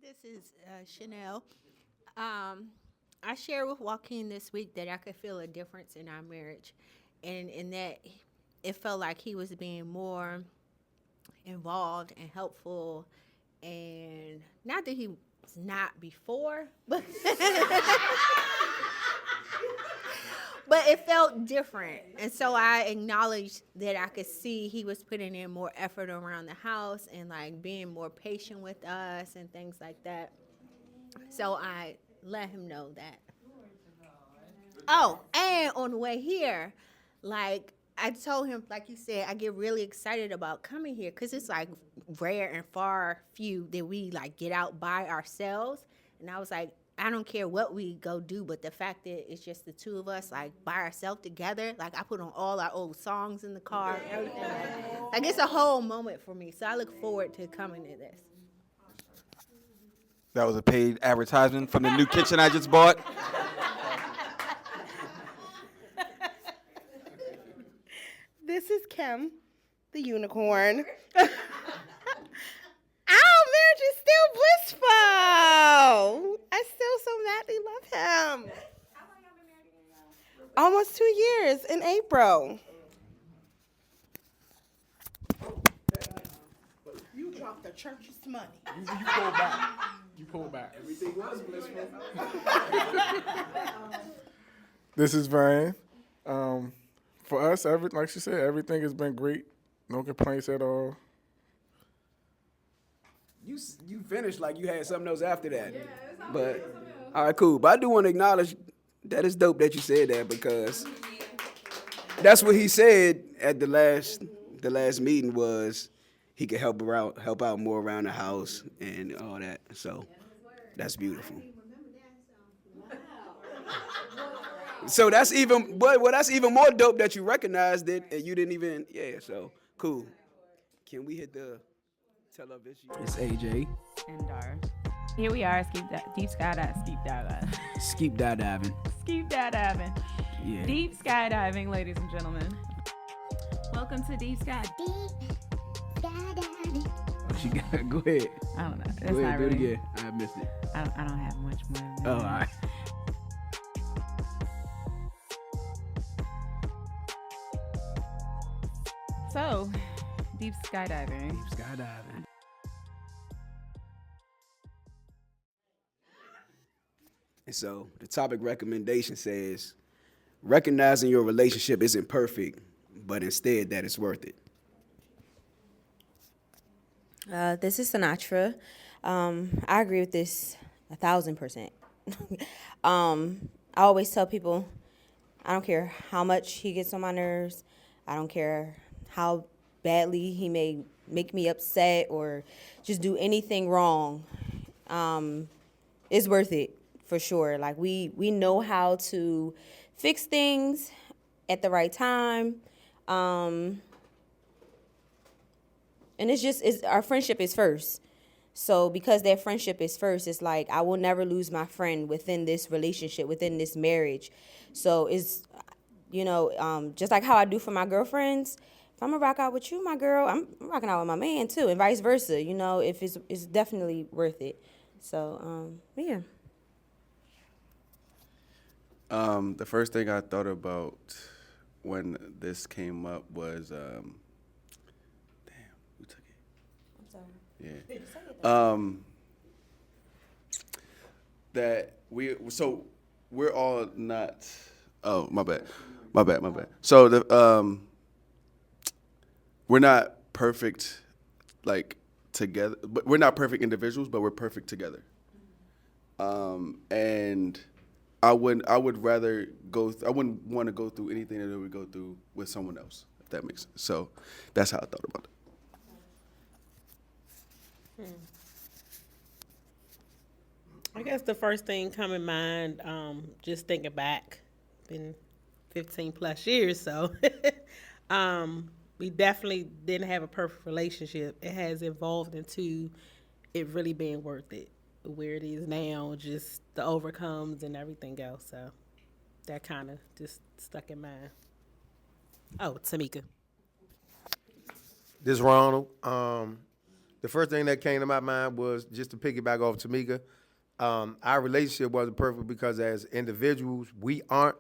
This is Chanel. I shared with Joaquin this week that I could feel a difference in our marriage, and in that it felt like he was being more involved and helpful, and not that he was not before, but but it felt different. And so I acknowledged that I could see he was putting in more effort around the house and like being more patient with us and things like that. So I let him know that. Oh, and on the way here, like I told him, like you said, I get really excited about coming here because it's like rare and far few that we like get out by ourselves. And I was like, I don't care what we go do, but the fact that it's just the two of us, like by ourselves together, like I put on all our old songs in the car, and everything. Like it's a whole moment for me. So I look forward to coming to this. That was a paid advertisement from the new kitchen I just bought. This is Kim, the unicorn. Our marriage is still blissful. I still so madly love him. Almost 2 years in April. You dropped the church's money. You pulled back. You pulled back. Everything was blissful. This is Van. For us, like she said, everything has been great. No complaints at all. You finished like you had something else after that. But all right, cool. But I do want to acknowledge that it's dope that you said that because that's what he said at the last meeting was he could help out more around the house and all that. So that's beautiful. So that's even more dope that you recognized it and you didn't even so cool. Can we hit the television? It's AJ. And Dar. Here we are, deep skydiving. Skeep diving. Skeep diving. Yeah. Deep skydiving, ladies and gentlemen. Welcome to Deep Sky. Oh, she got go ahead. I don't know. That's Go ahead, not do it really. again. I missed it. I don't have much more. Than Oh, all that. right. So, deep skydiving. Deep skydiving. And so the topic recommendation says, recognizing your relationship isn't perfect, but instead that it's worth it. This is Sinatra. I agree with this 1,000%. I always tell people, I don't care how much he gets on my nerves. I don't care how badly he may make me upset or just do anything wrong. It's worth it for sure. Like we know how to fix things at the right time. And it's our friendship is first. So because that friendship is first, it's like I will never lose my friend within this relationship, within this marriage. So it's, just like how I do for my girlfriends. If I'm gonna rock out with you, my girl, I'm rocking out with my man too, and vice versa. If it's definitely worth it. So yeah. The first thing I thought about when this came up was, damn, who took it? I'm sorry. Yeah. Did you say it though? That we're all not. Oh, my bad. So we're not perfect, like together, but we're not perfect individuals, but we're perfect together. And I wouldn't want to go through anything that we would go through with someone else, if that makes sense. So that's how I thought about it. I guess the first thing come in mind, just thinking back, been 15 plus years, so we definitely didn't have a perfect relationship. It has evolved into it really being worth it, where it is now, just the overcomes and everything else. So that kind of just stuck in mind. Oh, Tamika. This Ronald. The the first thing that came to my mind was just to piggyback off Tamika. Our relationship wasn't perfect because as individuals, we aren't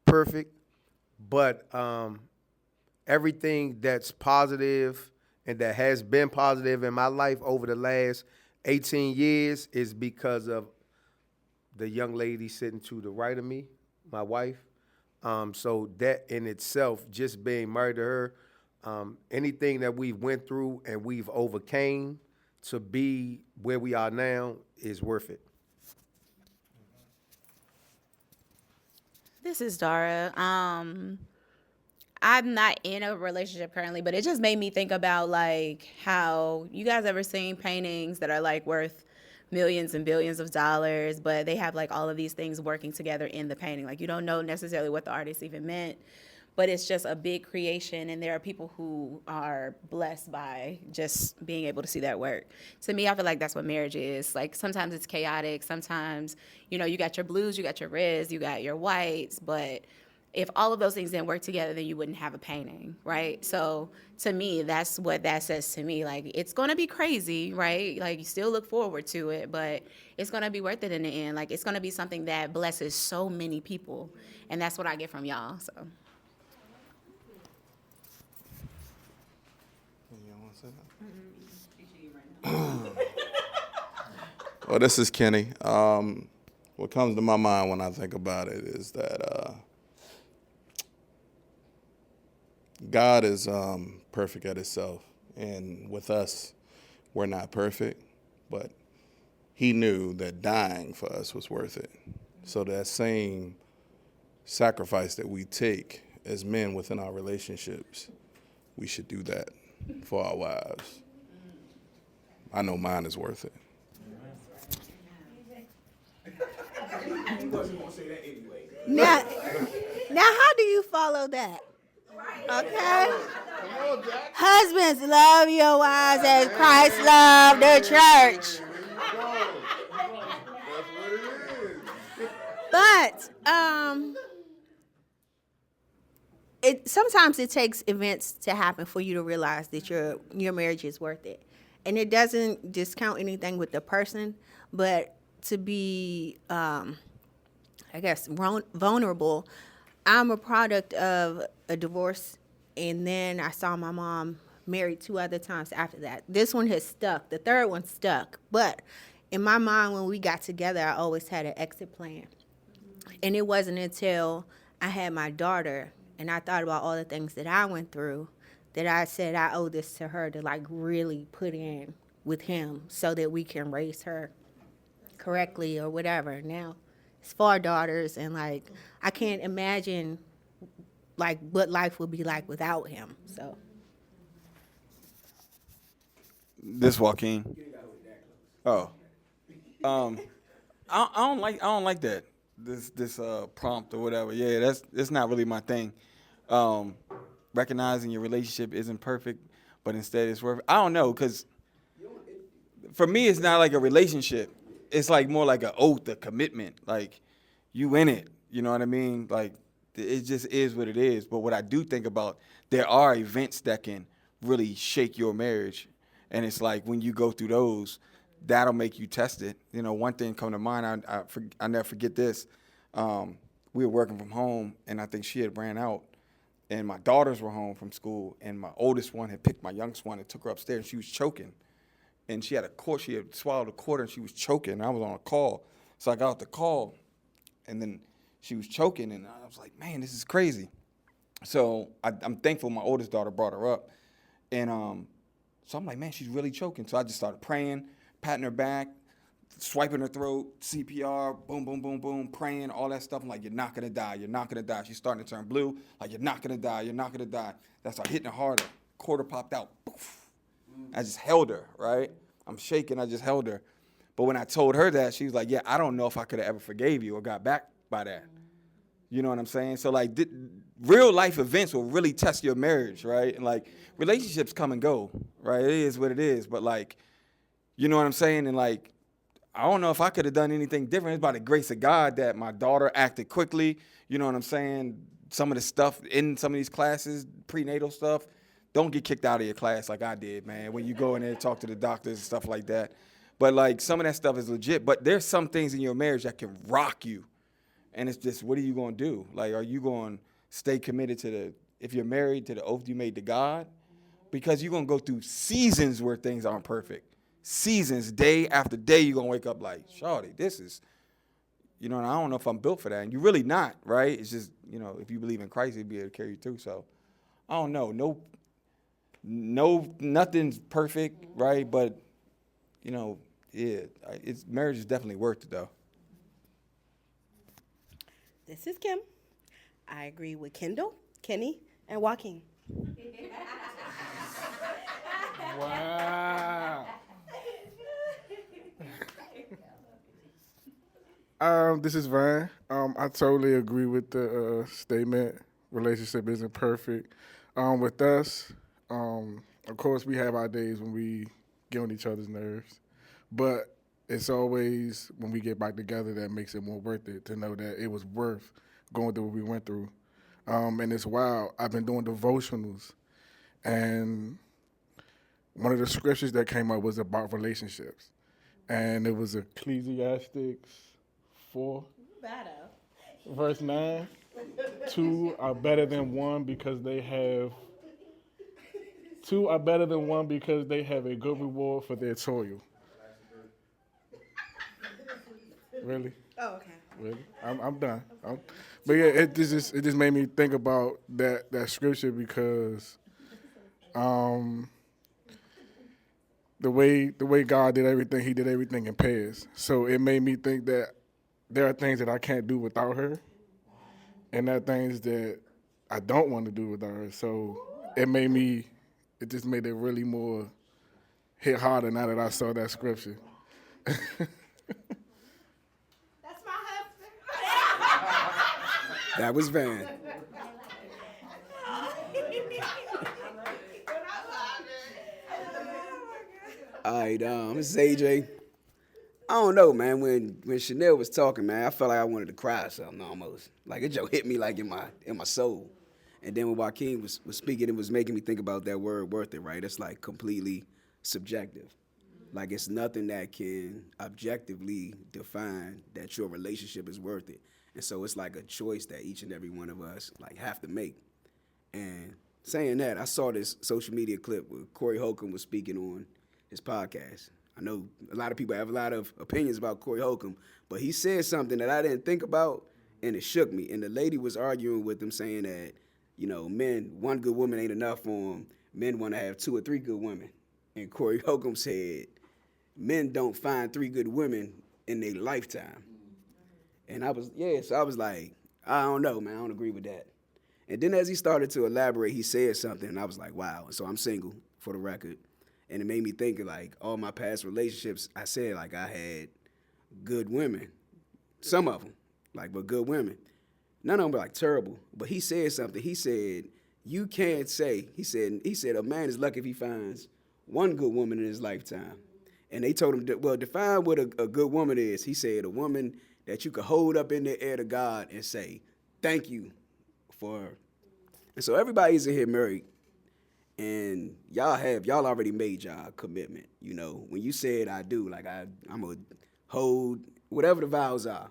perfect, but everything that's positive and that has been positive in my life over the last 18 years is because of the young lady sitting to the right of me, my wife. So that in itself, just being married to her, anything that we've went through and we've overcame to be where we are now is worth it. This is Dara. I'm not in a relationship currently, but it just made me think about like how you guys ever seen paintings that are like worth millions and billions of dollars, but they have like all of these things working together in the painting. Like you don't know necessarily what the artist even meant, but it's just a big creation, and there are people who are blessed by just being able to see that work. To me, I feel like that's what marriage is. Like sometimes it's chaotic, sometimes, you know, you got your blues, you got your reds, you got your whites, but if all of those things didn't work together, then you wouldn't have a painting, right? So to me, that's what that says to me. Like, it's gonna be crazy, right? Like, you still look forward to it, but it's gonna be worth it in the end. Like, it's gonna be something that blesses so many people, and that's what I get from y'all, so. Well, this is Kenny. What comes to my mind when I think about it is that God is perfect at himself, and with us, we're not perfect, but he knew that dying for us was worth it. So that same sacrifice that we take as men within our relationships, we should do that for our wives. I know mine is worth it. He wasn't gonna say that anyway. Now, how do you follow that? Okay? Husbands, love your wives as Christ loved the church. But sometimes it takes events to happen for you to realize that your marriage is worth it. And it doesn't discount anything with the person, but to be, I guess, vulnerable. I'm a product of a divorce, and then I saw my mom married 2 other times after that. This one has stuck. The third one stuck. But in my mind, when we got together, I always had an exit plan. And it wasn't until I had my daughter and I thought about all the things that I went through that I said I owe this to her to like really put in with him so that we can raise her correctly or whatever. Now, it's 4 daughters, and like I can't imagine like what life would be like without him. So this Joaquin. Oh, I don't like that. This prompt or whatever. Yeah, that's not really my thing. Recognizing your relationship isn't perfect, but instead it's worth. I don't know, because for me it's not like a relationship. It's like more like an oath, a commitment. Like you in it. You know what I mean? Like it just is what it is. But what I do think about, there are events that can really shake your marriage, and it's like when you go through those, that'll make you test it. You know, one thing come to mind, I never forget this. We were working from home, and I think she had ran out, and my daughters were home from school, and my oldest one had picked my youngest one and took her upstairs, and she was choking. And she had swallowed a quarter, and she was choking. I was on a call. So I got off the call, and then she was choking, and I was like, man, this is crazy. So I'm thankful my oldest daughter brought her up. And so I'm like, man, she's really choking. So I just started praying, patting her back, swiping her throat, CPR, boom, boom, boom, boom, praying, all that stuff. I'm like, you're not going to die. You're not going to die. She's starting to turn blue. Like, you're not going to die. You're not going to die. That started hitting her harder. Quarter popped out. Poof. I just held her, right? I'm shaking. I just held her. But when I told her that, she was like, yeah, I don't know if I could have ever forgave you or got back by that. You know what I'm saying? So, like, real life events will really test your marriage, right? And, like, relationships come and go, right? It is what it is. But, like, you know what I'm saying? And, like, I don't know if I could have done anything different. It's by the grace of God that my daughter acted quickly. You know what I'm saying? Some of the stuff in some of these classes, prenatal stuff, don't get kicked out of your class like I did, man, when you go in there and talk to the doctors and stuff like that. But, like, some of that stuff is legit. But there's some things in your marriage that can rock you. And it's just, what are you going to do? Like, are you going to stay committed to if you're married, to the oath you made to God? Because you're going to go through seasons where things aren't perfect. Seasons, day after day, you're going to wake up like, shawty, this is, and I don't know if I'm built for that. And you're really not, right? It's just, if you believe in Christ, he'll be able to carry you through. So, I don't know. Nothing's perfect, right? But, marriage is definitely worth it, though. This is Kim. I agree with Kendall, Kenny, and Joaquin. Wow. This is Vine. I totally agree with the statement. Relationship isn't perfect. With us, of course, we have our days when we get on each other's nerves, but it's always when we get back together that makes it more worth it to know that it was worth going through what we went through. And it's wild. I've been doing devotionals, and one of the scriptures that came up was about relationships, and it was Ecclesiastes 4, verse 9. 2 are better than one because they have a good reward for their toil. Really? Oh, okay. Really? I'm done. But yeah, it just made me think about that scripture because the way God did everything, he did everything in pairs. So it made me think that there are things that I can't do without her, and there are things that I don't want to do without her. So it just made it really more hit harder now that I saw that scripture. That's my husband. That was Van. All right, this is AJ. I don't know, man. When Chanel was talking, man, I felt like I wanted to cry or something almost. Like it just hit me like in my soul. And then when Joaquin was speaking, it was making me think about that word worth it, right? It's like completely subjective. Like it's nothing that can objectively define that your relationship is worth it. And so it's like a choice that each and every one of us like have to make. And saying that, I saw this social media clip where Corey Holcomb was speaking on his podcast. I know a lot of people have a lot of opinions about Corey Holcomb, but he said something that I didn't think about, and it shook me. And the lady was arguing with him, saying that, men, one good woman ain't enough for them. Men want to have 2 or 3 good women. And Corey Holcomb said, men don't find 3 good women in their lifetime. And I was like, I don't know, man, I don't agree with that. And then as he started to elaborate, he said something, and I was like, wow. So I'm single, for the record. And it made me think of, like, all my past relationships, I said, like, I had good women. Some of them, like, but good women. None of them were, like, terrible. But he said something. He said, you can't say, he said, a man is lucky if he finds one good woman in his lifetime. And they told him, well, define what a good woman is. He said, a woman that you could hold up in the air to God and say, thank you for her. And so everybody's in here married. And y'all already made y'all commitment. When you said I do, like I'm going to hold whatever the vows are,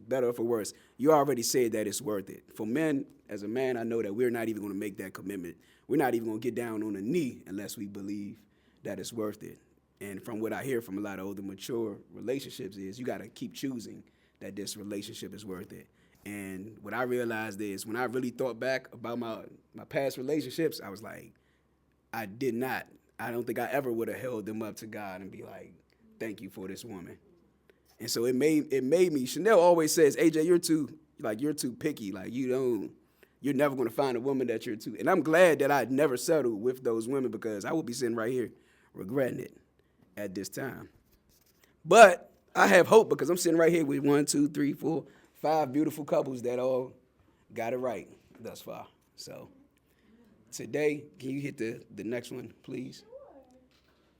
better or for worse, you already said that it's worth it. For men, as a man, I know that we're not even going to make that commitment. We're not even going to get down on a knee unless we believe that it's worth it. And from what I hear from a lot of older, mature relationships is you got to keep choosing that this relationship is worth it. And what I realized is when I really thought back about my past relationships, I was like, I don't think I ever would have held them up to God and be like, thank you for this woman. And so it made me, Chanel always says, AJ, you're too picky. Like you're never going to find a woman that you're too. And I'm glad that I never settled with those women because I would be sitting right here regretting it at this time. But I have hope because I'm sitting right here with 1, 2, 3, 4, 5 beautiful couples that all got it right thus far. So today, can you hit the next one, please?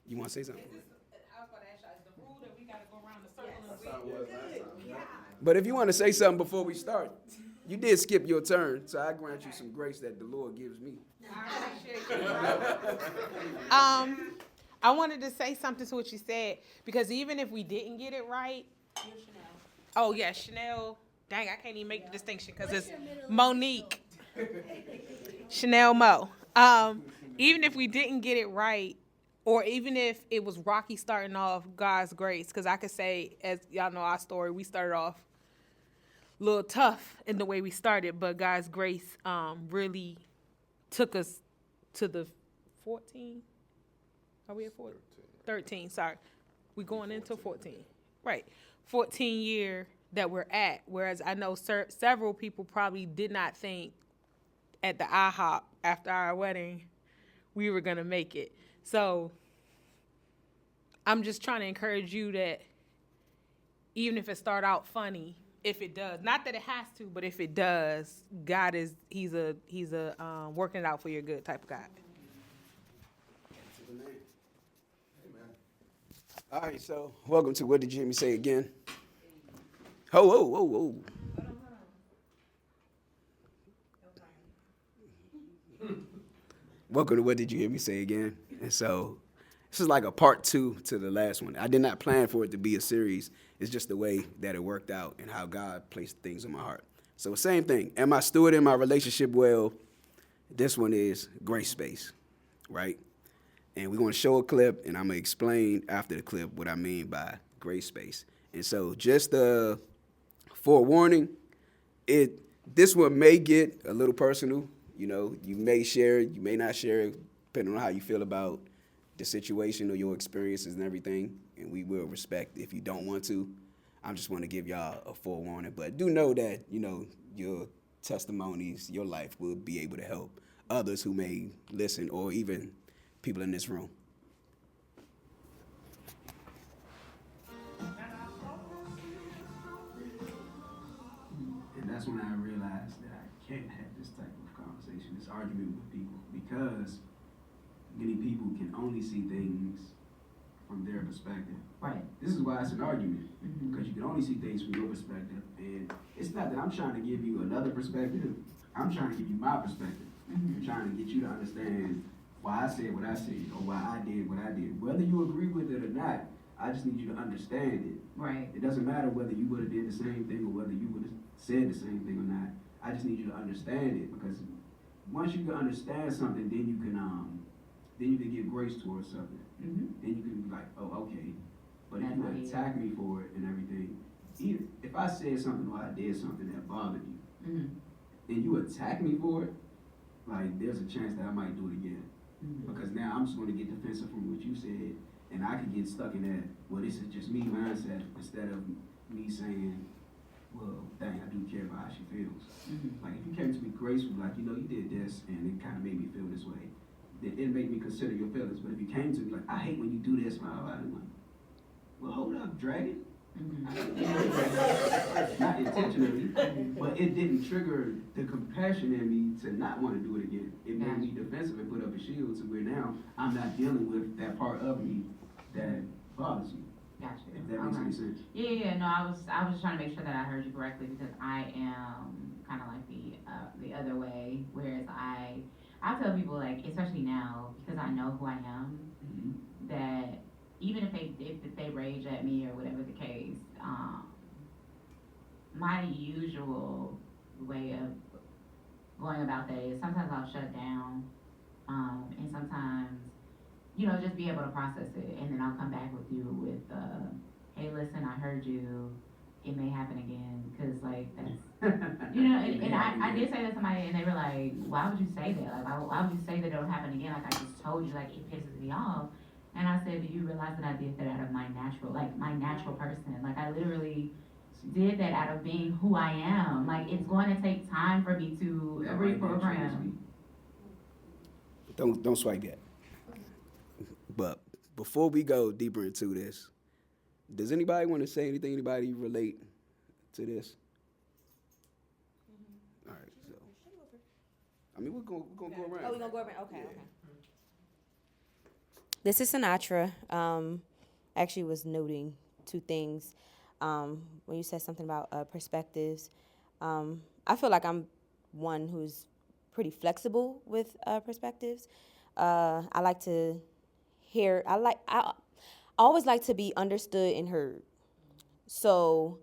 You want to say something? I was going to ask you, is the rule that we got to go around the circle and we But if you want to say something before we start, You did skip your turn, so I grant you some grace that the Lord gives me. I wanted to say something to what you said, because even if we didn't get it right. Oh, yeah, Chanel. Dang, I can't even make the distinction because it's Monique. Chanel Mo. Even if we didn't get it right, or even if it was rocky starting off, God's grace, because I could say, as y'all know our story, we started off a little tough in the way we started, but God's grace really took us to the 14. Are we at 14? 13, sorry. We're going into 14. Right. 14 year that we're at, whereas I know several people probably did not think at the IHOP after our wedding we were going to make it. So I'm just trying to encourage you that even if it start out funny, if it does, not that it has to, but if it does, God is, he's a working it out for your good type of God. All right, so welcome to What Did You Hear Me Say Again? Ho, whoa, whoa, whoa. Welcome to What Did You Hear Me Say Again? And so this is like a part 2 to the last one. I did not plan for it to be a series. It's just the way that it worked out and how God placed things in my heart. So same thing. Am I stewarding my relationship well? This one is grace space, right? And we're going to show a clip, and I'm going to explain after the clip what I mean by grace space. And so just forewarning, this one may get a little personal. You know, you may share it, you may not share it, depending on how you feel about the situation or your experiences and everything. And we will respect if you don't want to. I just want to give y'all a forewarning. But do know that, you know, your testimonies, your life will be able to help others who may listen, or even people in this room. And that's when I realized that I can't have this type of conversation, this argument with people, because many people can only see things from their perspective. Right. This is why it's an argument, because you can only see things from your perspective. And it's not that I'm trying to give you another perspective. I'm trying to give you my perspective. I'm trying to get you to understand why I said what I said, or why I did what I did. Whether you agree with it or not, I just need you to understand it. Right. It doesn't matter whether you would have did the same thing or whether you would have said the same thing or not. I just need you to understand it, because once you can understand something, then you can give grace towards something. Then you can be like, oh, okay. But if you attack me for it and everything, if I said something or I did something that bothered you, and you attack me for it, like, there's a chance that I might do it again. Because now I'm just going to get defensive from what you said, and I could get stuck in that, well, this is just me mindset, instead of me saying, well, dang, I do care about how she feels. Like, if you came to me gracefully, like, you know, you did this, and it kind of made me feel this way, then it made me consider your feelings. But if you came to me like, I hate when you do this, I'm like, well, hold up, dragon. Not intentionally, but it didn't trigger the compassion in me to not want to do it again. It made me defensive and put up a shield to where now I'm not dealing with that part of me that bothers you. Gotcha. If that makes any sense. Yeah. No, I was just trying to make sure that I heard you correctly, because I am kind of like the other way. Whereas I tell people, like, especially now, because I know who I am, that even if they rage at me or whatever the case, my usual way of going about that is sometimes I'll shut down, and sometimes, you know, just be able to process it, and then I'll come back with you with, hey, listen, I heard you. It may happen again, because, like, that's, you know, and I did say that to somebody, and they were like, why would you say that? Like, why would you say that it'll happen again? Like, I just told you, like, it pisses me off. And I said, do you realize that I did that out of my natural person? Like, I literally did that out of being who I am. Like, it's going to take time for me to reprogram. Don't swipe that. But before we go deeper into this, does anybody want to say anything? Anybody relate to this? All right, so I mean, we're gonna go around. Oh, we're gonna go around. Okay. This is Sinatra. Actually was noting two things. When you said something about perspectives, I feel like I'm one who's pretty flexible with perspectives. I like to hear. I always like to be understood and heard. So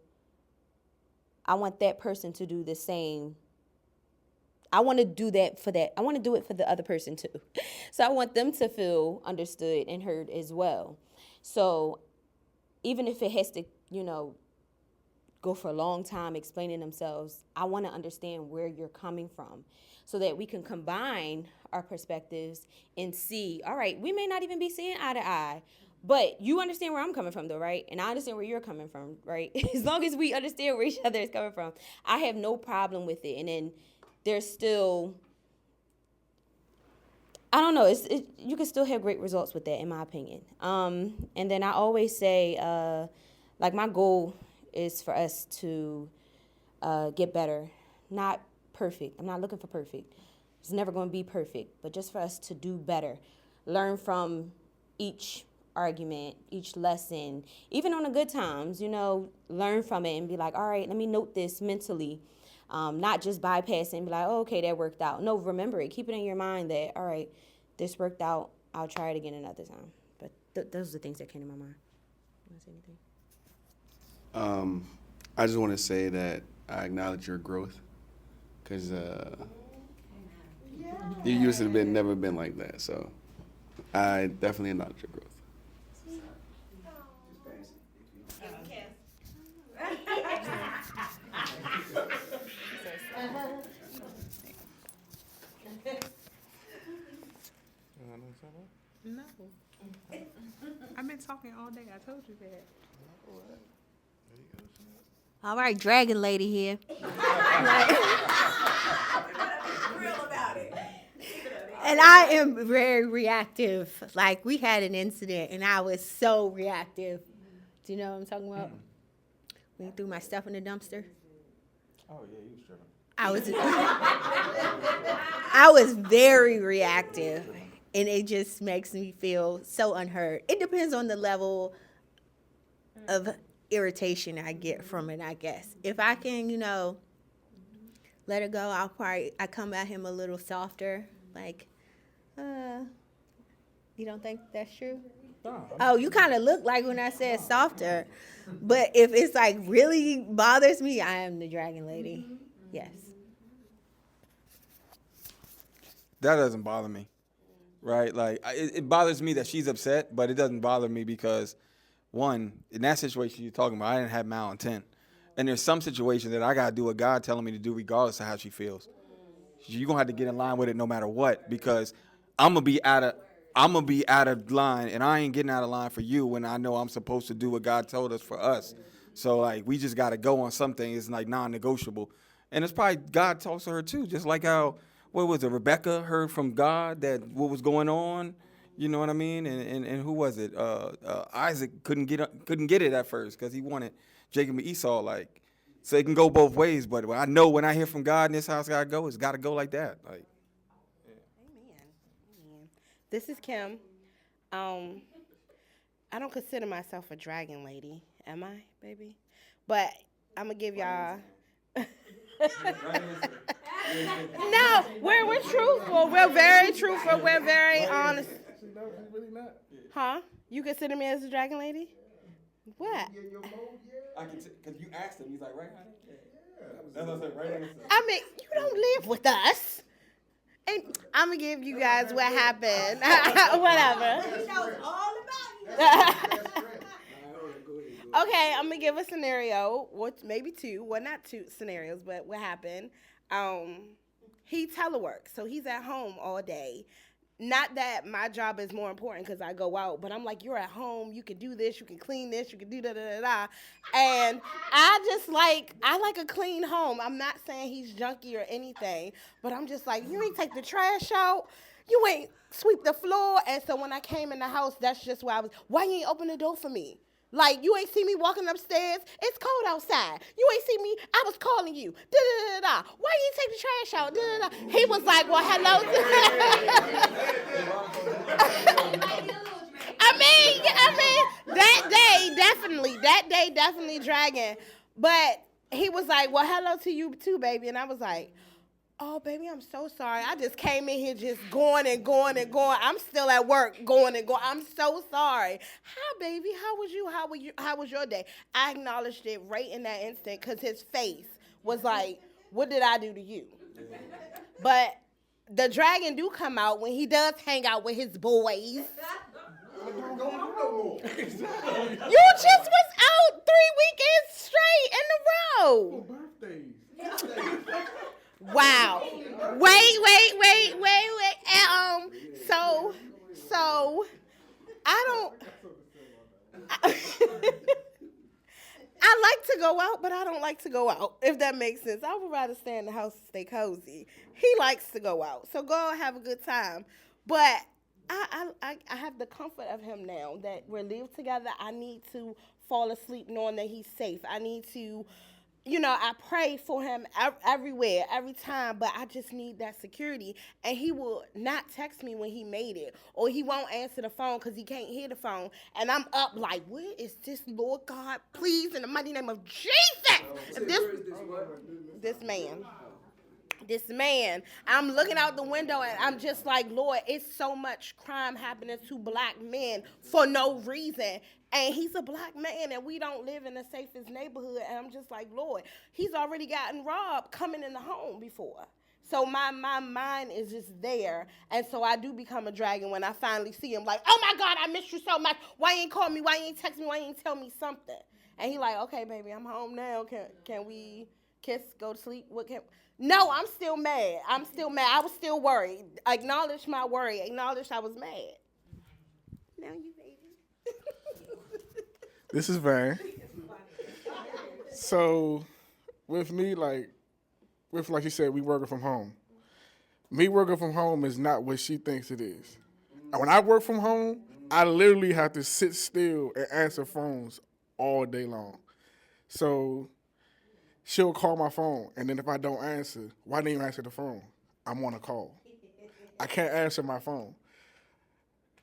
I want that person to do the same. I want to do that for that. I want to do it for the other person too. So I want them to feel understood and heard as well. So even if it has to, go for a long time explaining themselves, I want to understand where you're coming from so that we can combine our perspectives and see, all right, we may not even be seeing eye to eye, but you understand where I'm coming from though, right? And I understand where you're coming from, right? As long as we understand where each other is coming from, I have no problem with it. And then there's still, I don't know, you can still have great results with that, in my opinion. And then I always say, my goal is for us to get better, not perfect. I'm not looking for perfect. It's never going to be perfect, but just for us to do better, learn from each argument, each lesson, even on the good times, learn from it and be like, all right, let me note this mentally. Not just bypass it and be like, oh, okay, that worked out. No, remember it. Keep it in your mind that, all right, this worked out. I'll try it again another time. But those are the things that came to my mind. You want to say anything? I just want to say that I acknowledge your growth, because you used to never been like that. So I definitely acknowledge your growth. No. I've been talking all day. I told you that. All right, Dragon Lady here. And I am very reactive. Like, we had an incident, and I was so reactive. Do you know what I'm talking about? When you threw my stuff in the dumpster? Oh, yeah, you was tripping. I was very reactive, and it just makes me feel so unheard. It depends on the level of irritation I get from it, I guess. If I can, let it go, I come at him a little softer, like, you don't think that's true? Oh, you kind of look like when I said softer. But if it's like really bothers me, I am the Dragon Lady. Yes. That doesn't bother me, right? Like, it bothers me that she's upset, but it doesn't bother me because, one, in that situation you're talking about, I didn't have malintent. And there's some situations that I got to do what God telling me to do regardless of how she feels. You're going to have to get in line with it no matter what, because I'm going to be out of line, and I ain't getting out of line for you when I know I'm supposed to do what God told us for us. So, like, we just got to go on something. It's, like, non-negotiable. And it's probably God talks to her, too, just like how, what was it, Rebecca heard from God that what was going on, you know what I mean? And who was it? Isaac couldn't get it at first because he wanted Jacob and Esau, like, so it can go both ways. But I know when I hear from God in this house, gotta go. It's got to go like that. Like, Amen. This is Kim. I don't consider myself a dragon lady, am I, baby? But I'm gonna give y'all. No, we're truthful. We're very truthful. We're very honest. Huh? You consider me as a dragon lady? What? I can because you asked him. He's like, right, honey? Yeah. That's what I said, right answer. I mean, you don't live with us. And I'm going to give you guys what happened. Whatever. He knows all about you. Okay, I'm going to give a scenario, maybe two. Well, not two scenarios, but what happened. He teleworks, so he's at home all day. Not that my job is more important because I go out, but I'm like, you're at home, you can do this, you can clean this, you can do da-da-da-da. And I like a clean home. I'm not saying he's junky or anything, but I'm just like, you ain't take the trash out, you ain't sweep the floor. And so when I came in the house, that's just where I was, why you ain't open the door for me? Like, you ain't see me walking upstairs. It's cold outside. You ain't see me. I was calling you. Da-da-da-da. Why you ain't take the trash out? Da-da-da. He was like, well, hello. I mean, that day definitely dragging. But he was like, well, hello to you too, baby. And I was like, oh, baby, I'm so sorry. I just came in here just going and going and going. I'm still at work going and going. I'm so sorry. Hi, baby. How was you? How was your day? I acknowledged it right in that instant because his face was like, what did I do to you? But the dragon do come out when he does hang out with his boys. You just was out 3 weekends straight in a row. Wow. Wait. So I don't. I like to go out, but I don't like to go out, if that makes sense. I would rather stay in the house and stay cozy. He likes to go out. So go out and have a good time. But I have the comfort of him now that we're living together. I need to fall asleep knowing that he's safe. I need to, I pray for him everywhere, every time, but I just need that security. And he will not text me when he made it, or he won't answer the phone because he can't hear the phone. And I'm up like, where is this, Lord God? Please, in the mighty name of Jesus. This man, I'm looking out the window and I'm just like, Lord, it's so much crime happening to black men for no reason. And he's a black man and we don't live in the safest neighborhood. And I'm just like, Lord, he's already gotten robbed coming in the home before. So my mind is just there. And so I do become a dragon when I finally see him like, oh my God, I missed you so much. Why you ain't call me? Why you ain't text me? Why you ain't tell me something? And he like, okay, baby, I'm home now. Can we kiss, go to sleep? No, I'm still mad. I was still worried. Acknowledge my worry. Acknowledge I was mad. Now you, baby. This is Van. So, with me, like you said, we working from home. Me working from home is not what she thinks it is. When I work from home, I literally have to sit still and answer phones all day long. So, she'll call my phone, and then if I don't answer, why didn't you answer the phone? I'm on a call. I can't answer my phone.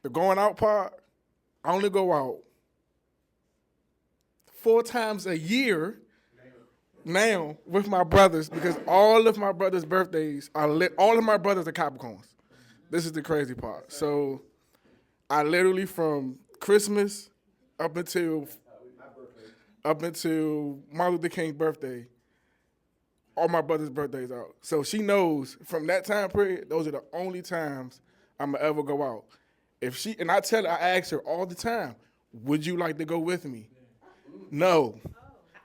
The going out part, I only go out 4 times a year now with my brothers because all of my brothers' birthdays are all of my brothers are Capricorns. This is the crazy part. So I literally from Christmas up until Martin Luther King's birthday, all my brothers' birthdays out. So she knows from that time period, those are the only times I'm gonna ever go out. I ask her all the time, would you like to go with me? No,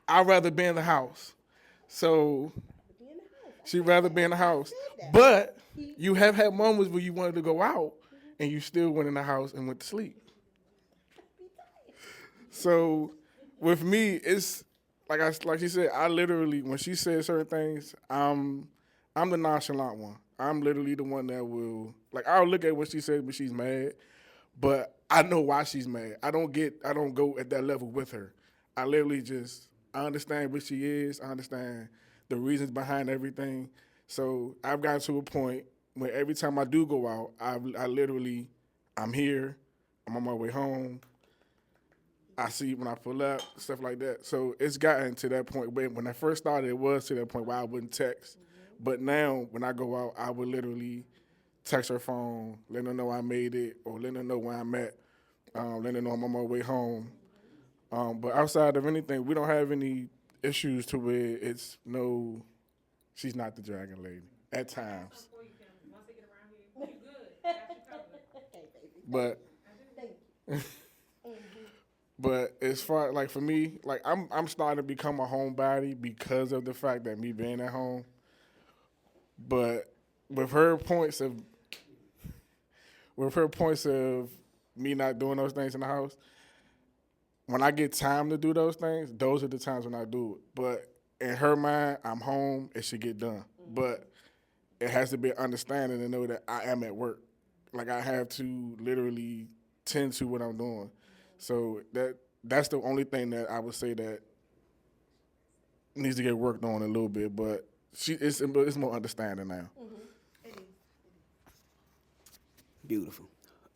I'd rather be in the house. So she'd rather be in the house. But you have had moments where you wanted to go out and you still went in the house and went to sleep. So with me, it's like she said, I literally, when she says certain things, I'm the nonchalant one. I'm literally the one that will, I'll look at what she says, but she's mad. But I know why she's mad. I don't go at that level with her. I literally I understand what she is. I understand the reasons behind everything. So I've gotten to a point where every time I do go out, I'm here, I'm on my way home. I see when I pull up, stuff like that. So it's gotten to that point where when I first started, it was to that point where I wouldn't text. But now when I go out, I would literally text her phone, let her know I made it, or let her know where I'm at, let her know I'm on my way home. But outside of anything, we don't have any issues to where she's not the dragon lady at times. But as far for me, I'm starting to become a homebody because of the fact that me being at home. But with her points of me not doing those things in the house, when I get time to do those things, those are the times when I do it. But in her mind, I'm home, it should get done. But it has to be understanding to know that I am at work. I have to literally tend to what I'm doing. So that's the only thing that I would say that needs to get worked on a little bit. But it's more understanding now. Mm-hmm. Beautiful.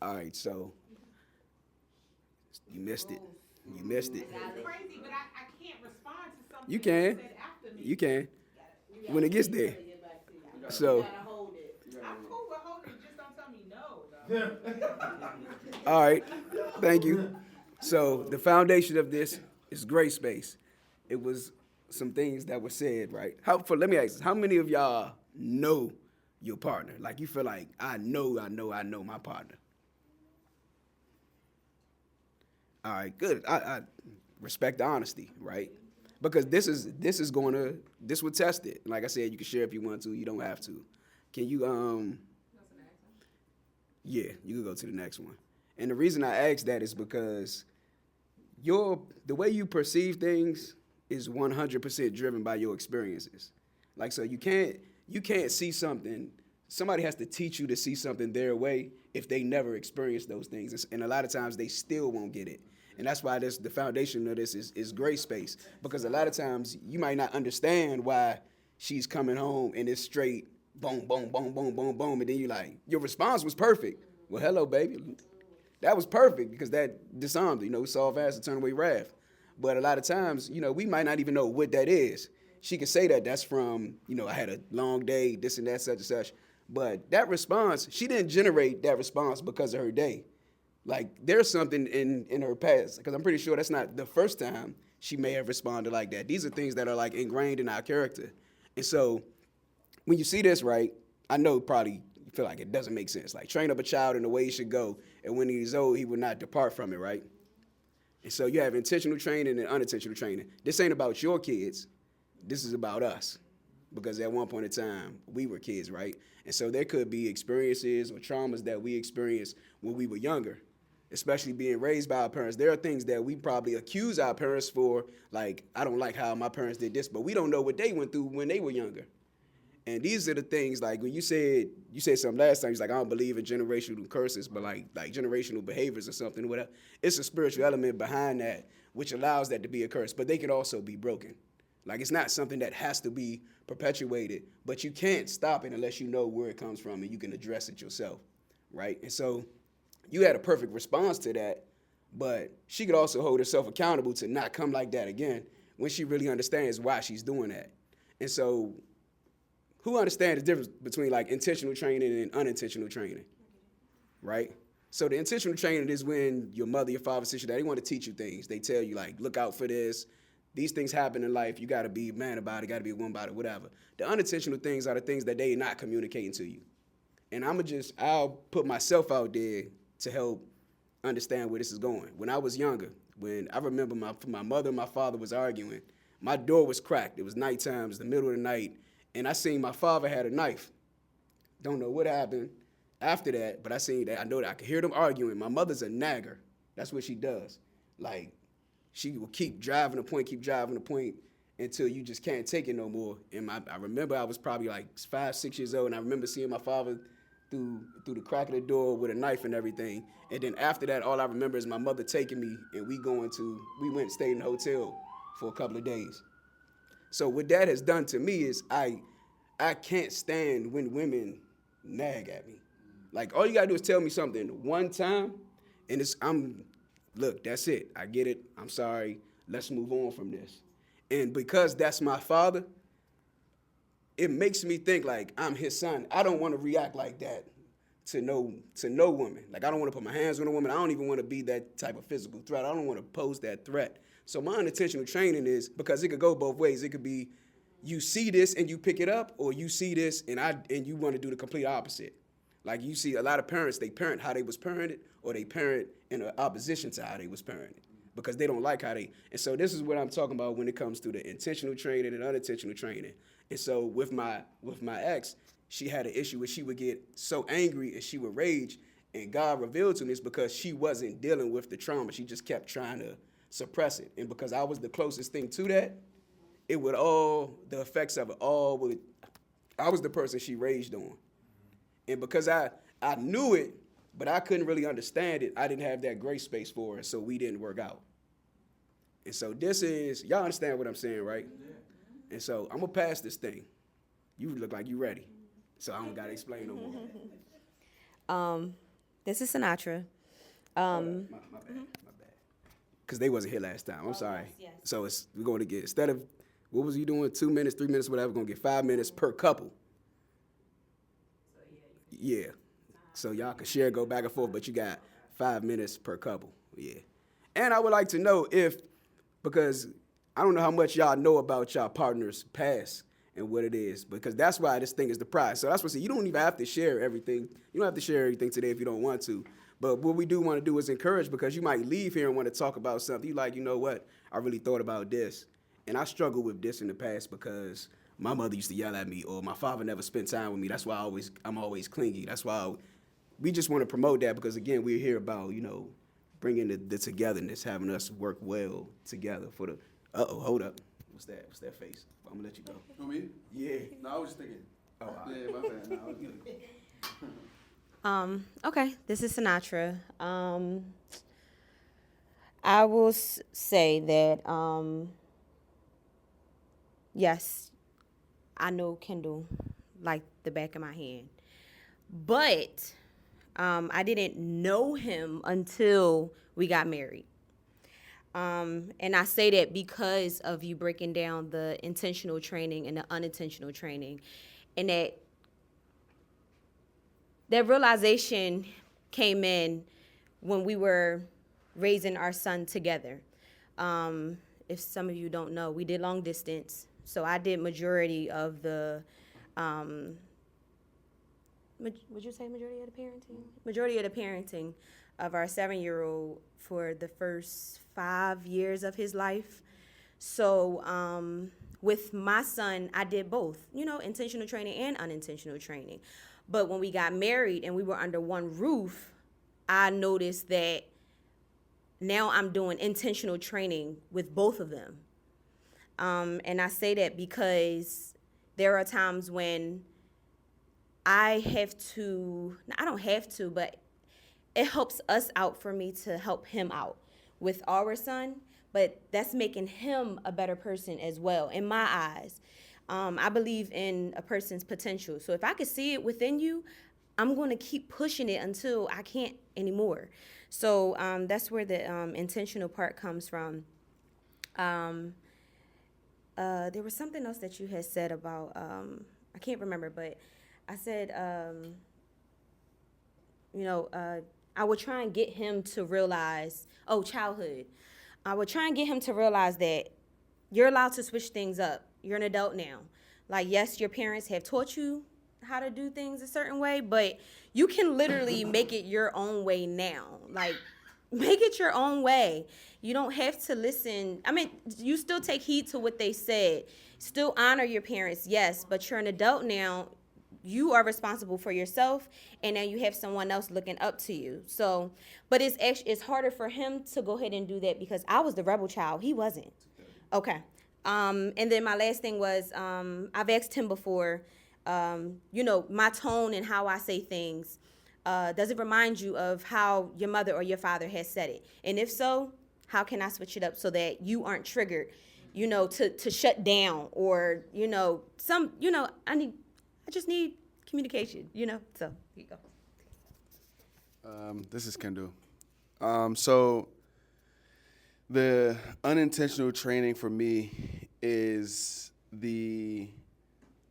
All right, so you missed it. It's crazy, but I can't respond to something You can. you said after You can. When it gets there. So. I'm cool with holding it, just don't tell me no. All right. Thank you. So the foundation of this is gray space. It was some things that were said, right? Let me ask this, how many of y'all know your partner? Like you feel like, I know my partner. All right, good. I respect the honesty, right? Because this will test it. Like I said, you can share if you want to, you don't have to. Can you, yeah, you can go to the next one. And the reason I ask that is because the way you perceive things is 100% driven by your experiences. Like, so you can't see something. Somebody has to teach you to see something their way if they never experienced those things. And a lot of times they still won't get it. And that's why the foundation of this is gray space. Because a lot of times you might not understand why she's coming home and it's straight boom, boom, boom, boom, boom, boom. And then you're like, your response was perfect. Well, hello, baby. That was perfect because that disarmed, soft ass to turn away wrath. But a lot of times, we might not even know what that is. She could say that's from, I had a long day, this and that, such and such. But that response, she didn't generate that response because of her day. Like, there's something in her past, because I'm pretty sure that's not the first time she may have responded like that. These are things that are, like, ingrained in our character. And so when you see this, right, I know probably you feel like it doesn't make sense. Like, train up a child in the way he should go, and when he's old, he will not depart from it, right? And so you have intentional training and unintentional training. This ain't about your kids. This is about us. Because at one point in time, we were kids, right? And so there could be experiences or traumas that we experienced when we were younger, especially being raised by our parents. There are things that we probably accuse our parents for, like, I don't like how my parents did this, but we don't know what they went through when they were younger. And these are the things, like, when you said something last time, you're like, I don't believe in generational curses, but like generational behaviors or something, whatever. It's a spiritual element behind that, which allows that to be a curse, but they can also be broken. Like, it's not something that has to be perpetuated, but you can't stop it unless you know where it comes from and you can address it yourself, right? And so you had a perfect response to that, but she could also hold herself accountable to not come like that again when she really understands why she's doing that. And so who understands the difference between, like, intentional training and unintentional training, right? So the intentional training is when your mother, your father, sister, they want to teach you things. They tell you, like, look out for this. These things happen in life. You got to be a man about it, got to be a woman about it, whatever. The unintentional things are the things that they not communicating to you. And I'll put myself out there to help understand where this is going. When I was younger, when I remember my mother and my father was arguing, my door was cracked. It was nighttime, it was the middle of the night, and I seen my father had a knife. Don't know what happened after that, but I seen that. I know that I could hear them arguing. My mother's a nagger. That's what she does. Like, she will keep driving the point until you just can't take it no more. And I remember I was probably like 5, 6 years old, and I remember seeing my father through the crack of the door with a knife and everything. And then after that, all I remember is my mother taking me, and we went and stayed in a hotel for a couple of days. So what that has done to me is I can't stand when women nag at me. Like, all you gotta do is tell me something one time, and look, that's it. I get it. I'm sorry. Let's move on from this. And because that's my father, it makes me think like I'm his son. I don't want to react like that to no woman. Like, I don't want to put my hands on a woman. I don't even want to be that type of physical threat. I don't want to pose that threat. So my unintentional training is, because it could go both ways. It could be you see this and you pick it up, or you see this and you want to do the complete opposite. Like, you see a lot of parents, they parent how they was parented, or they parent in opposition to how they was parented because they don't like how they. And so this is what I'm talking about when it comes to the intentional training and unintentional training. And so with my ex, she had an issue where she would get so angry and she would rage, and God revealed to me it's because she wasn't dealing with the trauma. She just kept trying to suppress it. And because I was the closest thing to that, the effects of it I was the person she raged on. And because I knew it, but I couldn't really understand it, I didn't have that gray space for it, so we didn't work out. And so y'all understand what I'm saying, right? And so I'm going to pass this thing. You look like you ready, so I don't got to explain no more. This is Sinatra. My bad. Because they wasn't here last time. I'm sorry. Yes. So we're going to get, instead of What was you doing? 2 minutes, 3 minutes, whatever. Gonna get 5 minutes per couple. Yeah. So y'all can share, go back and forth, but you got 5 minutes per couple. Yeah. And I would like to know because I don't know how much y'all know about y'all partner's past and what it is, because that's why this thing is the prize. So that's what I say. You don't even have to share everything. You don't have to share everything today if you don't want to. But what we do want to do is encourage, because you might leave here and want to talk about something. You like, you know what? I really thought about this. And I struggled with this in the past because my mother used to yell at me, or my father never spent time with me. That's why I'm always clingy. That's why we just want to promote that, because, again, we're here about, bringing the togetherness, having us work well together for the, hold up. What's that face? I'm gonna let you go. For me? Yeah. No, I was just thinking. Oh, Yeah, my bad. No, I was good. Okay, this is Sinatra. I will say that, yes, I know Kendall like the back of my hand, but I didn't know him until we got married. And I say that because of you breaking down the intentional training and the unintentional training, and that realization came in when we were raising our son together. If some of you don't know, we did long distance. So I did majority of the, would you say majority of the parenting? Majority of the parenting of our 7-year-old for the first 5 years of his life. So with my son, I did both, intentional training and unintentional training. But when we got married and we were under one roof, I noticed that now I'm doing intentional training with both of them. And I say that because there are times when I don't have to, but it helps us out for me to help him out with our son, but that's making him a better person as well, in my eyes. I believe in a person's potential. So if I could see it within you, I'm going to keep pushing it until I can't anymore. So that's where the intentional part comes from. There was something else that you had said about, I can't remember, but I said, I would try and get him to realize, childhood. I would try and get him to realize that you're allowed to switch things up. You're an adult now. Like, yes, your parents have taught you how to do things a certain way, but you can literally make it your own way now. Like, make it your own way. You don't have to listen. I mean, you still take heed to what they said. Still honor your parents, yes, but you're an adult now. You are responsible for yourself, and now you have someone else looking up to you. So, but it's harder for him to go ahead and do that because I was the rebel child. He wasn't. Okay. And then my last thing was, I've asked him before, my tone and how I say things, does it remind you of how your mother or your father has said it? And if so, how can I switch it up so that you aren't triggered, to shut down or, I just need communication, so here you go. This is Kendall. So the unintentional training for me is the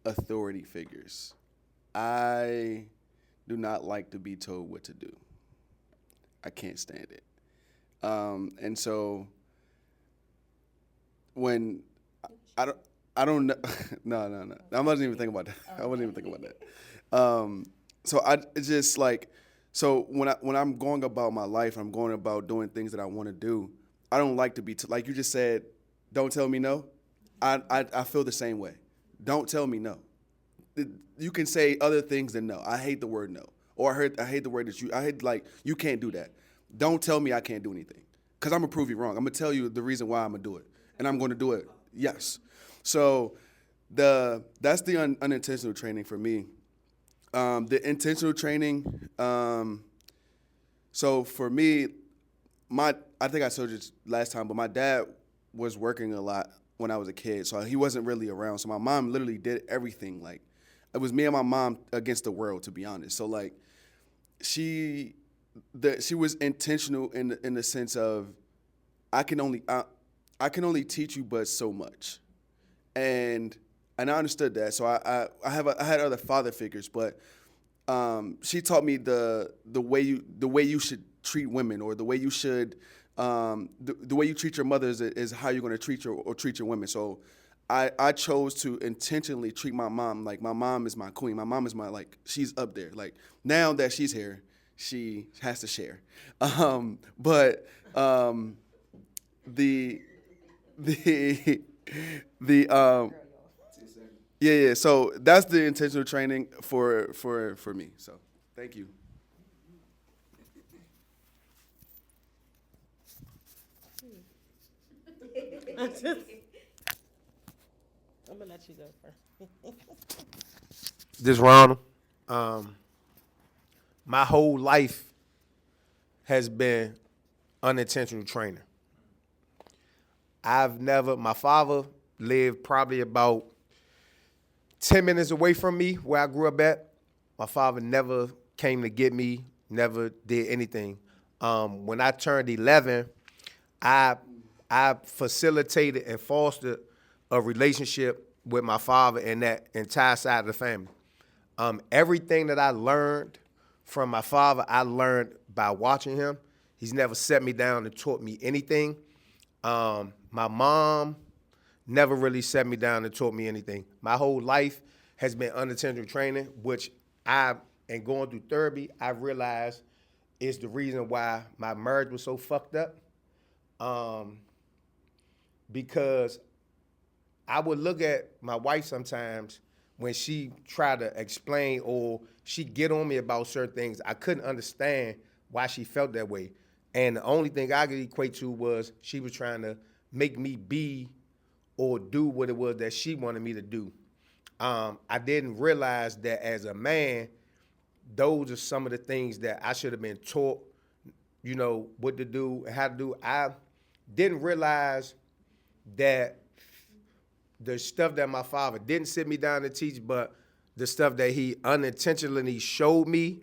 authority figures. I do not like to be told what to do. I can't stand it. And so when I don't know. No. I wasn't even thinking about that. So it's just like, so when I'm going about my life, I'm going about doing things that I want to do. I don't like to be like you just said. Don't tell me no. I feel the same way. Don't tell me no. You can say other things than no. I hate the word no, or I hate the word that you can't do that. Don't tell me I can't do anything, because I'm gonna prove you wrong. I'm gonna tell you the reason why I'm gonna do it, and I'm gonna do it. Yes. So that's the unintentional training for me. The intentional training, so for me, I think I told you last time, but my dad was working a lot when I was a kid, so he wasn't really around. So my mom literally did everything. Like, it was me and my mom against the world, to be honest. So like, she was intentional in the sense of, I can only teach you but so much. and I understood that. So I had other father figures, but she taught me the way you should treat women, or the way you should the way you treat your mothers is how you're going to treat your women. So I chose to intentionally treat my mom like my mom is my queen. My mom is my, like, she's up there. Like, now that she's here, she has to share. But yeah. So that's the intentional training for me. So thank you. I'm gonna let you go first. This Ronald, my whole life has been unintentional training. My father lived probably about 10 minutes away from me where I grew up at. My father never came to get me, never did anything. When I turned 11, I facilitated and fostered a relationship with my father and that entire side of the family. Everything that I learned from my father, I learned by watching him. He's never set me down and taught me anything. My mom never really set me down and taught me anything. My whole life has been unintentional training, which and going through therapy, I realized is the reason why my marriage was so fucked up. Because I would look at my wife sometimes when she tried to explain or she get on me about certain things. I couldn't understand why she felt that way. And the only thing I could equate to was she was trying to make me be or do what it was that she wanted me to do. I didn't realize that as a man, those are some of the things that I should have been taught, what to do and how to do. I didn't realize that the stuff that my father didn't sit me down to teach, but the stuff that he unintentionally showed me,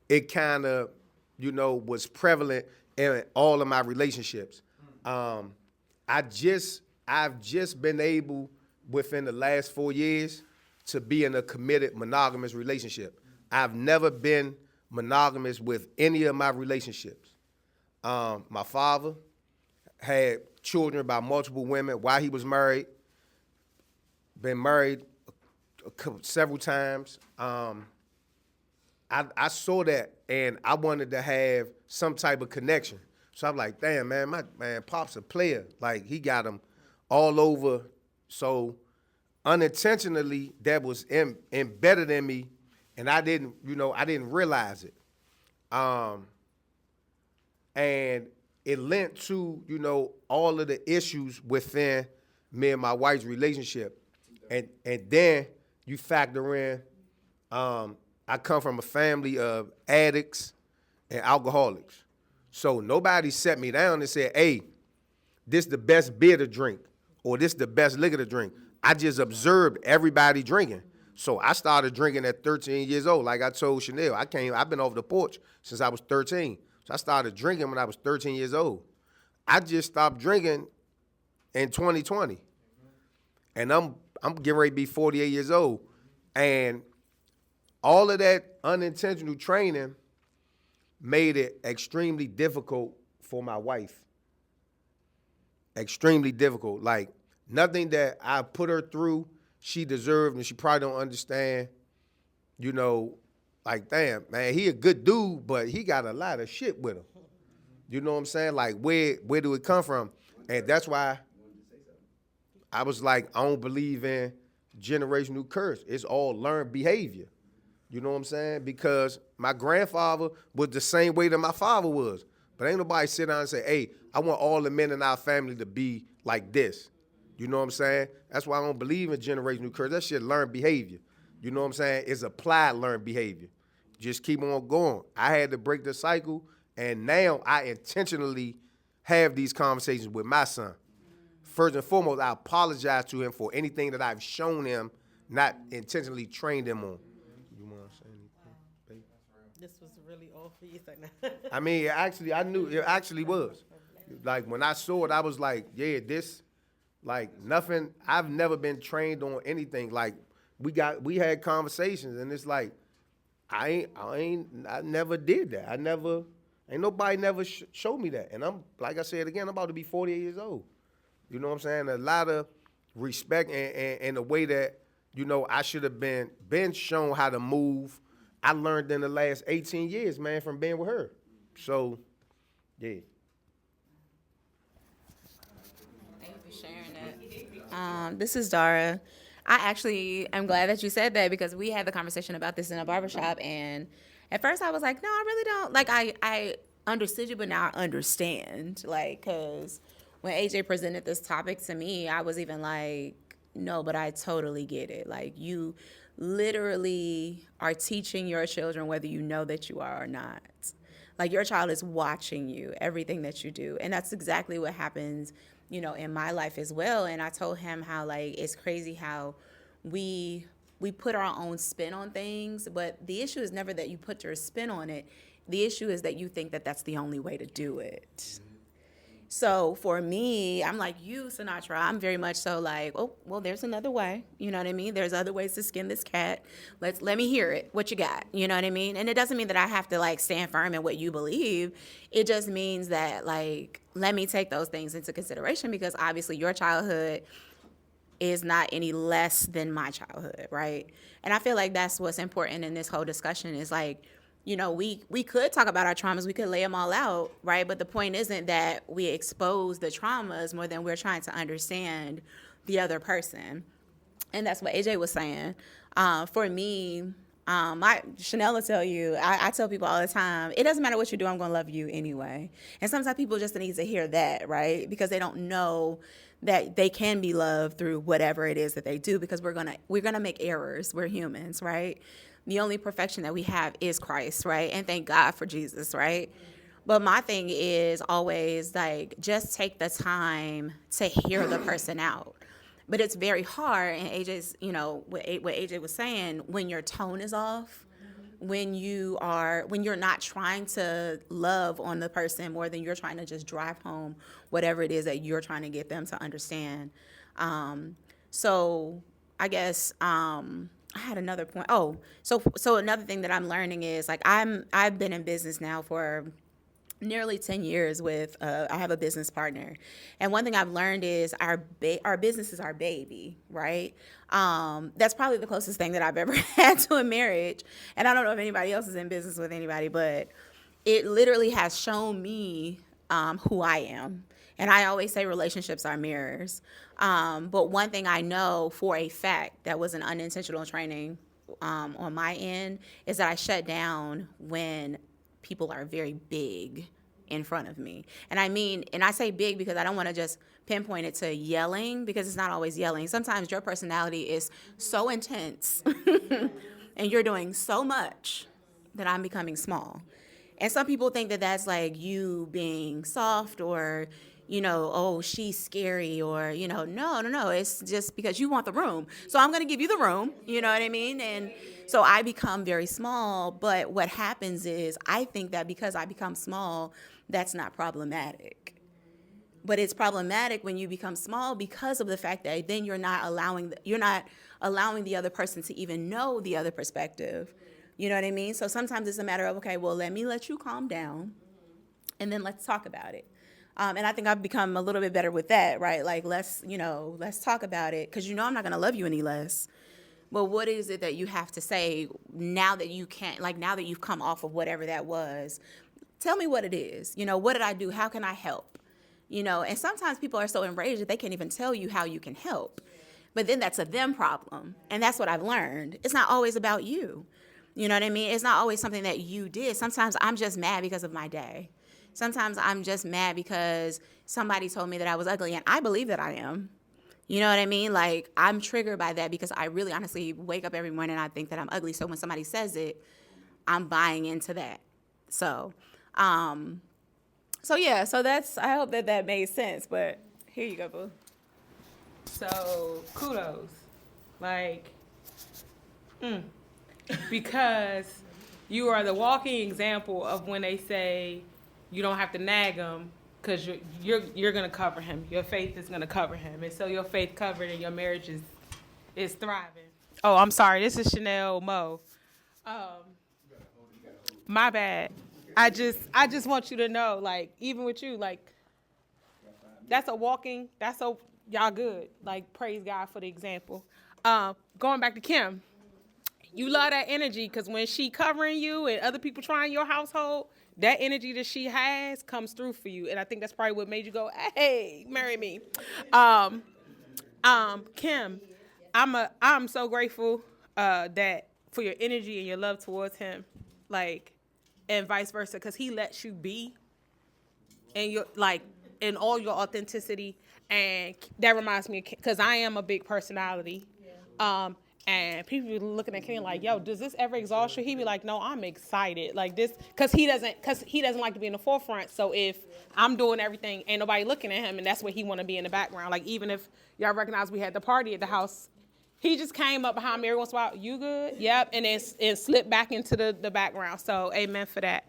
it kind of, was prevalent in all of my relationships. I've just been able, within the last 4 years, to be in a committed monogamous relationship. I've never been monogamous with any of my relationships. My father had children by multiple women while he was married. Been married several times. I saw that and I wanted to have some type of connection. So I'm like, damn, man, my Pop's a player. Like, he got them all over. So unintentionally, that was embedded in me, and I didn't realize it. And it lent to, all of the issues within me and my wife's relationship. And then you factor in, I come from a family of addicts and alcoholics. So nobody set me down and said, hey, this the best beer to drink, or this the best liquor to drink. I just observed everybody drinking. So I started drinking at 13 years old. Like I told Chanel, I've been off the porch since I was 13. So I started drinking when I was 13 years old. I just stopped drinking in 2020. And I'm getting ready to be 48 years old. And all of that unintentional training made it extremely difficult for my wife. Extremely difficult. Like, nothing that I put her through, she deserved, and she probably don't understand, like, damn, man, he a good dude, but he got a lot of shit with him. You know what I'm saying? Like, where do it come from? And that's why I was like, I don't believe in generational curse. It's all learned behavior. You know what I'm saying? Because my grandfather was the same way that my father was. But ain't nobody sit down and say, hey, I want all the men in our family to be like this. You know what I'm saying? That's why I don't believe in generational curse. That shit learned behavior. You know what I'm saying? It's applied learned behavior. Just keep on going. I had to break the cycle, and now I intentionally have these conversations with my son. First and foremost, I apologize to him for anything that I've shown him, not intentionally trained him on. You want to say anything, baby? This was really all for you. I mean, I knew it actually was. Like, when I saw it, I was like, yeah, this Like nothing. I've never been trained on anything. Like we had conversations, and it's like I never did that. Ain't nobody never showed me that. And I'm, like I said again, I'm about to be 48 years old. You know what I'm saying? A lot of respect and the way that, you know, I should have been shown how to move. I learned in the last 18 years, man, from being with her. So, yeah. Thank you for sharing that. This is Dara. I actually am glad that you said that because we had the conversation about this in a barbershop, and at first I was like, no, I really don't. Like, I understood you, but now I understand. Like, because when AJ presented this topic to me, I was even like, no, but I totally get it. Like, you literally are teaching your children whether you know that you are or not. Like, your child is watching you, everything that you do. And that's exactly what happens, you know, in my life as well. And I told him how, like, it's crazy how we put our own spin on things, but the issue is never that you put your spin on it. The issue is that you think that that's the only way to do it. So for me, I'm like you, Sinatra. I'm very much so like, oh, well, there's another way. You know what I mean? There's other ways to skin this cat. Let me hear it. What you got? You know what I mean? And it doesn't mean that I have to like stand firm in what you believe. It just means that like, let me take those things into consideration because obviously your childhood is not any less than my childhood, right? And I feel like that's what's important in this whole discussion is like, you know, we could talk about our traumas, we could lay them all out, right? But the point isn't that we expose the traumas more than we're trying to understand the other person. And that's what AJ was saying. For me, Chanel will tell you, I tell people all the time, it doesn't matter what you do, I'm gonna love you anyway. And sometimes people just need to hear that, right? Because they don't know that they can be loved through whatever it is that they do because we're gonna make errors. We're humans, right? The only perfection that we have is Christ, right? And thank God for Jesus, right? But my thing is always like, just take the time to hear the person out. But it's very hard, and AJ's, you know, what AJ was saying, when your tone is off, when you're not trying to love on the person more than you're trying to just drive home whatever it is that you're trying to get them to understand. So I guess, I had another point. Oh, so another thing that I'm learning is like I've been in business now for nearly 10 years with I have a business partner, and one thing I've learned is our business is our baby, right? That's probably the closest thing that I've ever had to a marriage, and I don't know if anybody else is in business with anybody, but it literally has shown me who I am. And I always say relationships are mirrors. But one thing I know for a fact that was an unintentional training on my end is that I shut down when people are very big in front of me. And I say big because I don't want to just pinpoint it to yelling because it's not always yelling. Sometimes your personality is so intense and you're doing so much that I'm becoming small. And some people think that that's like you being soft or, you know, oh, she's scary or, you know, no. It's just because you want the room. So I'm going to give you the room, you know what I mean? And so I become very small. But what happens is I think that because I become small, that's not problematic. But it's problematic when you become small because of the fact that then you're not allowing the other person to even know the other perspective. You know what I mean? So sometimes it's a matter of, okay, well, let me let you calm down and then let's talk about it. And I think I've become a little bit better with that, right? Like, let's talk about it because I'm not going to love you any less. But what is it that you have to say now that you can't, like now that you've come off of whatever that was? Tell me what it is. You know, what did I do? How can I help? You know, and sometimes people are so enraged that they can't even tell you how you can help. But then that's a them problem. And that's what I've learned. It's not always about you. You know what I mean? It's not always something that you did. Sometimes I'm just mad because of my day. Sometimes I'm just mad because somebody told me that I was ugly, and I believe that I am. You know what I mean? Like, I'm triggered by that because I really honestly wake up every morning and I think that I'm ugly. So when somebody says it, I'm buying into that. So that's, I hope that made sense, but here you go, boo. So kudos. Like, because you are the walking example of when they say you don't have to nag them because you're gonna cover him. Your faith is gonna cover him, and so your faith covered, and your marriage is thriving. Oh, I'm sorry. This is Chanel Mo. My bad. I just want you to know, like, even with you, like, y'all good. Like, praise God for the example. Going back to Kim, you love that energy because when she covering you and other people trying your household, that energy that she has comes through for you. And I think that's probably what made you go, hey, marry me. Kim, I'm so grateful that for your energy and your love towards him, like, and vice versa, because he lets you be and you're like in all your authenticity. And that reminds me, because I am a big personality. And people be looking at Kenny like, yo, does this ever exhaust you? He be like, no, I'm excited. Like this, because he doesn't like to be in the forefront. So if I'm doing everything, ain't nobody looking at him, and that's where he want to be in the background. Like even if y'all recognize we had the party at the house, he just came up behind me every once in a while. You good? Yep. And then slipped back into the background. So amen for that.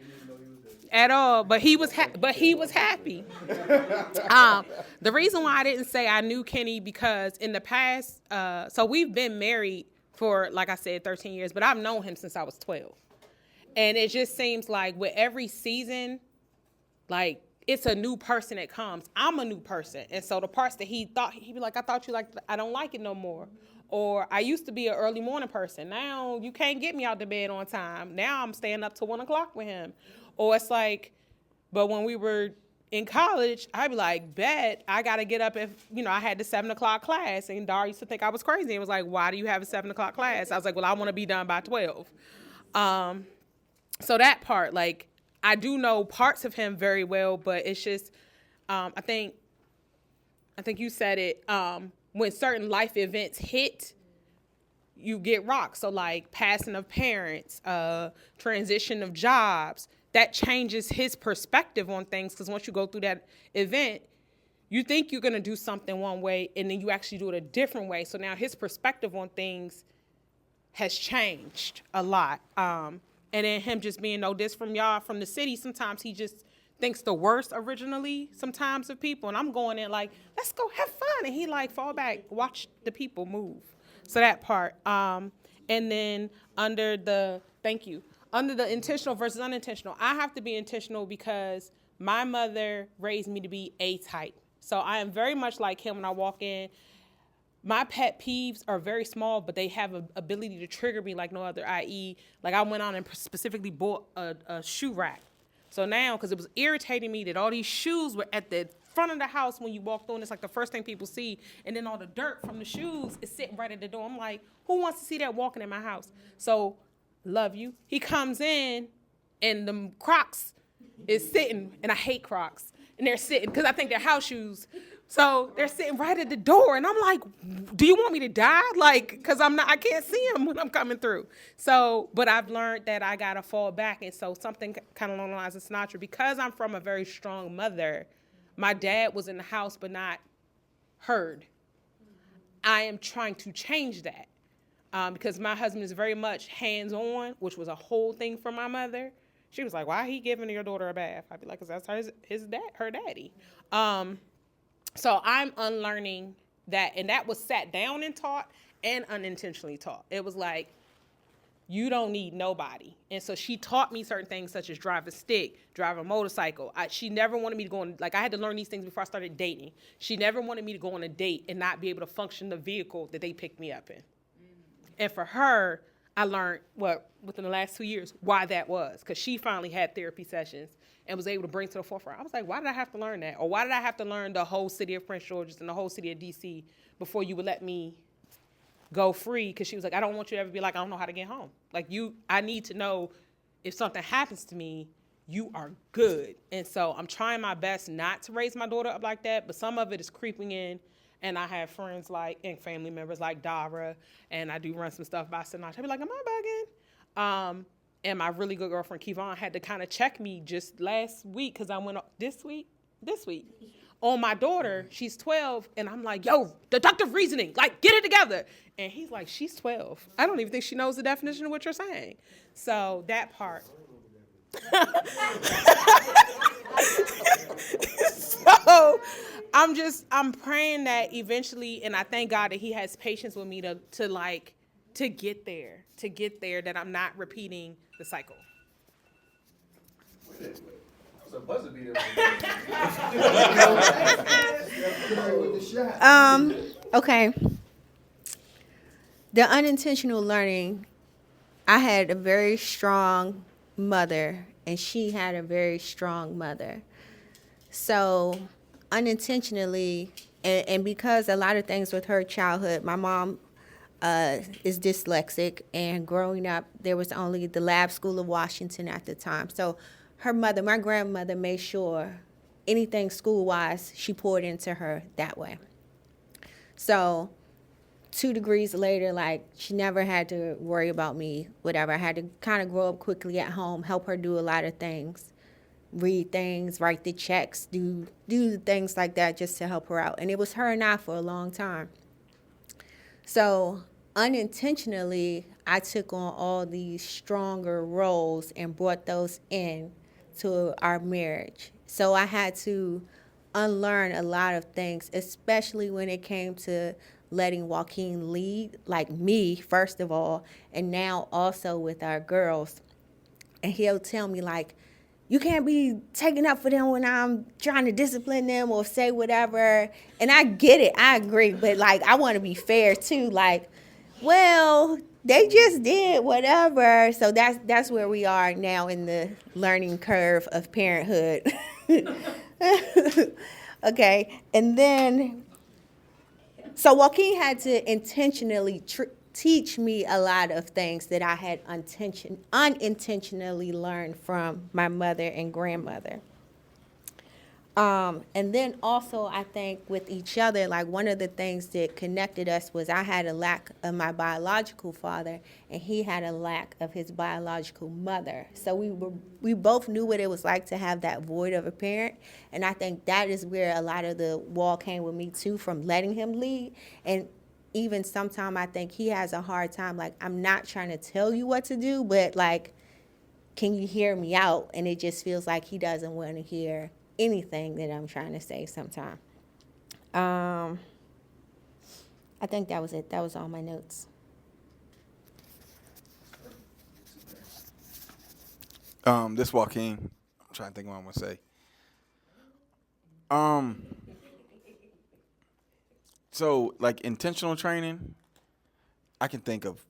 At all, but he was happy. The reason why I didn't say I knew Kenny because in the past, so we've been married for, like I said, 13 years, but I've known him since I was 12. And it just seems like with every season, like it's a new person that comes. I'm a new person. And so the parts that he'd be like, I thought you liked, I don't like it no more. Or I used to be an early morning person. Now you can't get me out the bed on time. Now I'm staying up till 1 o'clock with him. Or it's like, but when we were in college, I'd be like, bet I got to get up if, I had the 7 o'clock class. And Dar used to think I was crazy. It was like, why do you have a 7 o'clock class? I was like, well, I want to be done by 12. So that part, like, I do know parts of him very well, but it's just, I think you said it, when certain life events hit, you get rocked. So like passing of parents, transition of jobs, that changes his perspective on things. Because once you go through that event, you think you're going to do something one way and then you actually do it a different way. So now his perspective on things has changed a lot. And then him just being from y'all from the city, sometimes he just thinks the worst originally sometimes of people. And I'm going in like, let's go have fun. And he like, fall back, watch the people move. So that part. And then under the intentional versus unintentional, I have to be intentional because my mother raised me to be A-type. So I am very much like him when I walk in. My pet peeves are very small, but they have an ability to trigger me like no other, i.e. like I went on and specifically bought a shoe rack. So now, because it was irritating me that all these shoes were at the front of the house when you walk through, and it's like the first thing people see, and then all the dirt from the shoes is sitting right at the door. I'm like, who wants to see that walking in my house? So, love you. He comes in, and the Crocs is sitting, and I hate Crocs, and they're sitting, because I think they're house shoes. So they're sitting right at the door, and I'm like, do you want me to die? Like, because I can't see them when I'm coming through. So, but I've learned that I got to fall back. And so something kind of along the lines of Sinatra, because I'm from a very strong mother, my dad was in the house but not heard. I am trying to change that because my husband is very much hands-on, which was a whole thing for my mother. She was like, why are he giving your daughter a bath? I'd be like, because that's her daddy. So I'm unlearning that, and that was sat down and taught and unintentionally taught. It was like, you don't need nobody. And so she taught me certain things such as drive a stick, drive a motorcycle. She never wanted me to go on, like I had to learn these things before I started dating. She never wanted me to go on a date and not be able to function the vehicle that they picked me up in. And for her, I learned within the last 2 years why that was, because she finally had therapy sessions and was able to bring to the forefront. I was like, why did I have to learn that? Or why did I have to learn the whole city of Prince George's and the whole city of D.C. before you would let me go free? Because she was like, I don't want you to ever be like, I don't know how to get home. Like I need to know if something happens to me, you are good. And so I'm trying my best not to raise my daughter up like that, but some of it is creeping in. And I have friends and family members like Dara, and I do run some stuff by Sinatra. I be like, am I bugging? And my really good girlfriend, Kevon, had to kind of check me just last week because I went this week, on my daughter. She's 12, and I'm like, yo, deductive reasoning, like, get it together. And he's like, she's 12. I don't even think she knows the definition of what you're saying. So that part. So I'm praying that eventually, and I thank God that He has patience with me to get there, that I'm not repeating the cycle. Okay. The unintentional learning, I had a very strong mother, and she had a very strong mother. So unintentionally, and because a lot of things with her childhood, my mom is dyslexic, and growing up, there was only the Lab School of Washington at the time. So her mother, my grandmother, made sure anything school-wise, she poured into her that way. So 2 degrees later, like, she never had to worry about me, whatever. I had to kind of grow up quickly at home, help her do a lot of things, read things, write the checks, do things like that just to help her out. And it was her and I for a long time. So unintentionally, I took on all these stronger roles and brought those in to our marriage. So I had to unlearn a lot of things, especially when it came to letting Joaquin lead, like me, first of all, and now also with our girls. And he'll tell me, like, you can't be taking up for them when I'm trying to discipline them or say whatever. And I get it, I agree, but like, I want to be fair too. Like, well, they just did whatever. So that's where we are now in the learning curve of parenthood. Okay, and then, so Joaquin had to intentionally teach me a lot of things that I had unintentionally learned from my mother and grandmother. And then also, I think with each other, like, one of the things that connected us was I had a lack of my biological father, and he had a lack of his biological mother. So we both knew what it was like to have that void of a parent, and I think that is where a lot of the wall came with me too, from letting him lead. And even sometimes I think he has a hard time, like, I'm not trying to tell you what to do, but like, can you hear me out? And it just feels like he doesn't want to hear anything that I'm trying to say sometimes. I think that was it. That was all my notes. This Joaquin, I'm trying to think what I'm gonna say. So like intentional training, I can think of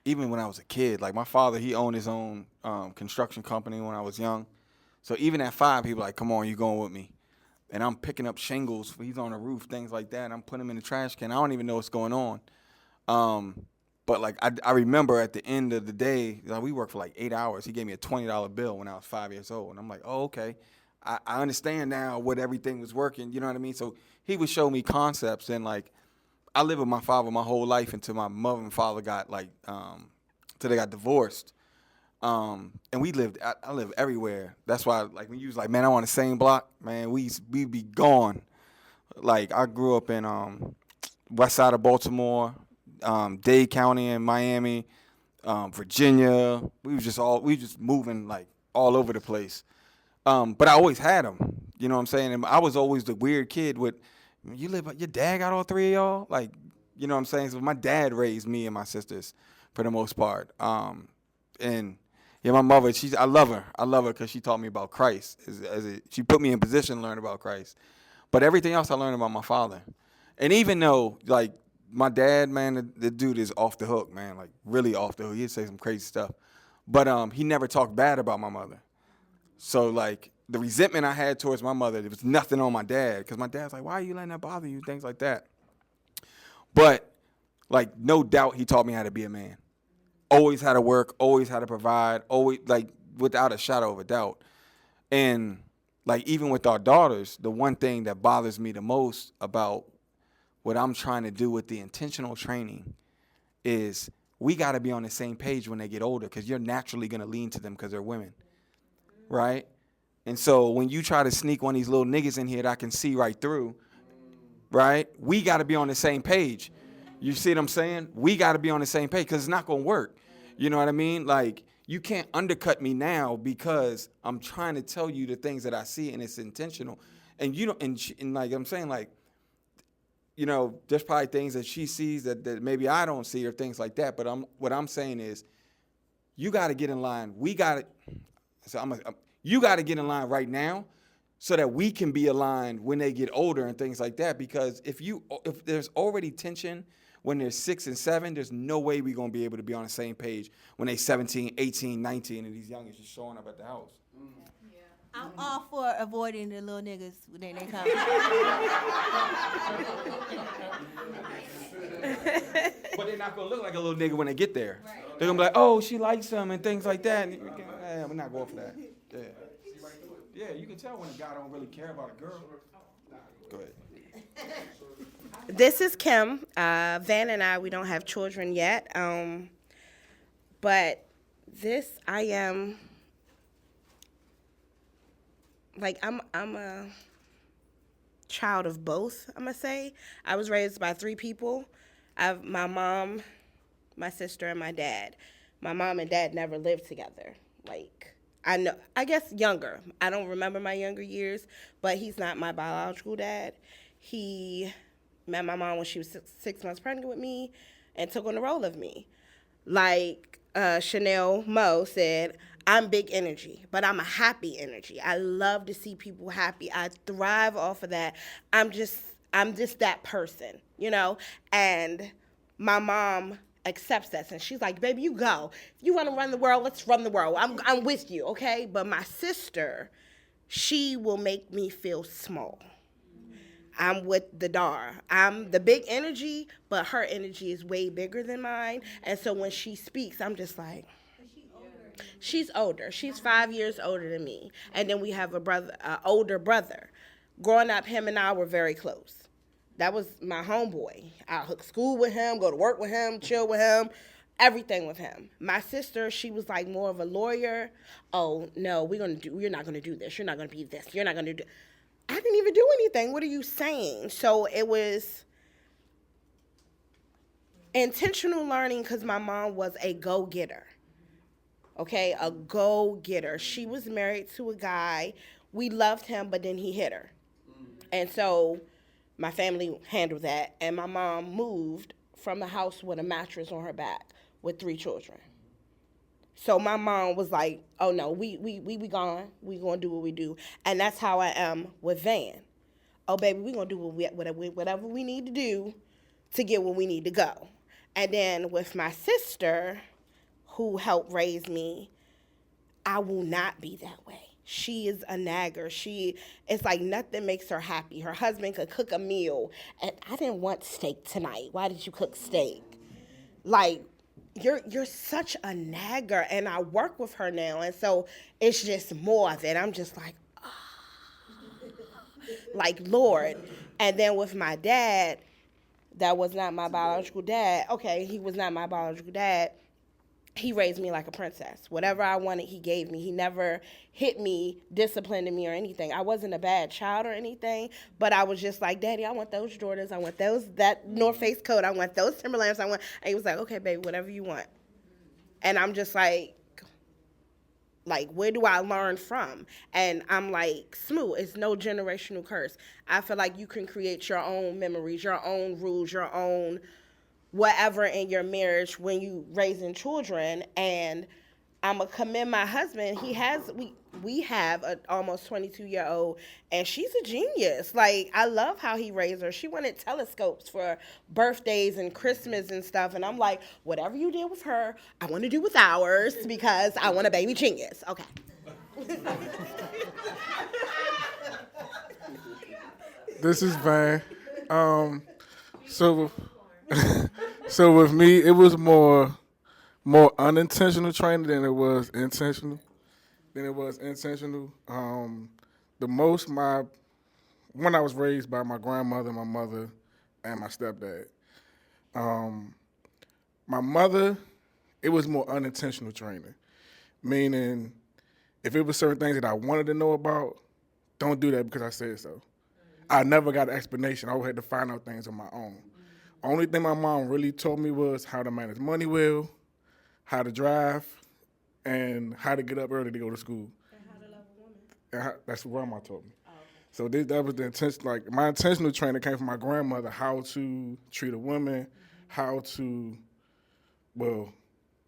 even when I was a kid. Like my father, he owned his own construction company when I was young. So even at 5, he was like, come on, you going with me. And I'm picking up shingles. He's on the roof, things like that. And I'm putting them in the trash can. I don't even know what's going on. But like I remember at the end of the day, like, we worked for like 8 hours. He gave me a $20 bill when I was 5 years old. And I'm like, oh, okay. I understand now what everything was working. You know what I mean? So he would show me concepts. And like, I lived with my father my whole life until my mother and father got like, till they got divorced. And we lived, I lived everywhere. That's why, like, when you was like, man, I want the same block, man, we be gone. Like, I grew up in west side of Baltimore, Dade County in Miami, Virginia. We was just moving, like, all over the place. But I always had them, you know what I'm saying? And I was always the weird kid with, your dad got all 3 of y'all? Like, you know what I'm saying? So my dad raised me and my sisters for the most part. And yeah, my mother, I love her. I love her because she taught me about Christ. She put me in position to learn about Christ. But everything else I learned about my father. And even though, like, my dad, man, the dude is off the hook, man, like, really off the hook. He'd say some crazy stuff. But he never talked bad about my mother. So, like, the resentment I had towards my mother, there was nothing on my dad. Because my dad's like, why are you letting that bother you? Things like that. But, like, no doubt he taught me how to be a man. Always had to work, always had to provide, always, like, without a shadow of a doubt. And, like, even with our daughters, the one thing that bothers me the most about what I'm trying to do with the intentional training is we got to be on the same page when they get older, because you're naturally going to lean to them because they're women, right? And so when you try to sneak one of these little niggas in here that I can see right through, right, we got to be on the same page. You see what I'm saying? We got to be on the same page because it's not going to work. You know what I mean? Like, you can't undercut me now because I'm trying to tell you the things that I see and it's intentional. And you don't, and like I'm saying, like, you know, there's probably things that she sees that maybe I don't see or things like that. But what I'm saying is, you got to get in line. You got to get in line right now so that we can be aligned when they get older and things like that. Because if there's already tension when they're 6 and 7, there's no way we're going to be able to be on the same page when they're 17, 18, 19, and these youngins just showing up at the house. I'm all for avoiding the little niggas when they come. But they're not going to look like a little nigga when they get there. Right. They're going to be like, oh, she likes him and things like that. We're not going for that. Yeah. Yeah, you can tell when a guy don't really care about a girl. Go ahead. This is Kim. Van and I, we don't have children yet. But I am, like, I'm a child of both, I'm going to say. I was raised by 3 people. I have my mom, my sister, and my dad. My mom and dad never lived together. Like, I guess younger. I don't remember my younger years, but he's not my biological dad. He met my mom when she was 6 months pregnant with me and took on the role of me. Like Chanel Moe said, I'm big energy, but I'm a happy energy. I love to see people happy. I thrive off of that. I'm just that person, you know? And my mom accepts that, and she's like, baby, you go. If you want to run the world, let's run the world. I'm with you, okay? But my sister, she will make me feel small. I'm with the Dar. I'm the big energy, but her energy is way bigger than mine. And so when she speaks, I'm just like, she's older. She's 5 years older than me. And then we have an older brother. Growing up, him and I were very close. That was my homeboy. I hook school with him, go to work with him, chill with him, everything with him. My sister, she was like more of a lawyer. Oh, no, you're not going to do this. You're not going to be this. You're not going to do. I didn't even do anything. What are you saying? So it was intentional learning because my mom was a go-getter. Okay, a go-getter. She was married to a guy. We loved him, but then he hit her. And so my family handled that, and my mom moved from the house with a mattress on her back with 3 children. So my mom was like, oh no, we gone. We gonna do what we do. And that's how I am with Van. Oh baby, we gonna do whatever we need to do to get where we need to go. And then with my sister, who helped raise me, I will not be that way. She is a nagger. It's like nothing makes her happy. Her husband could cook a meal, and I didn't want steak tonight. Why did you cook steak? Like, you're such a nagger, and I work with her now, and so it's just more of it. I'm just like, like, Lord. And then with my dad, that was not my biological dad. Okay, he was not my biological dad. He raised me like a princess. Whatever I wanted, he gave me. He never hit me, disciplined me, or anything. I wasn't a bad child or anything, but I was just like, Daddy, I want those Jordans. I want that North Face coat. I want those Timberlands. And he was like, okay, baby, whatever you want. And I'm just like, where do I learn from? And I'm like, Smooth, it's no generational curse. I feel like you can create your own memories, your own rules, your own whatever in your marriage when you raising children. And I'm gonna commend my husband. We have an almost 22-year-old, and she's a genius. Like, I love how he raised her. She wanted telescopes for birthdays and Christmas and stuff, and I'm like, whatever you did with her, I want to do with ours because I want a baby genius. Okay. This is Van. So with me, it was more unintentional training than it was intentional. When I was raised by my grandmother, my mother, and my stepdad. My mother, it was more unintentional training, meaning if it was certain things that I wanted to know about, don't do that because I said so. I never got an explanation. I had to find out things on my own. Only thing my mom really told me was how to manage money well, how to drive, and how to get up early to go to school. And how to love a woman. That's what grandma taught me. Oh, okay. So that was the intention. Like my intentional training came from my grandmother, how to treat a woman, how to,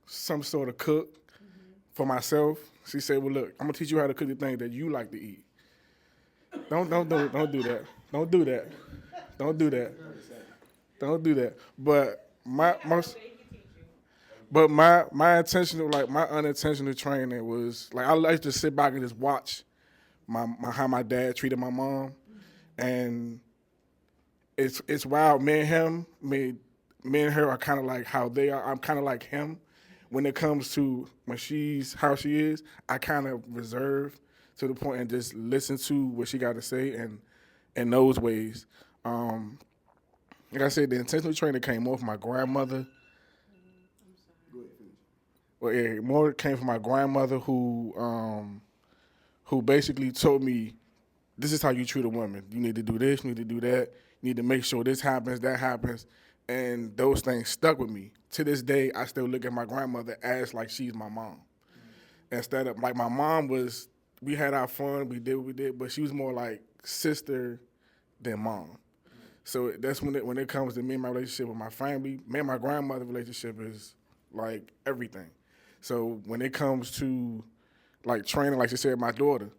some sort of cook for myself. She said, "Well, look, I'm gonna teach you how to cook the things that you like to eat. Don't do that. Don't do that. Don't do that. Don't do that." But my intentional, like my unintentional training was like I like to sit back and just watch how my dad treated my mom, and it's wild. Me and her are kind of like how they are. I'm kind of like him when it comes to when she's how she is. I kind of reserve to the point and just listen to what she got to say, and in those ways, like I said, the intentional training came off my grandmother. Well, yeah, more came from my grandmother who basically told me, this is how you treat a woman. You need to do this, you need to do that, you need to make sure this happens, that happens. And those things stuck with me. To this day, I still look at my grandmother as like she's my mom. Instead of, like my mom was, we had our fun, we did what we did, but she was more like sister than mom. So that's when it comes to me and my relationship with my family, me and my grandmother relationship is like everything. So when it comes to like training, like you said, my daughter,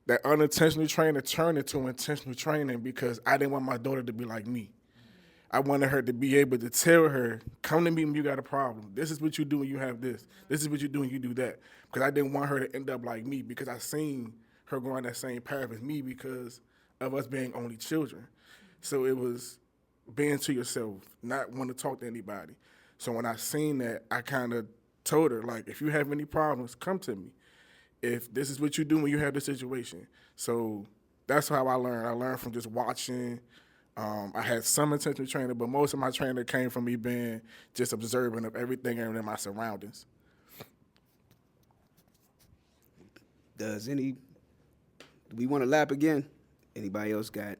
that unintentional training turned into intentional training because I didn't want my daughter to be like me. I wanted her to be able to tell her, come to me when you got a problem. This is what you do when you have this. This is what you do when you do that. Because I didn't want her to end up like me because I seen her go on that same path as me because of us being only children. So it was being to yourself, not want to talk to anybody. So when I seen that, I kind of told her, like, if you have any problems, come to me. If this is what you do when you have the situation. So that's how I learned. I learned from just watching. I had some intentional training, but most of my training came from me being just observant of everything in my surroundings. Do we want to lap again? Anybody else got?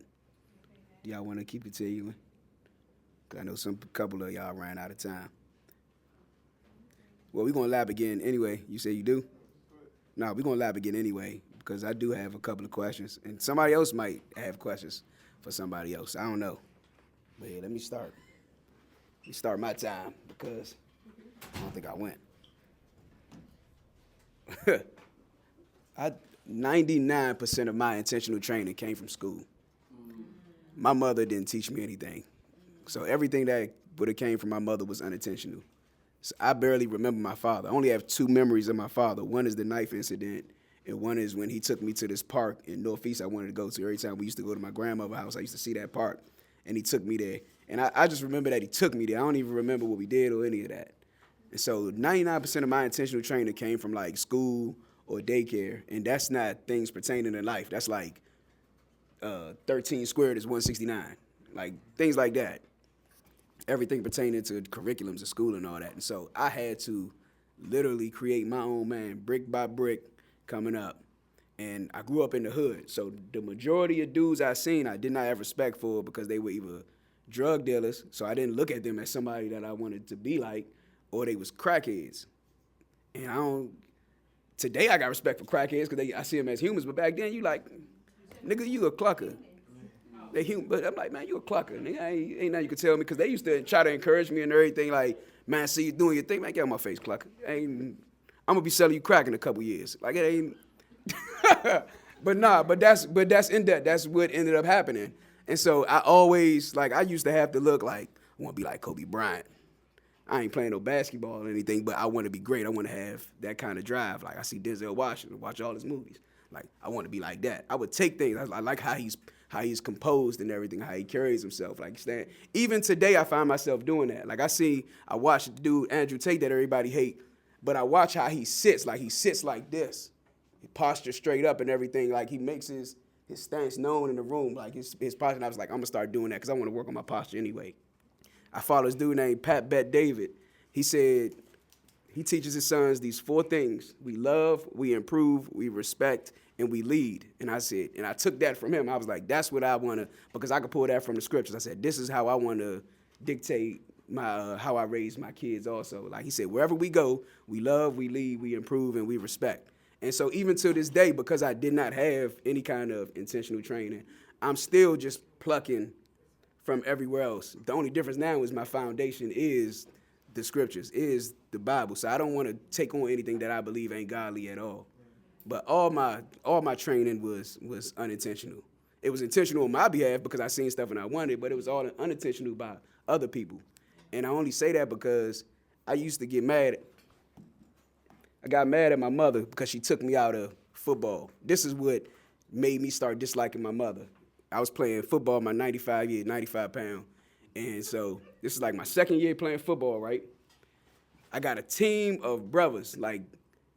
Do y'all want to keep it to you? Cause I know a couple of y'all ran out of time. Well, we're going to lap again anyway. You say you do? No, we're going to lap again anyway because I do have a couple of questions. And somebody else might have questions for somebody else. I don't know. But yeah, let me start. Let me start my time because I don't think I went. 99% of my intentional training came from school. My mother didn't teach me anything. So everything that would have came from my mother was unintentional. So I barely remember my father. I only have two memories of my father. One is the knife incident, and one is when he took me to this park in Northeast I wanted to go to. Every time we used to go to my grandmother's house, I used to see that park, and he took me there. And I just remember that he took me there. I don't even remember what we did or any of that. And so 99% of my intentional training came from like school or daycare, and that's not things pertaining to life. That's like 13 squared is 169, like things like that. Everything pertaining to curriculums of school and all that. And so I had to literally create my own man, brick by brick, coming up. And I grew up in the hood. So the majority of dudes I seen, I did not have respect for because they were either drug dealers, so I didn't look at them as somebody that I wanted to be like, or they was crackheads. And today I got respect for crackheads because I see them as humans, but back then you like, nigga, you a clucker. They human, but I'm like, man, you a clucker. Nigga, ain't nothing you can tell me because they used to try to encourage me and everything. Like, man, see you doing your thing, man, get out my face, clucker. I'm gonna be selling you crack in a couple years. Like it ain't. but that's in that. That's what ended up happening. And so I always I used to have to look like I want to be like Kobe Bryant. I ain't playing no basketball or anything, but I want to be great. I want to have that kind of drive. Like I see Denzel Washington, watch all his movies. Like I want to be like that. I would take things. I like how he's composed and everything, how he carries himself. Like even today, I find myself doing that. Like I watch the dude Andrew Tate that everybody hate, but I watch how he sits. Like he sits like this, he postures straight up and everything. Like he makes his stance known in the room. Like his posture. And I was like, I'm gonna start doing that because I want to work on my posture anyway. I follow this dude named Pat Bet David. He said he teaches his sons these 4 things: we love, we improve, we respect, and we lead. And I said, and I took that from him. I was like, that's what I want to, because I could pull that from the scriptures. I said, this is how I want to dictate my how I raised my kids also. Like he said, wherever we go, we love, we lead, we improve, and we respect. And so even to this day, because I did not have any kind of intentional training, I'm still just plucking from everywhere else. The only difference now is my foundation is the scriptures, is the Bible. So I don't want to take on anything that I believe ain't godly at all. But all my training was unintentional. It was intentional on my behalf because I seen stuff and I wanted, but it was all unintentional by other people. And I only say that because I used to get mad. I got mad at my mother because she took me out of football. This is what made me start disliking my mother. I was playing football my 95 pound. And so this is like my second year playing football, right? I got a team of brothers, like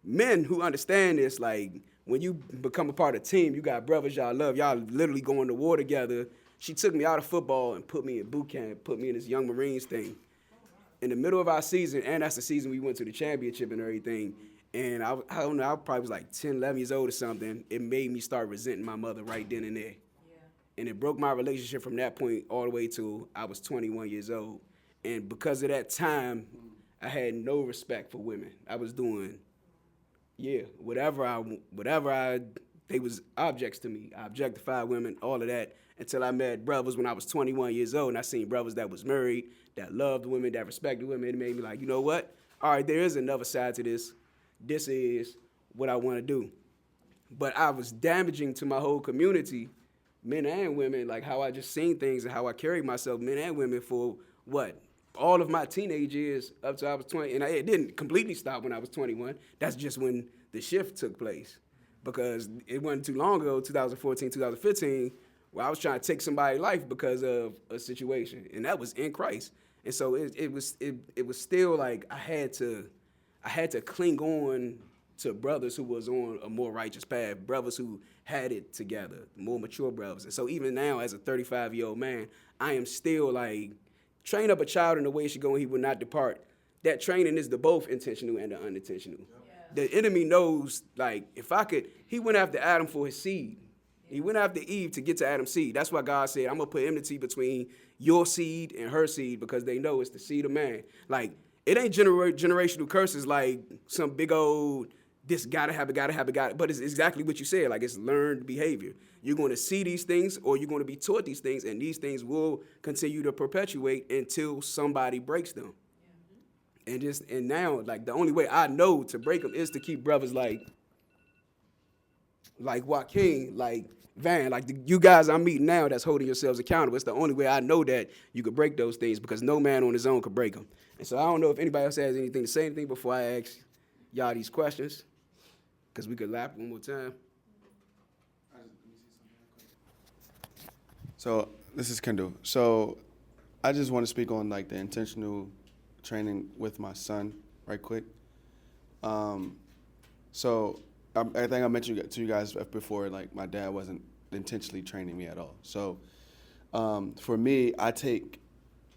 men who understand this. Like when you become a part of a team, you got brothers y'all love. Y'all literally go in the war together. She took me out of football and put me in boot camp, put me in this Young Marines thing. In the middle of our season, and that's the season we went to the championship and everything, and I don't know, I probably was like 10, 11 years old or something. It made me start resenting my mother right then and there. Yeah. And it broke my relationship from that point all the way till I was 21 years old. And because of that time, I had no respect for women. I was doing, they was objects to me. I objectified women, all of that, until I met brothers when I was 21 years old, and I seen brothers that was married, that loved women, that respected women. It made me like, you know what? All right, there is another side to this. This is what I want to do. But I was damaging to my whole community, men and women, like how I just seen things and how I carried myself, men and women, for what? All of my teenage years up to I was 20. And it didn't completely stop when I was 21. That's just when the shift took place. Because it wasn't too long ago, 2014, 2015, where I was trying to take somebody's life because of a situation. And that was in Christ. And so it was still like I had to cling on to brothers who was on a more righteous path, brothers who had it together, more mature brothers. And so even now, as a 35-year-old man, I am still like, train up a child in the way he should go and he will not depart. That training is the both intentional and the unintentional. Yeah. The enemy knows, like, he went after Adam for his seed. He went after Eve to get to Adam's seed. That's why God said, I'm going to put enmity between your seed and her seed, because they know it's the seed of man. Like, it ain't generational curses like some big old, this gotta happen, but it's exactly what you said. Like, it's learned behavior. You're going to see these things, or you're going to be taught these things, and these things will continue to perpetuate until somebody breaks them. Yeah. And now, like, the only way I know to break them is to keep brothers like Joaquin, like Van, like you guys I'm meeting now that's holding yourselves accountable. It's the only way I know that you could break those things, because no man on his own could break them. And so I don't know if anybody else has anything to say anything before I ask y'all these questions, because we could lap one more time. So this is Kendall. So I just want to speak on like the intentional training with my son right quick. So I think I mentioned to you guys before, like my dad wasn't intentionally training me at all. So for me, I take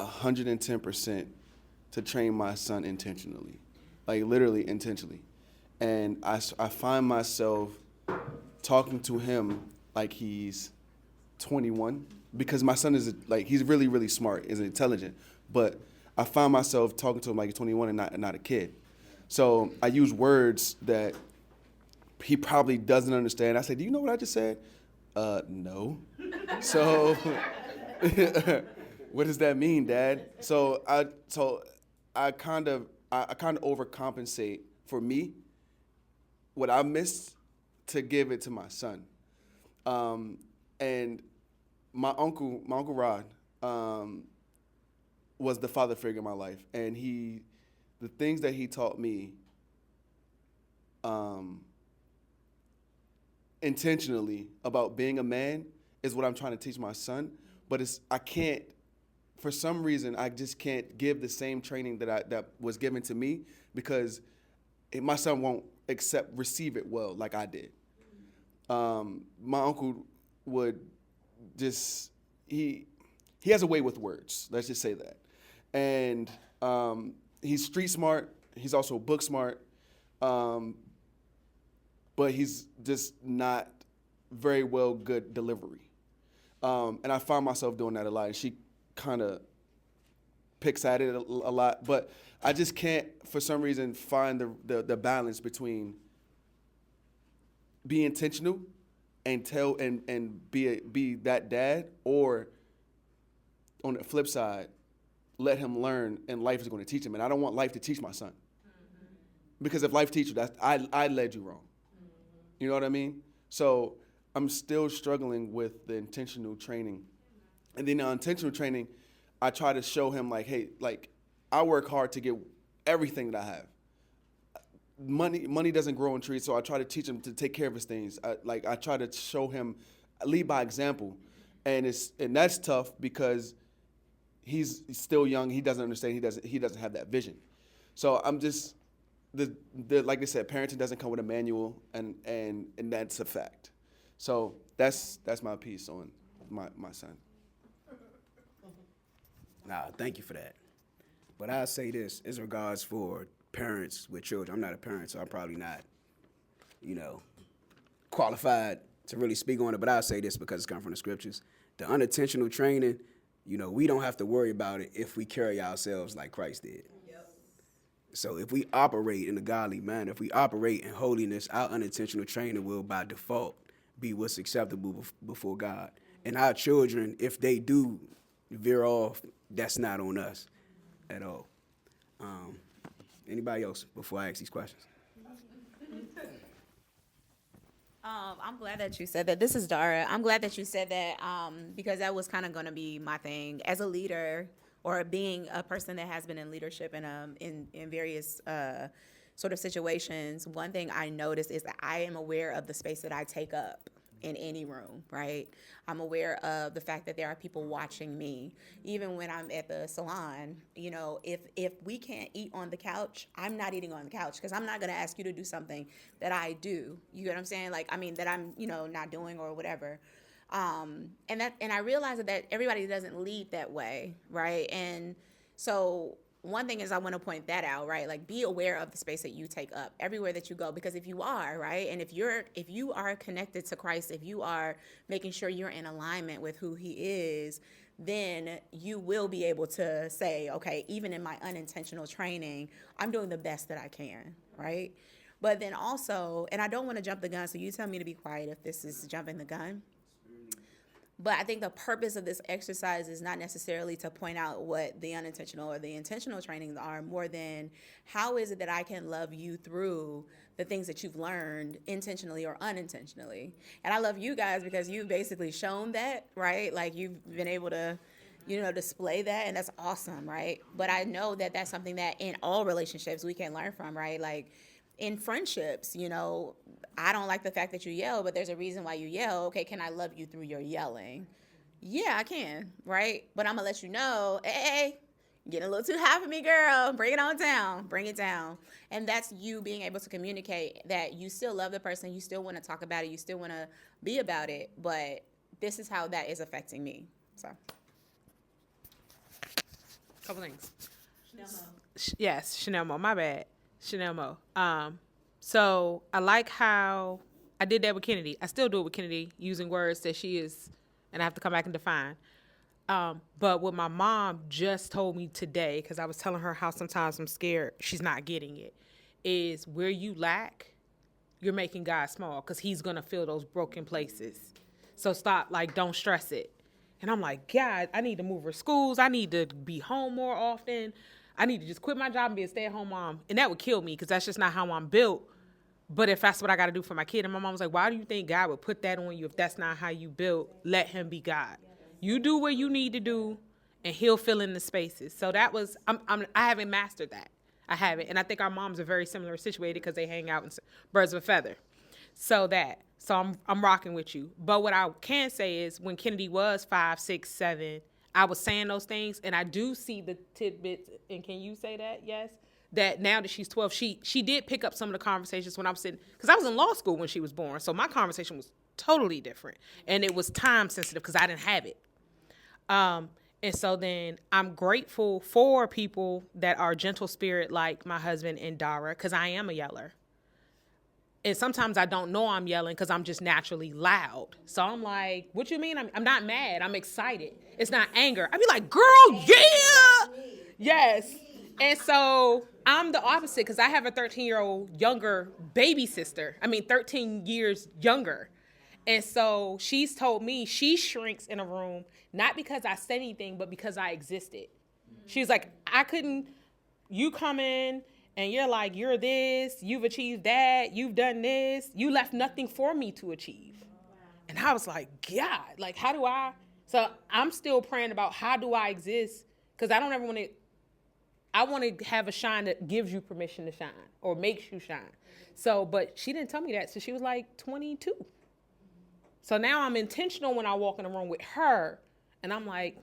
110% to train my son intentionally, like literally intentionally. And I find myself talking to him like he's 21, because my son is like, he's really, really smart, is intelligent, but I find myself talking to him like he's 21 and not a kid. So I use words that he probably doesn't understand. I say, do you know what I just said? No. So what does that mean, Dad? So I kind of overcompensate for me what I missed to give it to my son. And my uncle Rod was the father figure in my life, and the things that he taught me intentionally about being a man is what I'm trying to teach my son. But I can't, for some reason, I just can't give the same training that was given to me, because my son won't receive it well like I did. My uncle would just, he has a way with words, let's just say that. And he's street smart, he's also book smart, but he's just not very well good delivery. And I find myself doing that a lot, and she kind of picks at it a lot, but I just can't, for some reason, find the balance between be intentional and tell and be that dad, or on the flip side, let him learn and life is going to teach him. And I don't want life to teach my son. Because if life teaches you, I led you wrong. You know what I mean? So I'm still struggling with the intentional training. And then the intentional training, I try to show him like, hey, like I work hard to get everything that I have. Money doesn't grow on trees, so I try to teach him to take care of his things. I try to show him, lead by example. And that's tough because he's still young. He doesn't understand. He doesn't have that vision. So I'm just like I said, parenting doesn't come with a manual, and that's a fact. So that's my piece on my son. Nah, thank you for that. But I'll say this as regards for parents with children. I'm not a parent, so I'm probably not, qualified to really speak on it. But I'll say this because it's come from the scriptures. The unintentional training, we don't have to worry about it if we carry ourselves like Christ did. So if we operate in a godly manner, if we operate in holiness, our unintentional training will by default be what's acceptable before God. And our children, if they do veer off, that's not on us at all. Anybody else before I ask these questions? I'm glad that you said that. This is Dara. I'm glad that you said that because that was kind of going to be my thing as a leader, or being a person that has been in leadership in various sort of situations. One thing I noticed is that I am aware of the space that I take up in any room, right? I'm aware of the fact that there are people watching me. Even when I'm at the salon, if we can't eat on the couch, I'm not eating on the couch because I'm not gonna ask you to do something that I do. You get what I'm saying? That I'm, not doing or whatever. And I realize that everybody doesn't lead that way, right? And so one thing is I want to point that out, right? Like, be aware of the space that you take up everywhere that you go, because if you are, right, and if you are connected to Christ, if you are making sure you're in alignment with who He is, then you will be able to say, okay, even in my unintentional training, I'm doing the best that I can, right? But then also, and I don't want to jump the gun, so you tell me to be quiet if this is jumping the gun. But I think the purpose of this exercise is not necessarily to point out what the unintentional or the intentional trainings are, more than how is it that I can love you through the things that you've learned intentionally or unintentionally. And I love you guys because you've basically shown that, right? Like, you've been able to, display that, and that's awesome, right? But I know that that's something that in all relationships we can learn from, right? Like, in friendships, I don't like the fact that you yell, but there's a reason why you yell. Okay, can I love you through your yelling? Yeah, I can, right? But I'm going to let you know, hey, getting a little too high for me, girl. Bring it on down. Bring it down. And that's you being able to communicate that you still love the person. You still want to talk about it. You still want to be about it. But this is how that is affecting me. So. Couple things. Yes, Chanel Mo. My bad. Chanel Mo. So I like how I did that with Kennedy. I still do it with Kennedy, using words that she is, and I have to come back and define. But what my mom just told me today, because I was telling her how sometimes I'm scared she's not getting it, is where you lack, you're making God small, because He's going to fill those broken places. So stop, don't stress it. And I'm like, God, I need to move her schools. I need to be home more often. I need to just quit my job and be a stay-at-home mom. And that would kill me, because that's just not how I'm built. But if that's what I got to do for my kid, and my mom was like, why do you think God would put that on you if that's not how you built? Let Him be God. You do what you need to do, and He'll fill in the spaces. So that was, I haven't mastered that. I haven't. And I think our moms are very similar situated because they hang out in birds of a feather. So I'm rocking with you. But what I can say is when Kennedy was 5, 6, 7, I was saying those things, and I do see the tidbits. And can you say that? Yes. That now that she's 12, she did pick up some of the conversations when I was sitting, because I was in law school when she was born. So my conversation was totally different, and it was time sensitive because I didn't have it. And so then I'm grateful for people that are gentle spirit like my husband and Dara, because I am a yeller. And sometimes I don't know I'm yelling because I'm just naturally loud. So I'm like, what you mean? I'm not mad. I'm excited. It's not anger. I'd be like, girl, yeah. Yes. And so I'm the opposite because I have a 13-year-old younger baby sister. 13 years younger. And so she's told me she shrinks in a room, not because I said anything, but because I existed. She's like, you come in and you're like, you're this, you've achieved that, you've done this, you left nothing for me to achieve. And I was like, God, like, how do I? So I'm still praying about how do I exist? Because I don't ever want to, I want to have a shine that gives you permission to shine or makes you shine. So, but she didn't tell me that. So she was like 22. So now I'm intentional when I walk in the room with her. And I'm like,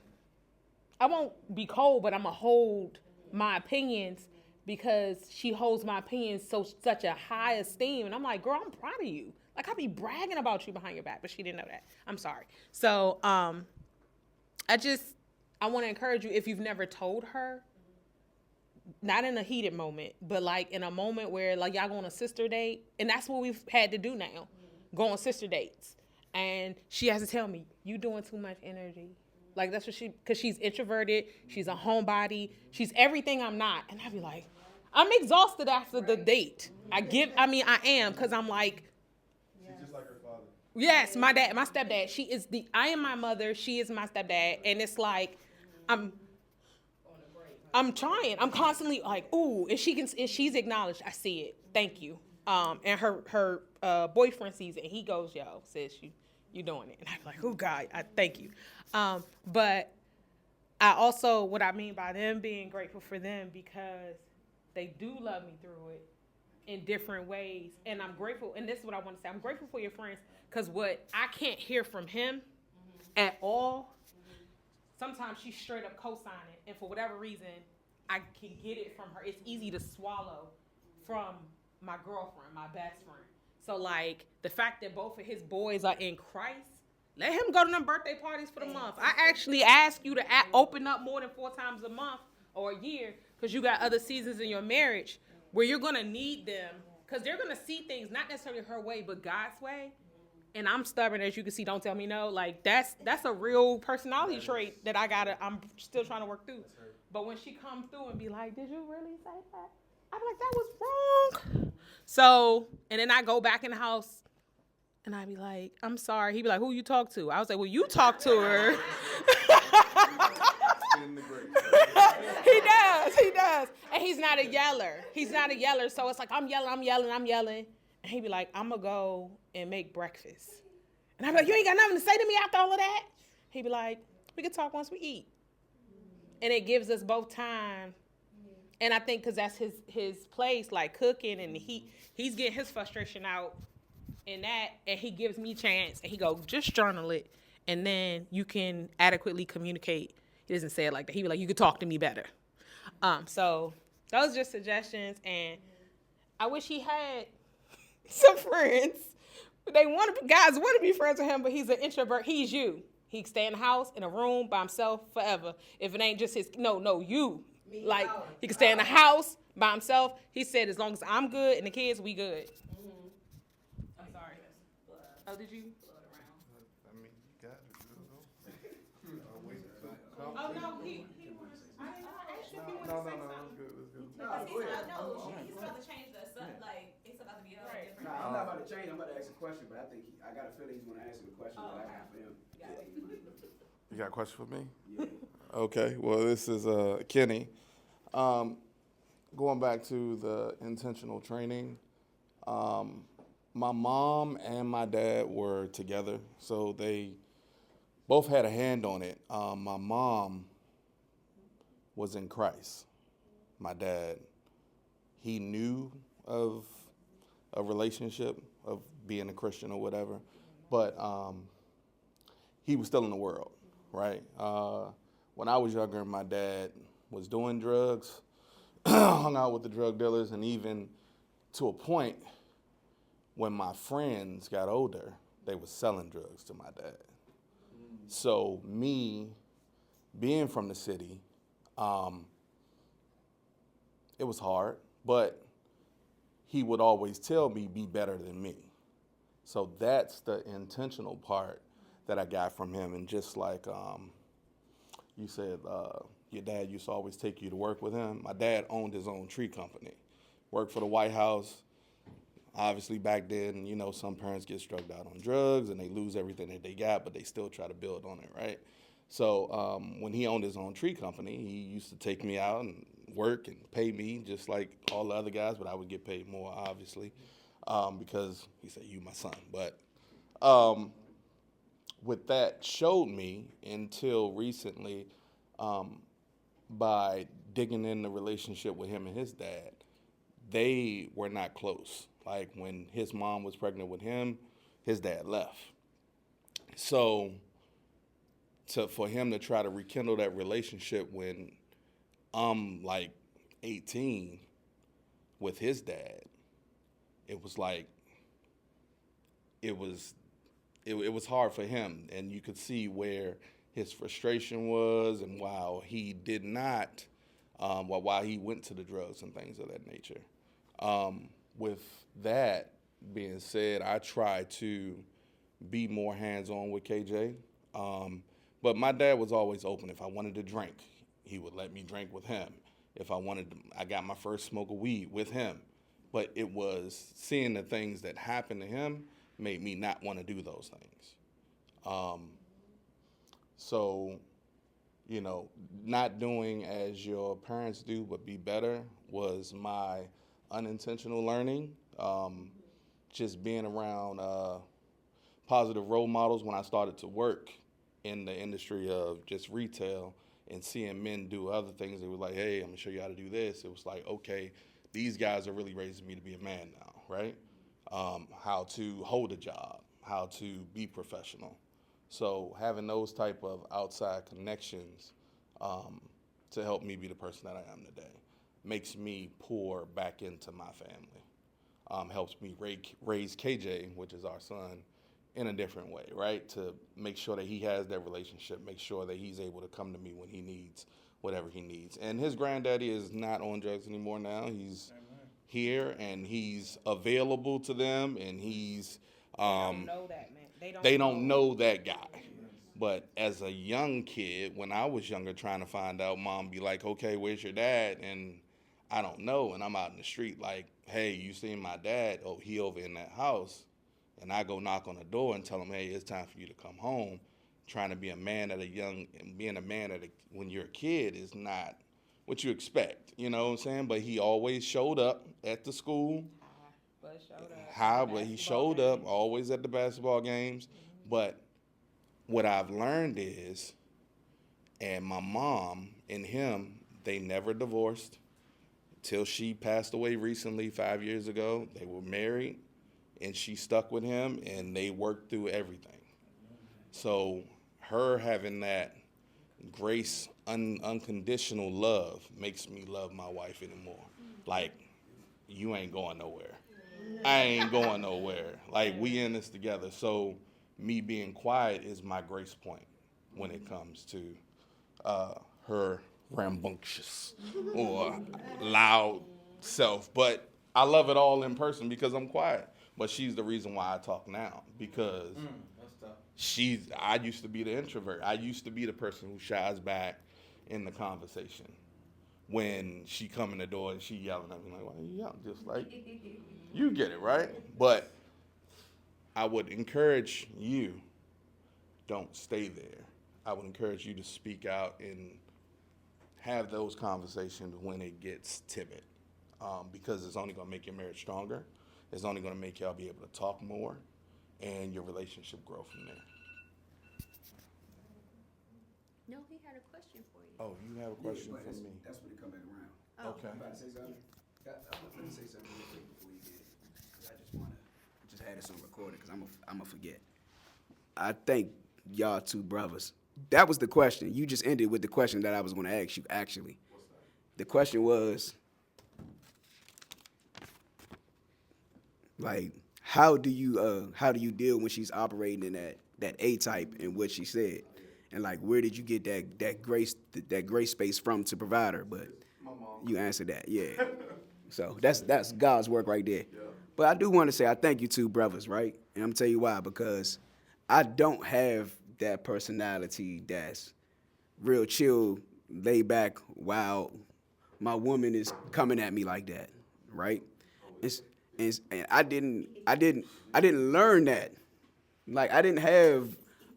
I won't be cold, but I'm going to hold my opinions because she holds my opinions such a high esteem. And I'm like, girl, I'm proud of you. Like, I be bragging about you behind your back, but she didn't know that. I'm sorry. So I want to encourage you, if you've never told her, not in a heated moment, but like in a moment where like y'all go on a sister date, and that's what we've had to do now, go on sister dates. And she has to tell me, you doing too much energy. Like that's what because she's introverted, she's a homebody, she's everything I'm not. And I'd be like, I'm exhausted after the date. I am, because I'm like, she's just like her father. Yes, my stepdad. I am my mother, she is my stepdad. And it's like, I'm trying. I'm constantly like, ooh, and she's acknowledged, I see it. Thank you. And her boyfriend sees it and he goes, yo, sis, you doing it. And I'm like, oh God, I thank you. But I also, what I mean by them being grateful for them, because they do love me through it in different ways. And I'm grateful, and this is what I want to say, I'm grateful for your friends, because what I can't hear from him at all, sometimes she's straight up co-signing, and for whatever reason, I can get it from her. It's easy to swallow from my girlfriend, my best friend. So like the fact that both of his boys are in Christ, let him go to them birthday parties for the month. I actually ask you to open up more than 4 times a month or a year, because you got other seasons in your marriage where you're going to need them, because they're going to see things not necessarily her way, but God's way. And I'm stubborn, as you can see, don't tell me no. Like that's a real personality trait that I'm still trying to work through. But when she come through and be like, did you really say that? I'm like, that was wrong. So, and then I go back in the house and I be like, I'm sorry. He be like, who you talk to? I was like, well, you talk to her. He does. And he's not a yeller. So it's like, I'm yelling. And he be like, I'm going to go and make breakfast. And I be like, you ain't got nothing to say to me after all of that? He be like, we can talk once we eat. And it gives us both time. And I think because that's his place, like cooking, and he's getting his frustration out in that, and he gives me chance, and he go, just journal it, and then you can adequately communicate. He doesn't say it like that. He be like, you could talk to me better. So those are just suggestions, and I wish he had some friends. Guys want to be friends with him, but he's an introvert. He's you. He can stay in the house, in a room, by himself forever. If it ain't just you. Like, he can stay in the house by himself. He said, as long as I'm good and the kids, we good. I'm sorry. Oh, did you? I mean, you got it. Oh, no, he was. I asked if he wanted to say something. He's about to change the like, it's about to be a different. No, I'm not about to change. I'm about to ask a question, but I think I got a feeling he's going to answer the question that I got for him. You got a question for me? Yeah. Okay, well, this is Kenny. Going back to the intentional training, my mom and my dad were together, so they both had a hand on it. My mom was in Christ. My dad, he knew of a relationship, of being a Christian or whatever, but he was still in the world, right? When I was younger, my dad was doing drugs, hung out with the drug dealers, and even to a point when my friends got older, they were selling drugs to my dad. So me being from the city, it was hard, but he would always tell me, be better than me. So that's the intentional part that I got from him. And just like you said, your dad used to always take you to work with him. My dad owned his own tree company, worked for the White House. Obviously, back then, you know, some parents get struck out on drugs and they lose everything that they got, but they still try to build on it, right? So when he owned his own tree company, he used to take me out and work and pay me just like all the other guys, but I would get paid more, obviously, because he said, you my son. But what that showed me until recently, by digging in the relationship with him and his dad, they were not close. Like when his mom was pregnant with him, his dad left. So for him to try to rekindle that relationship when I'm like 18 with his dad, it was like, it was hard for him. And you could see where his frustration was and why he did not, why he went to the drugs and things of that nature. With that being said, I try to be more hands-on with KJ. But my dad was always open. If I wanted to drink, he would let me drink with him. If I wanted to, I got my first smoke of weed with him. But it was seeing the things that happened to him made me not want to do those things. So, you know, not doing as your parents do, but be better was my unintentional learning. Just being around positive role models when I started to work in the industry of just retail and seeing men do other things. They were like, hey, I'm gonna show you how to do this. It was like, okay, these guys are really raising me to be a man now, right? How to hold a job, how to be professional. So having those type of outside connections to help me be the person that I am today makes me pour back into my family. Helps me raise KJ, which is our son, in a different way, right? To make sure that he has that relationship, make sure that he's able to come to me when he needs whatever he needs. And his granddaddy is not on drugs anymore now. He's here and he's available to them, and he's They don't know that, man. they don't know that guy. But as a young kid, when I was younger, trying to find out, mom be like, okay, where's your dad? And I don't know. And I'm out in the street like, hey, you seen my dad? Oh, he over in that house. And I go knock on the door and tell him, hey, it's time for you to come home. Trying to be a man being a man when you're a kid is not what you expect. You know what I'm saying? But he always showed up at the school. But he showed up always at the basketball games. But what I've learned is, and my mom and him, they never divorced till she passed away recently 5 years ago. They were married, and she stuck with him, and they worked through everything. So her having that grace, unconditional love makes me love my wife anymore. Like, you ain't going nowhere. I ain't going nowhere. Like, we in this together. So me being quiet is my grace point when it comes to her rambunctious or loud self. But I love it all in person because I'm quiet. But she's the reason why I talk now, because I used to be the introvert. I used to be the person who shies back in the conversation. When she come in the door and she yelling at me, like, why are you yelling? Just like, you get it, right? But I would encourage you, don't stay there. I would encourage you to speak out and have those conversations when it gets timid, because it's only going to make your marriage stronger. It's only going to make y'all be able to talk more, and your relationship grow from there. No, he had a question for you. Oh, you have a question for me? That's when he come back around. Oh. Okay. You about to say something? I'm going to say something real quick before you get it. 'Cause I just want to just have this on recording because I'm going to forget. I thank y'all two brothers. That was the question. You just ended with the question that I was going to ask you, actually. What's that? The question was, like, how do you deal when she's operating in that A type and what she said? And like, where did you get that grace space from to provide her? But you answered that, yeah. So that's God's work right there. Yeah. But I do want to say I thank you two brothers, right? And I'm gonna tell you why, because I don't have that personality that's real chill, lay back while my woman is coming at me like that, right? And I didn't learn that. Like, I didn't have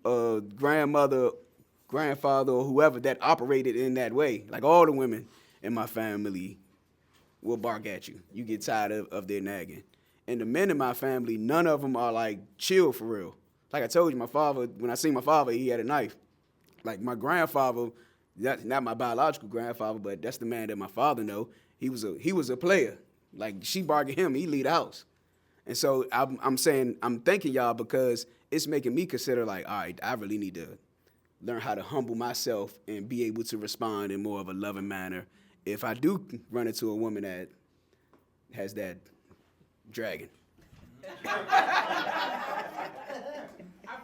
a grandmother, grandfather, or whoever that operated in that way. Like, all the women in my family will bark at you. You get tired of their nagging. And the men in my family, none of them are like chill for real. Like I told you, my father, when I seen my father, he had a knife. Like my grandfather, not my biological grandfather, but that's the man that my father know. He was a player. Like, she bark at him, he leave the house. And so I'm saying, I'm thanking y'all because it's making me consider, like, all right, I really need to learn how to humble myself and be able to respond in more of a loving manner if I do run into a woman that has that dragon. I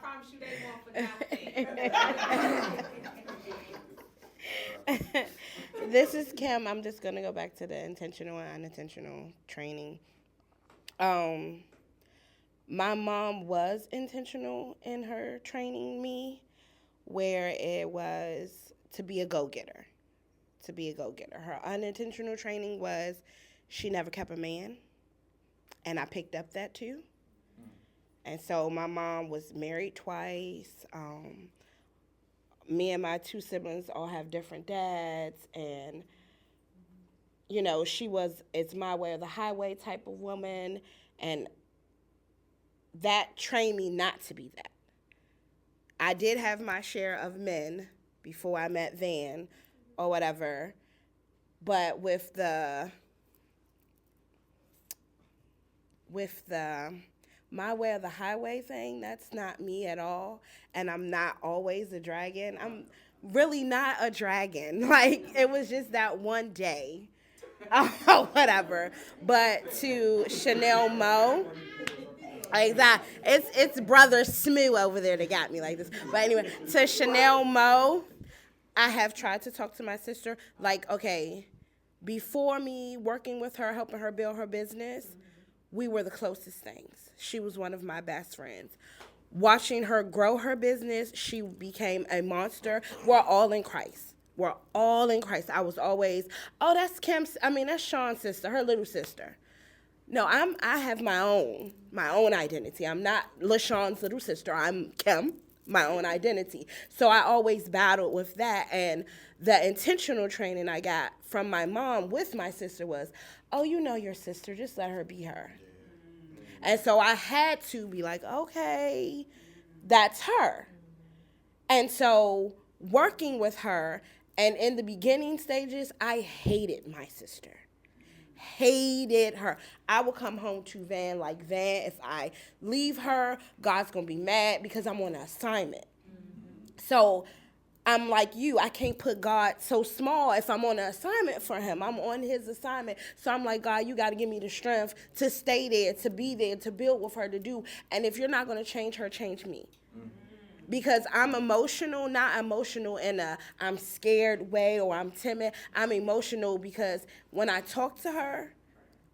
promise you they won't for This is Kim. I'm just going to go back to the intentional and unintentional training. My mom was intentional in her training me, where it was to be a go-getter. Her unintentional training was she never kept a man, and I picked up that too. And so my mom was married twice. Me and my two siblings all have different dads, and you know, it's my way or the highway type of woman, and that trained me not to be that. I did have my share of men before I met Van or whatever, but with the my way or the highway thing, that's not me at all. And I'm not always a dragon. I'm really not a dragon. Like, it was just that one day. Whatever. But to Chanel Mo, exactly. It's brother Smoo over there that got me like this. But anyway, to Chanel Mo, I have tried to talk to my sister. Like, okay, before me working with her, helping her build her business, we were the closest things. She was one of my best friends. Watching her grow her business, she became a monster. We're all in Christ. I was always, oh, that's that's Sean's sister, her little sister. No, I have my own identity. I'm not LaShawn's little sister. I'm Kim, my own identity. So I always battled with that. And the intentional training I got from my mom with my sister was, oh, you know your sister, just let her be her. And so I had to be like, okay, that's her. And so working with her, and in the beginning stages, I hated my sister. Hated her. I would come home to Van like, Van, if I leave her, God's going to be mad because I'm on an assignment. So I'm like you, I can't put God so small if I'm on an assignment for him. I'm on his assignment. So I'm like, God, you got to give me the strength to stay there, to be there, to build with her, to do. And if you're not going to change her, change me. Because I'm emotional, not emotional in a I'm scared way or I'm timid. I'm emotional because when I talk to her,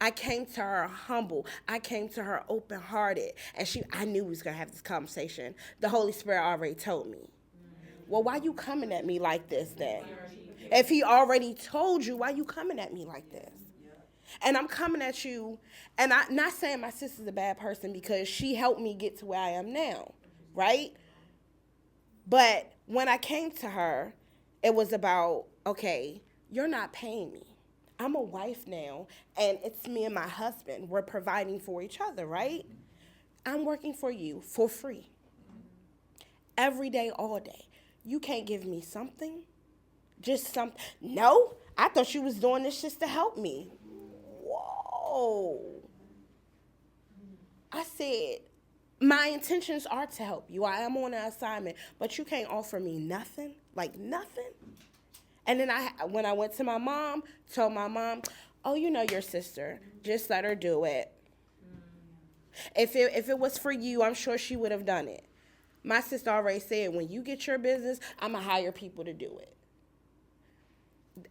I came to her humble. I came to her open-hearted. And I knew we was going to have this conversation. The Holy Spirit already told me. Well, why you coming at me like this then? If he already told you, why you coming at me like this? And I'm coming at you, and I'm not saying my sister's a bad person because she helped me get to where I am now, right? But when I came to her, it was about, okay, you're not paying me. I'm a wife now, and it's me and my husband. We're providing for each other, right? I'm working for you for free. Every day, all day. You can't give me something? Just something? No, I thought you was doing this just to help me. Whoa. I said, my intentions are to help you. I am on an assignment, but you can't offer me nothing, like nothing. And then when I went to my mom, told my mom, oh, you know your sister, just let her do it. If it was for you, I'm sure she would have done it. My sister already said, when you get your business, I'm going to hire people to do it.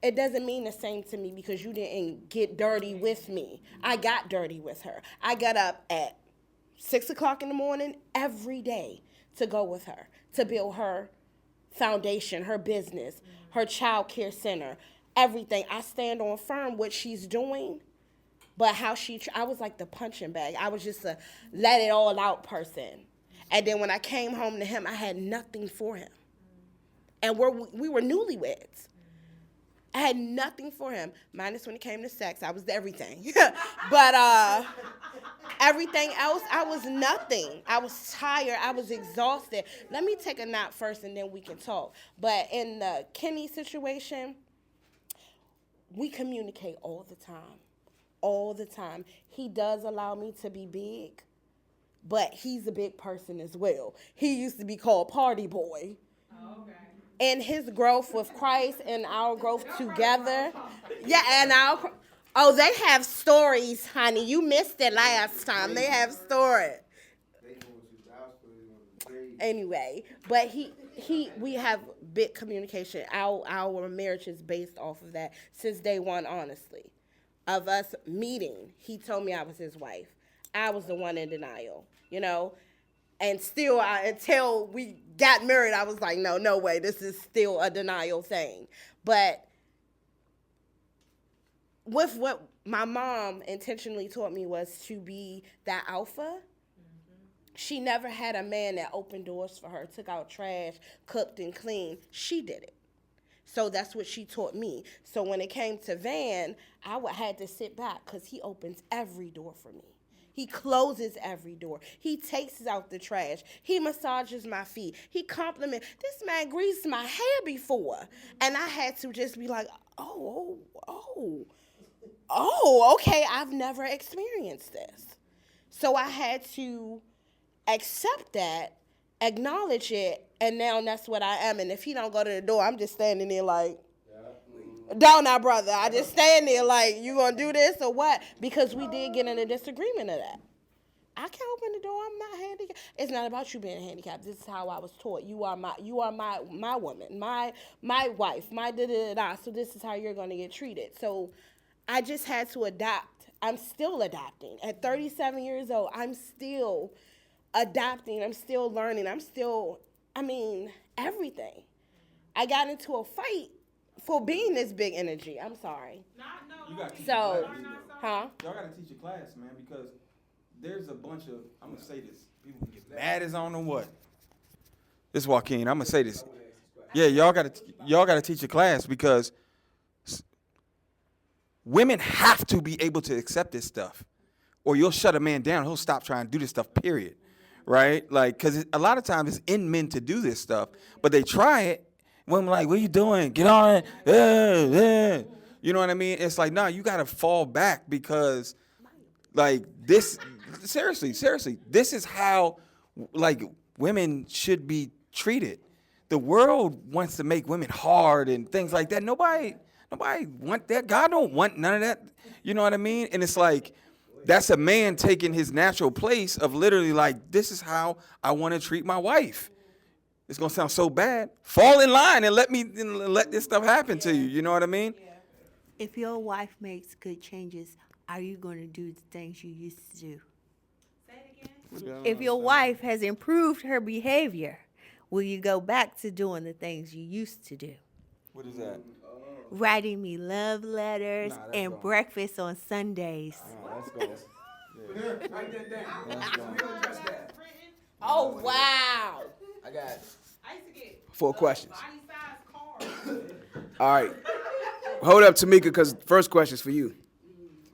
It doesn't mean the same to me because you didn't get dirty with me. I got dirty with her. I got up at 6 o'clock in the morning every day to go with her, to build her foundation, her business, her child care center, everything. I stand on firm what she's doing, but how I was like the punching bag. I was just a let it all out person. And then when I came home to him, I had nothing for him. And we were newlyweds. I had nothing for him, minus when it came to sex. I was everything. But everything else, I was nothing. I was tired. I was exhausted. Let me take a nap first, and then we can talk. But in the Kenny situation, we communicate all the time. All the time. He does allow me to be big, but he's a big person as well. He used to be called Party Boy. Oh, okay. And his growth with Christ and our growth together. Yeah, and they have stories, honey. You missed it last time. They have stories. Anyway, but we have big communication. Our marriage is based off of that since day one, honestly. Of us meeting, he told me I was his wife. I was the one in denial, And still, until we got married, I was like, no way, this is still a denial thing. But with what my mom intentionally taught me was to be that alpha. Mm-hmm. She never had a man that opened doors for her, took out trash, cooked and cleaned. She did it. So that's what she taught me. So when it came to Van, I had to sit back because he opens every door for me. He closes every door. He takes out the trash. He massages my feet. He compliments. This man greased my hair before. And I had to just be like, oh, okay, I've never experienced this. So I had to accept that, acknowledge it, and now that's what I am. And if he don't go to the door, I'm just standing there like, don't now, brother. I just stand there like, you gonna do this or what? Because we did get in a disagreement of that. I can't open the door. I'm not handicapped. It's not about you being handicapped. This is how I was taught. You are my woman, my wife, my da-da-da-da. So this is how you're gonna get treated. So I just had to adapt. I'm still adapting. At 37 years old, I'm still adapting. I'm still learning. Everything. I got into a fight for being this big energy. I'm sorry. You got Y'all gotta teach a class, man, because there's a bunch of, I'm gonna say this, people can get mad as I don't know what. This is Joaquin, I'm gonna say this. Yeah, y'all gotta teach a class because women have to be able to accept this stuff, or you'll shut a man down. He'll stop trying to do this stuff, period. Right? Like, because a lot of times it's in men to do this stuff, but they try it. Women like, what are you doing? Get on it. You know what I mean? It's like, no, you got to fall back because, like, this, seriously, this is how, like, women should be treated. The world wants to make women hard and things like that. Nobody want that. God don't want none of that. You know what I mean? And it's like, that's a man taking his natural place of literally like, this is how I want to treat my wife. It's going to sound so bad. Fall in line and let this stuff happen to you. You know what I mean? If your wife makes good changes, are you going to do the things you used to do? Say it again. If your wife has improved her behavior, will you go back to doing the things you used to do? What is that? Writing me love letters and wrong. breakfast on Sundays. That's going. Write that down. We don't address that. Oh, wow. I got I used to get 4 questions. body size cards. All right. Hold up, Tamika, because first question's for you.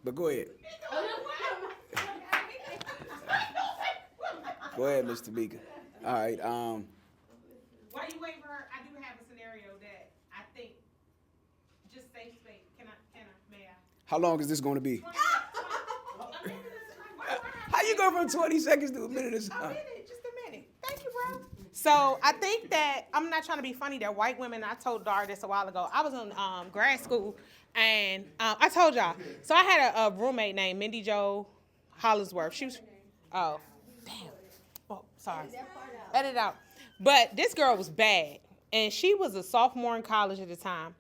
But go ahead. Go ahead, Miss Tamika. All right. While you wait for her, I do have a scenario that I think just safe space. May I? How long is this going to be? How you go from 20 seconds to a minute or something? Just a minute. Thank you, bro. So I think that, I'm not trying to be funny, that white women, I told Dar this a while ago. I was in grad school, and I told y'all. So I had a roommate named Mindy Jo Hollingsworth. She was, oh, damn. Oh, sorry. Edit it out. But this girl was bad, and she was a sophomore in college at the time.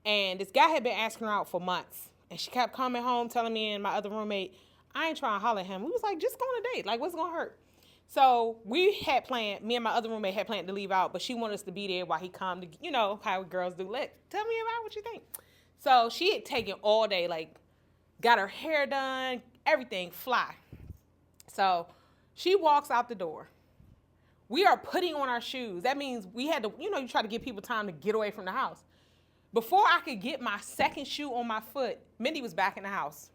And this guy had been asking her out for months. And she kept coming home telling me and my other roommate, I ain't trying to holler at him. We was like, just go on a date. Like, what's going to hurt? So we had planned, me and my other roommate had planned to leave out, but she wanted us to be there while he come to, you know, how girls do. Tell me about what you think. So she had taken all day, like, got her hair done, everything, fly. So she walks out the door. We are putting on our shoes. That means we had to, you know, you try to give people time to get away from the house. Before I could get my second shoe on my foot, Mindy was back in the house.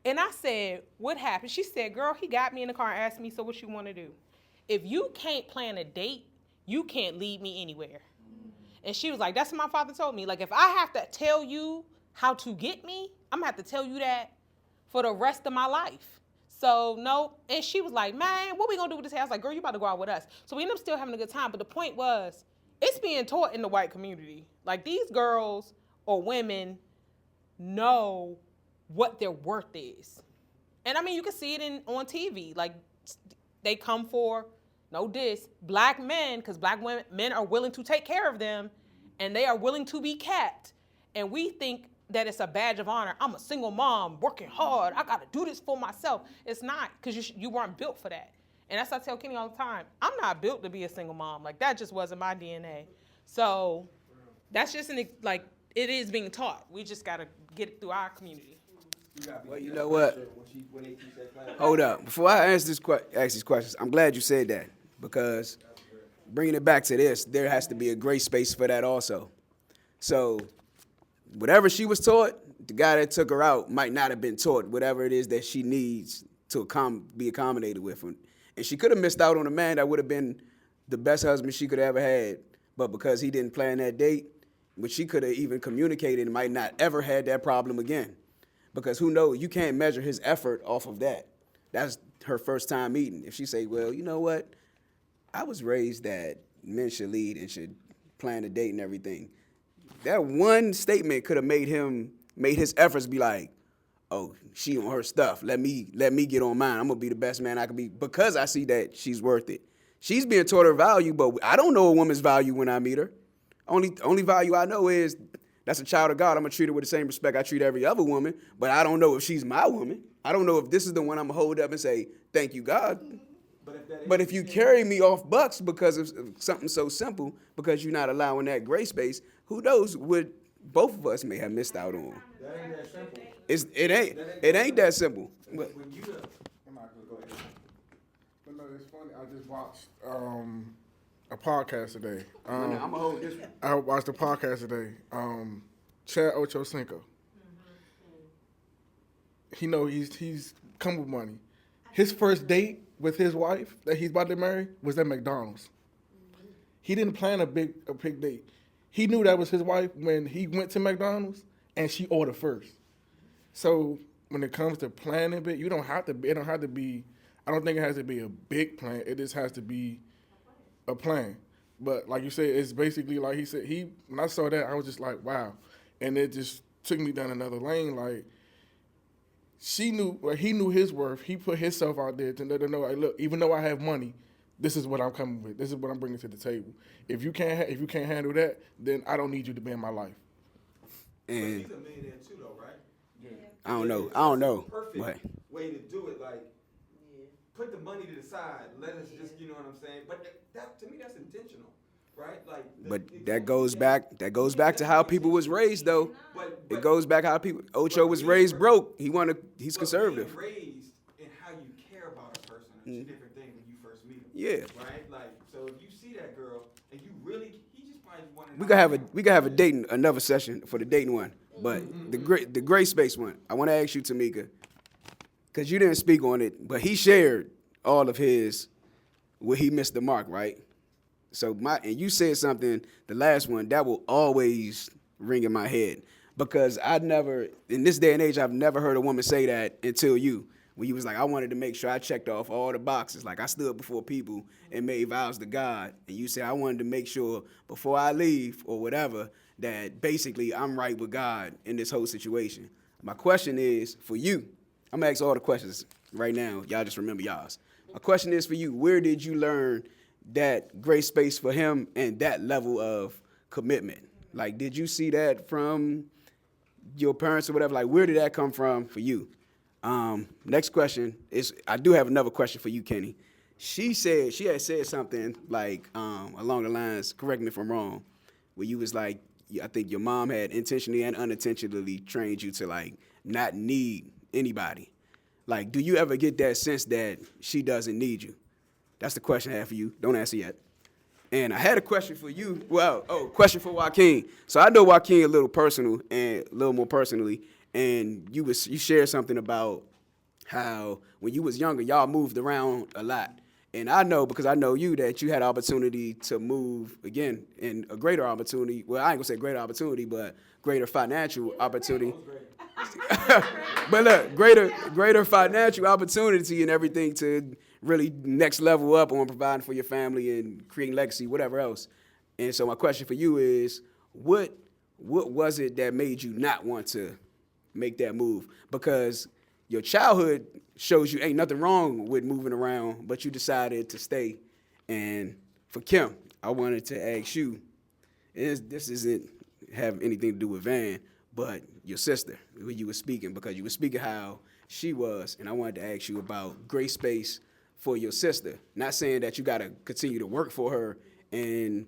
And I said, what happened? She said, girl, he got me in the car and asked me, so what you want to do? If you can't plan a date, you can't lead me anywhere. And she was like, that's what my father told me. Like, if I have to tell you how to get me, I'm going to have to tell you that for the rest of my life. So, no. And she was like, man, what we going to do with this house? I was like, girl, you about to go out with us. So we ended up still having a good time. But the point was, it's being taught in the white community. Like, these girls or women know what their worth is. And I mean, you can see it on TV. Like, they come for, no diss, black men, because black men are willing to take care of them, and they are willing to be kept. And we think that it's a badge of honor. I'm a single mom, working hard. I got to do this for myself. It's not, because you weren't built for that. And that's what I tell Kenny all the time. I'm not built to be a single mom. Like, that just wasn't my DNA. So that's just, it is being taught. We just got to get it through our community. Well, you know what? Hold up. Before I ask these questions, I'm glad you said that, because bringing it back to this, there has to be a gray space for that also. So whatever she was taught, the guy that took her out might not have been taught whatever it is that she needs to be accommodated with. And she could have missed out on a man that would have been the best husband she could have ever had, but because he didn't plan that date, which she could have even communicated, and might not ever had that problem again. Because who knows, you can't measure his effort off of that. That's her first time meeting. If she say, well, you know what? I was raised that men should lead and should plan a date and everything. That one statement could have made his efforts be like, oh, she on her stuff. Let me get on mine. I'm gonna be the best man I can be, because I see that she's worth it. She's being taught her value, but I don't know a woman's value when I meet her. Only value I know is that's a child of God. I'm going to treat her with the same respect I treat every other woman, but I don't know if she's my woman. I don't know if this is the one I'm going to hold up and say, thank you, God. But if you carry me off bucks because of something so simple, because you're not allowing that gray space, who knows what both of us may have missed out on. That ain't that simple. It ain't that simple. But, But no, it's funny. I just watched a podcast today. I'm going to hold this one. I watched a podcast today. Chad Ochocinco. He know he's come with money. His first date with his wife that he's about to marry was at McDonald's. He didn't plan a big date. He knew that was his wife when he went to McDonald's and she ordered first. So when it comes to planning it, it don't have to be, I don't think it has to be a big plan. It just has to be a plan. But like you said, it's basically like he said, when I saw that, I was just like, wow. And it just took me down another lane. Like, he knew his worth. He put himself out there to let her know, like, look, even though I have money, this is what I'm coming with. This is what I'm bringing to the table. If you can't handle that, then I don't need you to be in my life. And he's a millionaire too, though, right? Yeah. I don't know. Perfect What? way to do it. Like, put the money to the side. Let us just, you know what I'm saying? But that to me, that's intentional, right? Like, But that goes back to how people was raised, though. It goes back how people. Ocho was raised broke. He's conservative. Being raised and how you care about a person are two different things when you first meet them. Yeah. Right. Like, so if you see that girl and you really, he just probably wanted. We gotta have a dating another session for the dating one, but the gray space one. I want to ask you, Tamika, because you didn't speak on it, but he shared all of his where he missed the mark, right? So and you said something, the last one, that will always ring in my head, because in this day and age, I've never heard a woman say that until you, when you was like, I wanted to make sure I checked off all the boxes. Like, I stood before people and made vows to God, and you said, I wanted to make sure before I leave or whatever, that basically I'm right with God in this whole situation. My question is for you. I'm gonna ask all the questions right now. Y'all just remember y'all's. My question is for you. Where did you learn that gray space for him and that level of commitment? Like, did you see that from your parents or whatever? Like, where did that come from for you? Next question is, I do have another question for you, Kenny. she had said something like along the lines, correct me if I'm wrong, where you was like, I think your mom had intentionally and unintentionally trained you to like not need anybody. Like, do you ever get that sense that she doesn't need you? That's the question I have for you. Don't answer yet. And I had a question for you. Well, question for Joaquin. So I know Joaquin a little more personally, and you shared something about how when you was younger, y'all moved around a lot. And I know, because I know you, that you had opportunity to move, again, in a greater opportunity. Well, I ain't gonna say greater opportunity, but greater financial opportunity. But look, greater financial opportunity and everything to really next level up on providing for your family and creating legacy, whatever else. And so my question for you is, what was it that made you not want to make that move? Because your childhood shows you ain't nothing wrong with moving around, but you decided to stay. And for Kim, I wanted to ask you, this isn't have anything to do with Van, but your sister, who you were speaking, because you were speaking how she was, and I wanted to ask you about Grace Space for your sister. Not saying that you got to continue to work for her and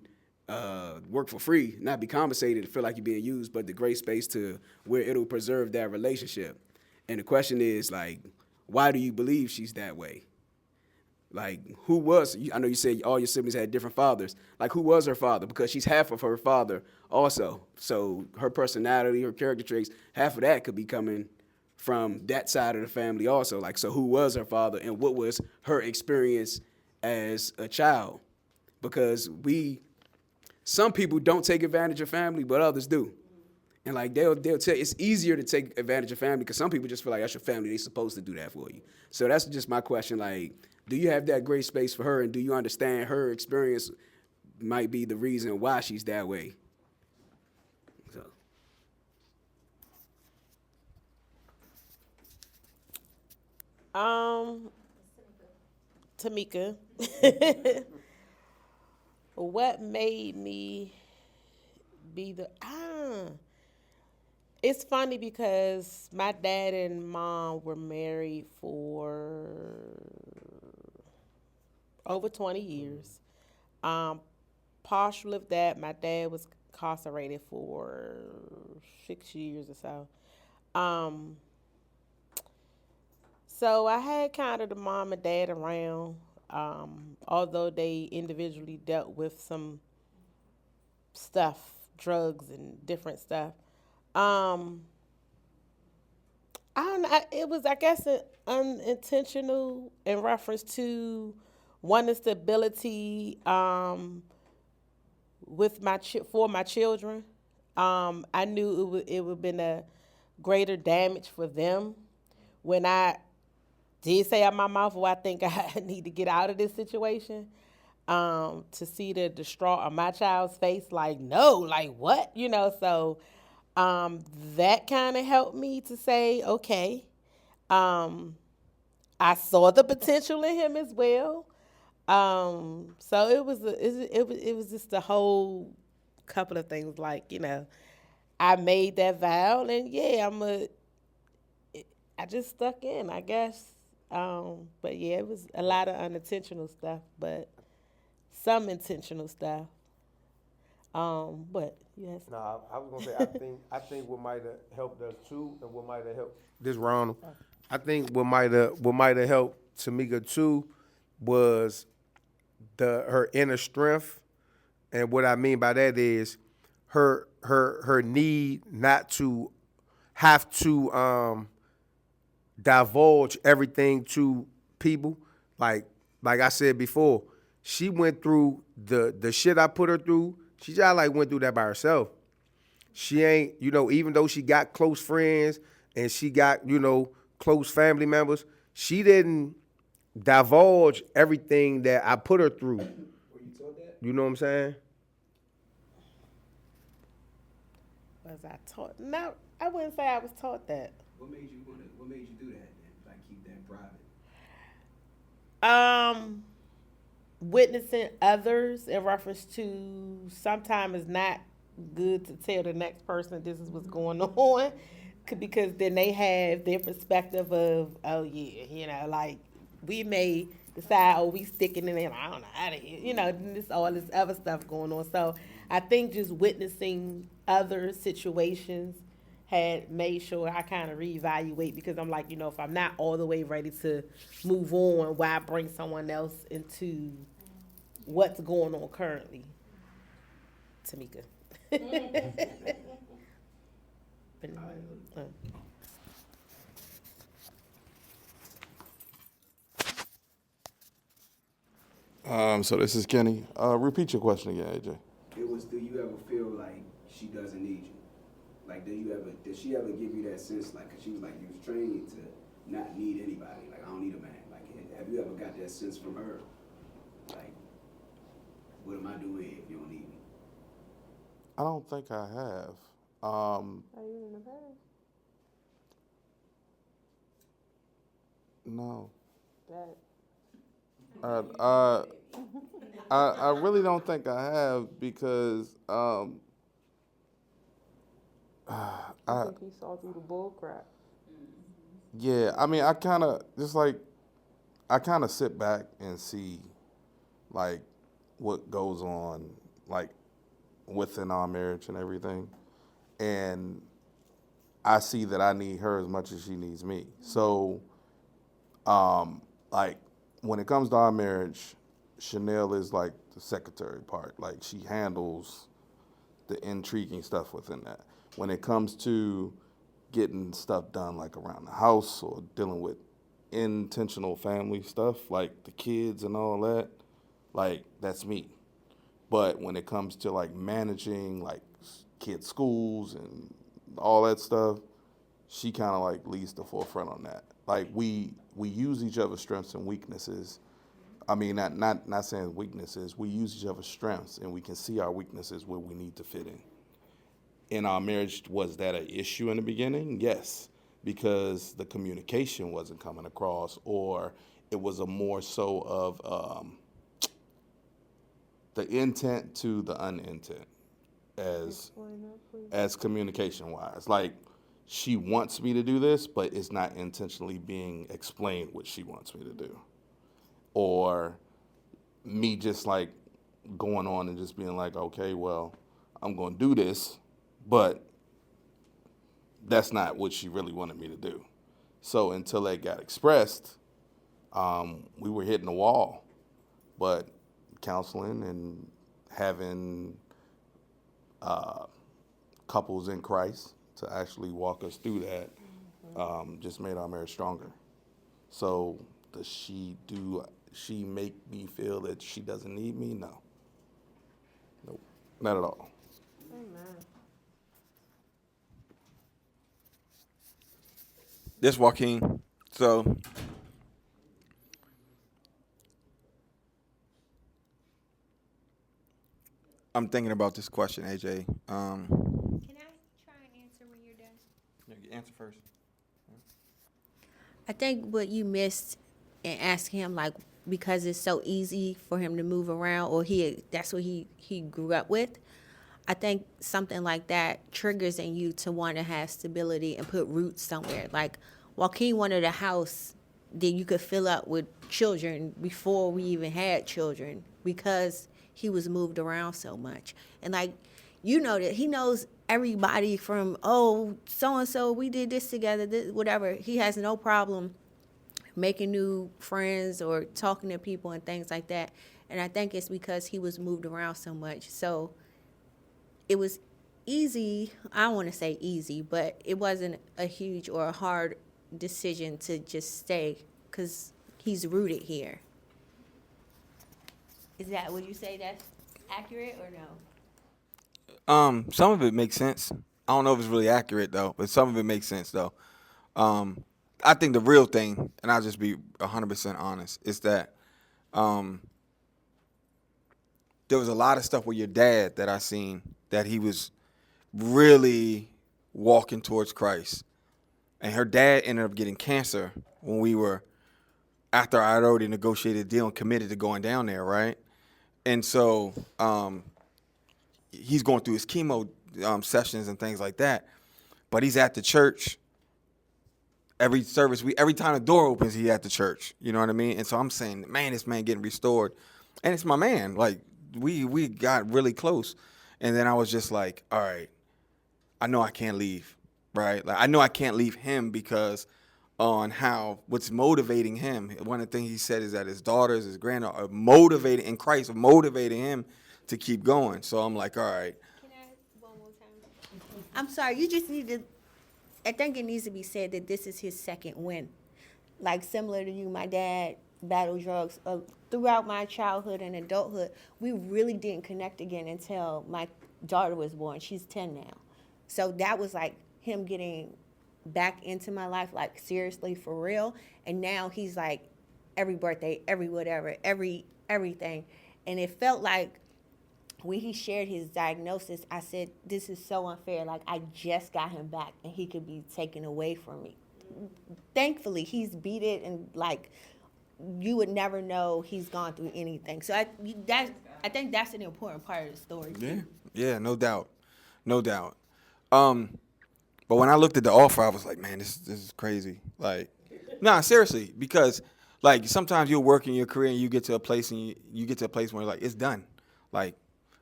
work for free, not be compensated to feel like you're being used, but the Grace Space to where it'll preserve that relationship. And the question is, like, why do you believe she's that way? Like, who was, I know you said all your siblings had different fathers. Like, who was her father? Because she's half of her father also. So her personality, her character traits, half of that could be coming from that side of the family also. Like, so who was her father and what was her experience as a child? Because some people don't take advantage of family, but others do. And like they'll tell it's easier to take advantage of family because some people just feel like that's your family, they're supposed to do that for you. So that's just my question, like, do you have that great space for her and do you understand her experience might be the reason why she's that way? So. Tamika, what made me be it's funny because my dad and mom were married for over 20 years. Partial of that, my dad was incarcerated for 6 years or so. So I had kind of the mom and dad around, although they individually dealt with some stuff, drugs and different stuff. I don't know. It was, I guess, unintentional in reference to wanting stability with for my children. I knew it would have been a greater damage for them when I did say out my mouth, well, I think I need to get out of this situation. To see the distraught on my child's face, like, no, like what? So that kind of helped me to say, okay. I saw the potential in him as well. So it was just a whole couple of things, like, I made that vow and yeah, I just stuck in, I guess. But yeah, it was a lot of unintentional stuff, but some intentional stuff. But yes. No, I was gonna say I think what might have helped us too, and what might have helped this Ronald. I think what might have helped Tamika too was her inner strength, and what I mean by that is her need not to have to divulge everything to people. Like I said before, she went through the shit I put her through. She just like went through that by herself. She ain't, even though she got close friends and she got, close family members, she didn't divulge everything that I put her through. Were you taught that? You know what I'm saying? Was I taught? No, I wouldn't say I was taught that. What made you do that then? Like keep that private? Witnessing others in reference to sometimes it's not good to tell the next person this is what's going on, because then they have their perspective of, oh yeah, like we may decide, oh, we sticking in there, I don't know how to, this all this other stuff going on. So I think just witnessing other situations had made sure I kind of reevaluate, because I'm like, if I'm not all the way ready to move on, why bring someone else into what's going on currently? Tamika. So this is Kenny. Repeat your question again, AJ. It was, do you ever feel like she doesn't need you? Like, did she ever give you that sense, like, 'cause she was like, you was trained to not need anybody, like, I don't need a man. Like, have you ever got that sense from her? Like, what am I doing if you don't need me? I don't think I have. No. I really don't think I have, because I think he saw through the bull crap. yeah, I mean, I kind of sit back and see, like, what goes on, like, within our marriage and everything, and I see that I need her as much as she needs me. So, like, when it comes to our marriage, Chanel is like the secretary part. Like, she handles the intriguing stuff within that. When it comes to getting stuff done, like around the house or dealing with intentional family stuff, like the kids and all that, like, that's me. But when it comes to like managing like kids' schools and all that stuff, she kind of like leads the forefront on that. Like, we use each other's strengths and weaknesses. I mean, not saying weaknesses. We use each other's strengths, and we can see our weaknesses where we need to fit in. In our marriage, was that an issue in the beginning? Yes, because the communication wasn't coming across, or it was a more so of the intent to the unintent as communication-wise. Like, she wants me to do this, but it's not intentionally being explained what she wants me to do. Or me just like going on and just being like, okay, well, I'm going to do this, but that's not what she really wanted me to do. So until that got expressed, we were hitting the wall. But counseling and having couples in Christ to actually walk us through that just made our marriage stronger. So does she make me feel that she doesn't need me? No. Nope. Not at all. Amen. This Joaquin. So I'm thinking about this question, AJ. Can I try and answer when you're done? Yeah, you answer first. I think what you missed in asking him, like, because it's so easy for him to move around, or that's what he grew up with. I think something like that triggers in you to want to have stability and put roots somewhere. Like, Joaquin wanted a house that you could fill up with children before we even had children, because he was moved around so much. And like, you know that he knows everybody from, oh, so-and-so, we did this together, whatever. He has no problem making new friends or talking to people and things like that. And I think it's because he was moved around so much. So it was easy, I don't want to say easy, but it wasn't a huge or a hard decision to just stay, because he's rooted here. Is that, would you say that's accurate or no? Some of it makes sense. I don't know if it's really accurate though, but some of it makes sense though. I think the real thing, and I'll just be 100% honest, is that there was a lot of stuff with your dad that I seen that he was really walking towards Christ. And her dad ended up getting cancer after I had already negotiated a deal and committed to going down there, right? And so he's going through his chemo sessions and things like that. But he's at the church every service, every time the door opens, he at the church. You know what I mean? And so I'm saying, man, this man getting restored, and it's my man. Like we got really close, and then I was just like, all right, I know I can't leave, right? Like I know I can't leave him because on what's motivating him. One of the things he said is that his daughters, his granddaughter, are motivated in Christ, are motivating him to keep going. So I'm like, all right. Can I one more time? I'm sorry. You just need to. I think it needs to be said that this is his second win. Like similar to you, my dad battled drugs throughout my childhood and adulthood. We really didn't connect again until my daughter was born. She's 10 now. So that was like him getting back into my life, like seriously for real. And now he's like every birthday, every whatever, everything. And it felt like when he shared his diagnosis, I said, this is so unfair. Like I just got him back and he could be taken away from me. Thankfully, he's beat it, and like you would never know he's gone through anything. So I think that's an important part of the story. Yeah, no doubt. But when I looked at the offer, I was like, man, this is crazy. Like, nah, seriously, because like sometimes you'll work in your career and you get to a place and you get to a place where you're like, it's done. Like,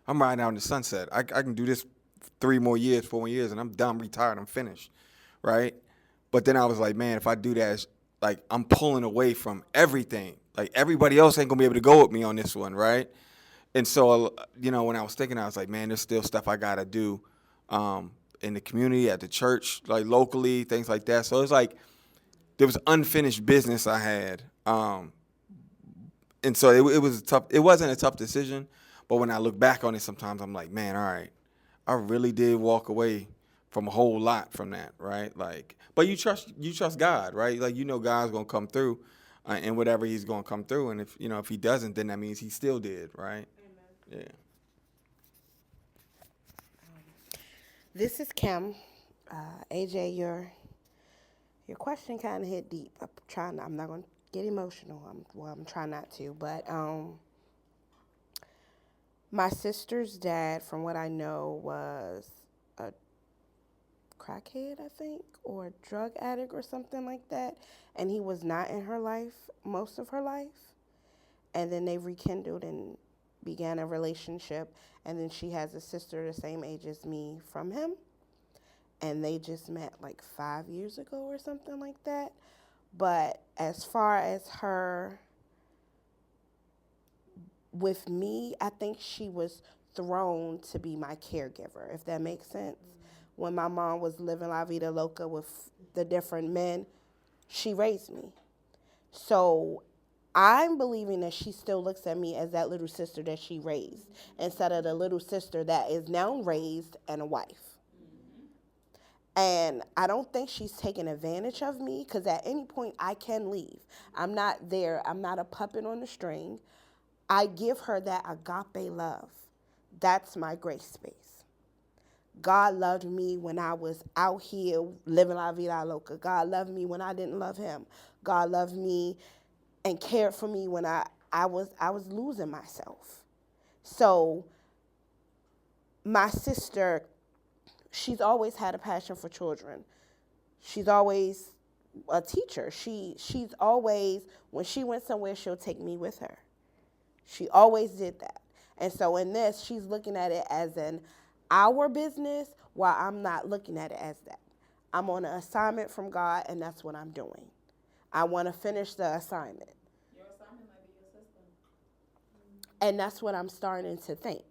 I'm riding out in the sunset. I can do this 4 more years, and I'm done, retired, I'm finished, right? But then I was like, man, if I do that, like I'm pulling away from everything. Like everybody else ain't gonna be able to go with me on this one, right? And so, you know, when I was thinking, I was like, man, there's still stuff I gotta do in the community, at the church, like locally, things like that. So it's like there was unfinished business I had, and so it was tough. It wasn't a tough decision, but when I look back on it, sometimes I'm like, man, all right, I really did walk away from a whole lot from that, right? Like, but you trust God, right? Like, you know, God's gonna come through, and whatever He's gonna come through, and if He doesn't, then that means He still did, right? Amen. Yeah. This is Kim. AJ, your question kind of hit deep. I'm not going to get emotional. I'm trying not to. But my sister's dad, from what I know, was a crackhead, I think, or a drug addict or something like that. And he was not in her life most of her life. And then they rekindled and began a relationship. And then she has a sister the same age as me from him. And they just met like 5 years ago or something like that. But as far as her with me, I think she was thrown to be my caregiver, if that makes sense. Mm-hmm. When my mom was living La Vida Loca with the different men, she raised me. So I'm believing that she still looks at me as that little sister that she raised, instead of the little sister that is now raised and a wife. And I don't think she's taking advantage of me, because at any point I can leave. I'm not there. I'm not a puppet on the string. I give her that agape love. That's my grace space. God loved me when I was out here living La Vida Loca. God loved me when I didn't love him. God loved me and cared for me when I was losing myself. So my sister, she's always had a passion for children. She's always a teacher. She's always, when she went somewhere, she'll take me with her. She always did that. And so in this, she's looking at it as our business, while I'm not looking at it as that. I'm on an assignment from God, and that's what I'm doing. I want to finish the assignment. Your assignment might be your sister. And that's what I'm starting to think.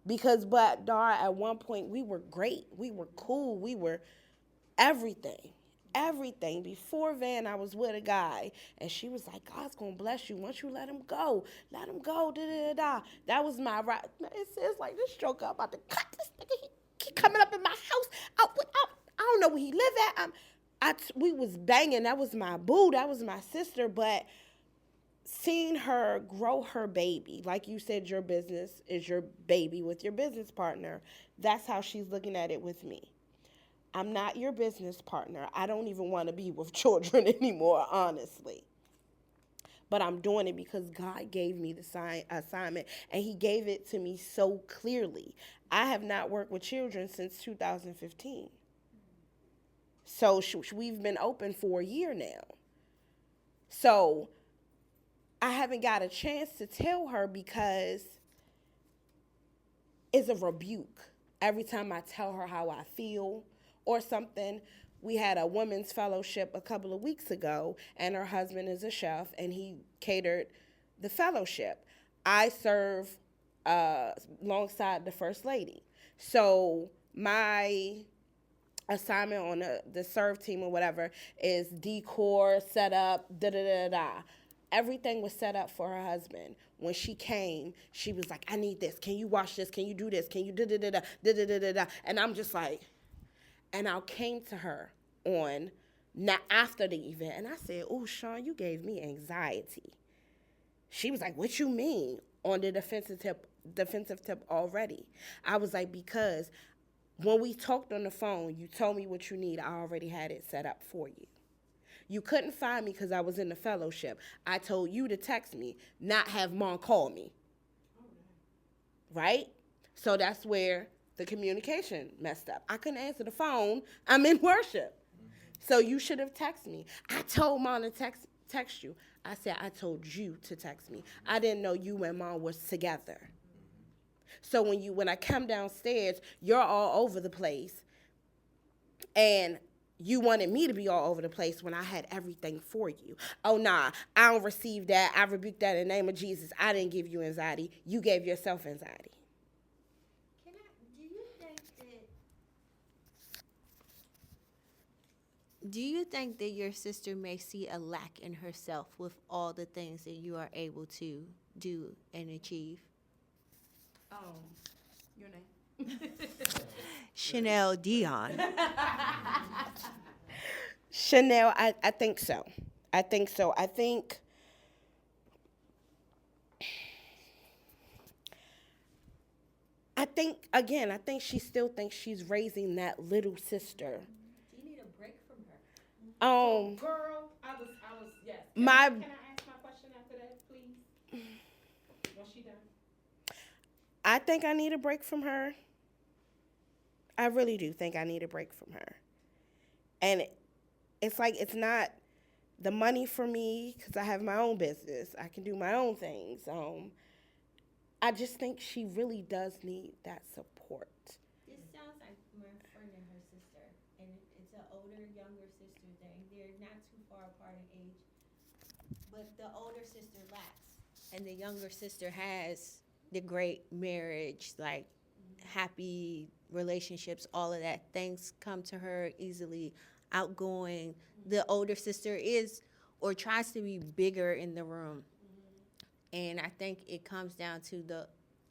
Because, but Dara, at one point, we were great. We were cool. We were everything. Everything. Before Van, I was with a guy, and she was like, God's going to bless you once you let him go. Let him go, da-da-da-da. That was my right. It's like this stroke up about to cut this nigga. He coming up in my house. I don't know where he live at. We was banging. That was my boo. That was my sister. But seeing her grow her baby, like you said, your business is your baby with your business partner. That's how she's looking at it with me. I'm not your business partner. I don't even want to be with children anymore, honestly. But I'm doing it because God gave me the assignment, and he gave it to me so clearly. I have not worked with children since 2015. So we've been open for a year now. So I haven't got a chance to tell her because it's a rebuke every time I tell her how I feel or something. We had a women's fellowship a couple of weeks ago, and her husband is a chef, and he catered the fellowship. I serve alongside the first lady. So my assignment on the serve team or whatever is decor, setup, da-da-da-da. Everything was set up for her husband. When she came, she was like, I need this. Can you wash this? Can you do this? Can you da-da-da-da, da-da-da-da-da? And I'm just like, and I came to her on, not after the event, and I said, oh, Sean, you gave me anxiety. She was like, what you mean? On the defensive tip already. I was like, because when we talked on the phone, you told me what you need. I already had it set up for you. You couldn't find me because I was in the fellowship. I told you to text me, not have Mom call me. Right? So that's where the communication messed up. I couldn't answer the phone. I'm in worship. So you should have texted me. I told Mom to text you. I said, I told you to text me. I didn't know you and Mom was together. So when I come downstairs, you're all over the place. And you wanted me to be all over the place when I had everything for you. Oh, nah, I don't receive that. I rebuke that in the name of Jesus. I didn't give you anxiety. You gave yourself anxiety. Do you think that your sister may see a lack in herself with all the things that you are able to do and achieve? Your name? Chanel Dion. Chanel, I think so. I think, again, I think she still thinks she's raising that little sister. Do you need a break from her? Girl, I was, yes. Can I ask my question after that, please? Was she done? I think I need a break from her. I really do think I need a break from her. And it's like, it's not the money for me because I have my own business. I can do my own things. I just think she really does need that support. This sounds like my friend and her sister. And it's an older, younger sister thing. They're not too far apart in age. But the older sister lacks. And the younger sister has the great marriage, like happy relationships, all of that. Things come to her easily, outgoing. The older sister is or tries to be bigger in the room. And I think it comes down to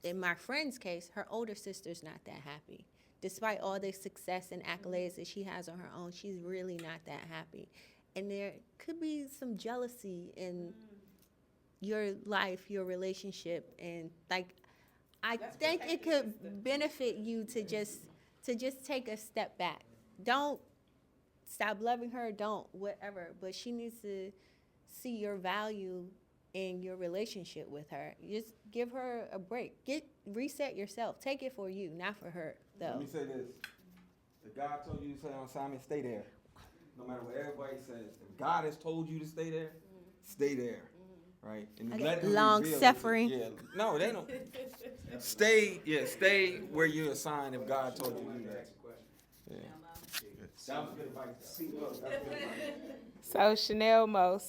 in my friend's case, her older sister's not that happy. Despite all the success and accolades that she has on her own, she's really not that happy. And there could be some jealousy in your life, your relationship, and like I think it could benefit you to just take a step back. Don't stop loving her, don't whatever, but she needs to see your value in your relationship with her. Just give her a break. Reset yourself. Take it for you, not for her though. Let me say this. If God told you to stay on assignment, stay there. No matter what everybody says. If God has told you to stay there, stay there. Right? And let him long reveal it. suffering. Yeah. No, they don't. Stay where you're assigned if God told you to do that. Yeah. That was good advice. So Chanel Mo,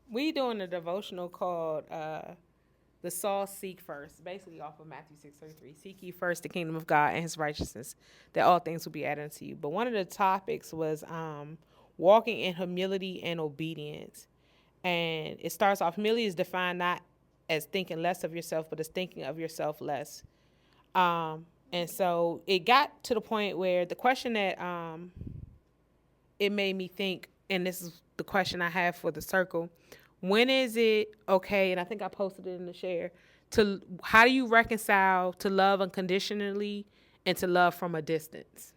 we doing a devotional called the Saul Seek First, basically off of Matthew 6:33. Seek ye first the kingdom of God and his righteousness, that all things will be added unto you. But one of the topics was walking in humility and obedience. And it starts off, humility is defined not as thinking less of yourself, but as thinking of yourself less. And so it got to the point where the question that it made me think, and this is the question I have for the circle, when is it okay, and I think I posted it in the share, how do you reconcile to love unconditionally and to love from a distance?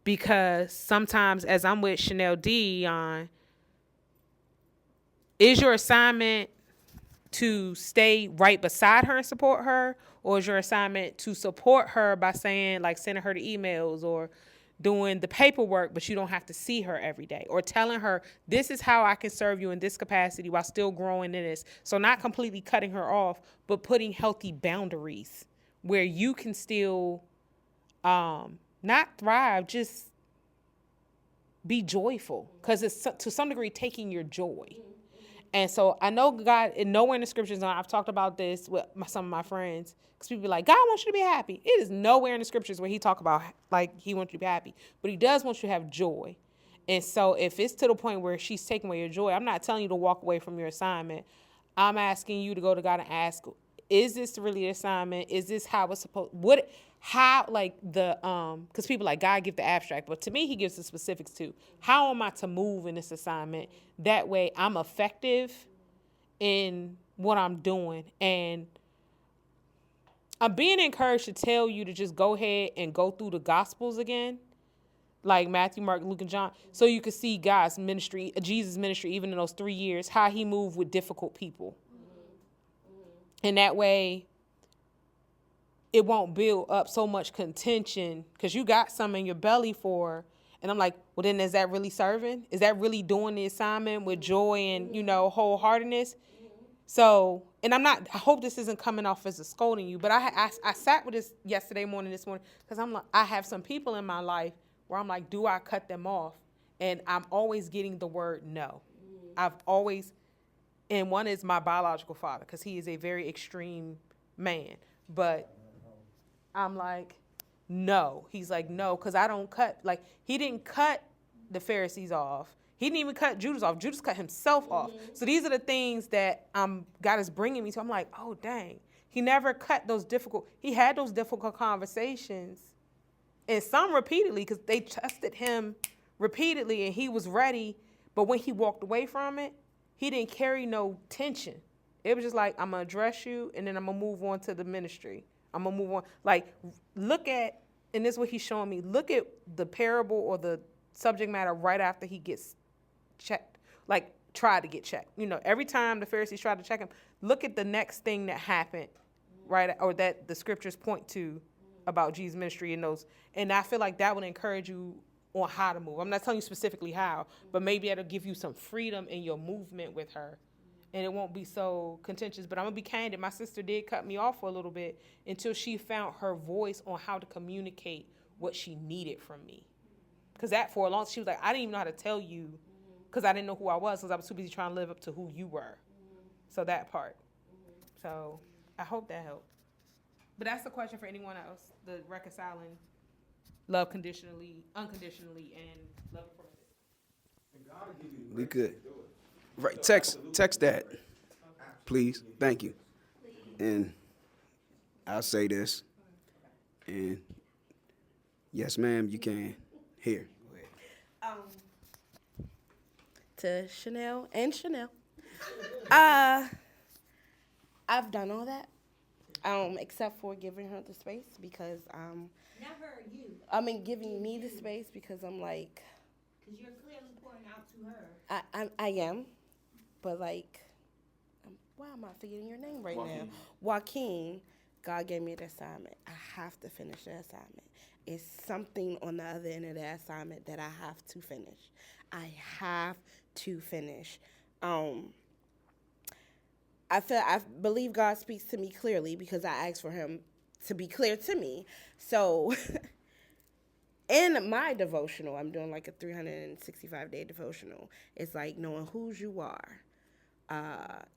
Because sometimes, as I'm with Chanel D on, is your assignment to stay right beside her and support her, or is your assignment to support her by saying, like, sending her the emails or doing the paperwork, but you don't have to see her every day, or telling her this is how I can serve you in this capacity while still growing in this. So not completely cutting her off, but putting healthy boundaries where you can still not thrive, just be joyful, because it's to some degree taking your joy. And so I know God, and nowhere in the scriptures, and I've talked about this with some of my friends, because people be like, God wants you to be happy. It is nowhere in the scriptures where he talk about like he wants you to be happy, but he does want you to have joy. And so if it's to the point where she's taking away your joy, I'm not telling you to walk away from your assignment. I'm asking you to go to God and ask, is this really an assignment? Is this how it's supposed, because people like God give the abstract, but to me, he gives the specifics too. How am I to move in this assignment? That way I'm effective in what I'm doing. And I'm being encouraged to tell you to just go ahead and go through the Gospels again, like Matthew, Mark, Luke, and John, so you can see God's ministry, Jesus' ministry, even in those 3 years, how he moved with difficult people. And that way, it won't build up so much contention, because you got some in your belly for, and I'm like, well, then is that really serving? Is that really doing the assignment with joy and, wholeheartedness? So, and I hope this isn't coming off as a scolding you, but I sat with this this morning, because I'm like, I have some people in my life where I'm like, do I cut them off? And I'm always getting the word no. And one is my biological father, because he is a very extreme man. But I'm like, no. He's like, no, because I don't cut. Like, he didn't cut the Pharisees off. He didn't even cut Judas off. Judas cut himself off. So these are the things that God is bringing me to. I'm like, oh, dang. He never cut he had those difficult conversations, and some repeatedly, because they tested him repeatedly, and he was ready. But when he walked away from it, he didn't carry no tension. It was just like, I'm going to address you, and then I'm going to move on to the ministry. I'm going to move on. Like, look at, and this is what he's showing me, look at the parable or the subject matter right after he gets checked, like tried to get checked. Every time the Pharisees tried to check him, look at the next thing that happened, right, or that the scriptures point to about Jesus' ministry and those. And I feel like that would encourage you on how to move. I'm not telling you specifically how, but maybe it'll give you some freedom in your movement with her, and it won't be so contentious. But I'm going to be candid. My sister did cut me off for a little bit until she found her voice on how to communicate what she needed from me. Because that for a long time, she was like, I didn't even know how to tell you, because I didn't know who I was, because I was too busy trying to live up to who you were. So that part. So I hope that helped. But that's the question for anyone else, the reconciling love unconditionally, and love permitted. We good. Right, text that, please. Thank you. And I'll say this. And yes, ma'am, you can. Here. Go ahead. To Chanel and Chanel. I've done all that. Except for giving her the space, because Not her, you. Giving me the space, because I'm like, Because you're clearly pouring out to her. I am, but like, why am I forgetting your name right now? Joaquin. God gave me the assignment. I have to finish the assignment. It's something on the other end of the assignment that I have to finish. I have to finish. I believe God speaks to me clearly, because I asked for him to be clear to me. So in my devotional, I'm doing like a 365-day devotional. It's like knowing whose you are,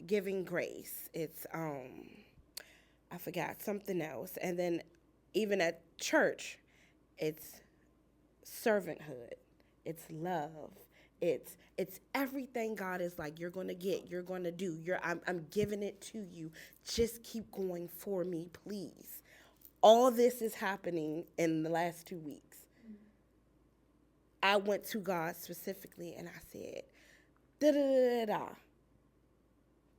giving grace. It's, I forgot something else. And then even at church, it's servanthood. It's love. It's everything God is like, you're going to get, you're going to do. I'm giving it to you. Just keep going for me, please. All this is happening in the last 2 weeks. I went to God specifically and I said, da-da-da-da-da.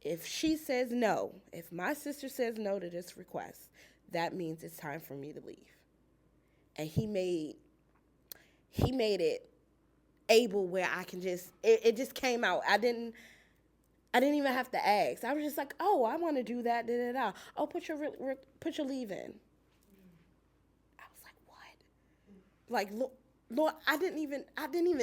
If she says no, if my sister says no to this request, that means it's time for me to leave. And he made it able where I can just, it just came out. I didn't even have to ask. I was just like, oh, I want to do that, da-da-da. Oh, put your leave in. I was like, what? Like, look, Lord, I didn't even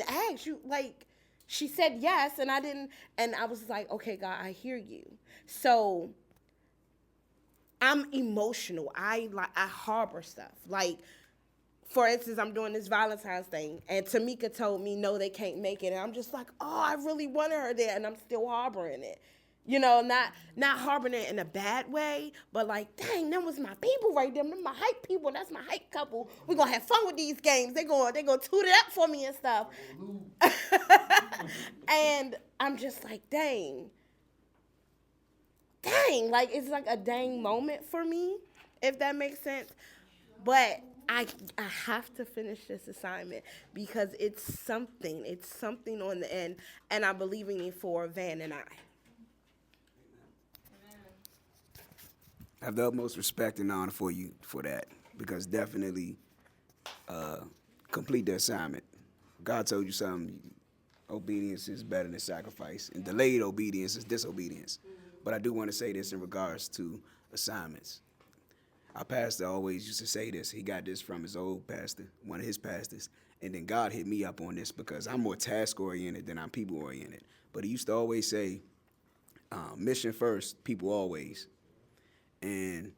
ask you. Like, she said yes, and I was like, okay, God, I hear you. So I'm emotional. I harbor stuff. Like, for instance, I'm doing this Valentine's thing, and Tamika told me, no, they can't make it. And I'm just like, oh, I really wanted her there, and I'm still harboring it. You know, not harboring it in a bad way, but like, dang, them was my people right there. Them my hype people. That's my hype couple. We're going to have fun with these games. They gonna toot it up for me and stuff. And I'm just like, dang, like, it's like a dang moment for me, if that makes sense. But I have to finish this assignment because it's something on the end, and I'm believing it for Van and I. I have the utmost respect and honor for you for that, because definitely complete the assignment. God told you something. Obedience is better than sacrifice, and delayed obedience is disobedience. But I do want to say this in regards to assignments. Our pastor always used to say this. He got this from his old pastor, one of his pastors. And then God hit me up on this because I'm more task-oriented than I'm people-oriented. But he used to always say, mission first, people always. And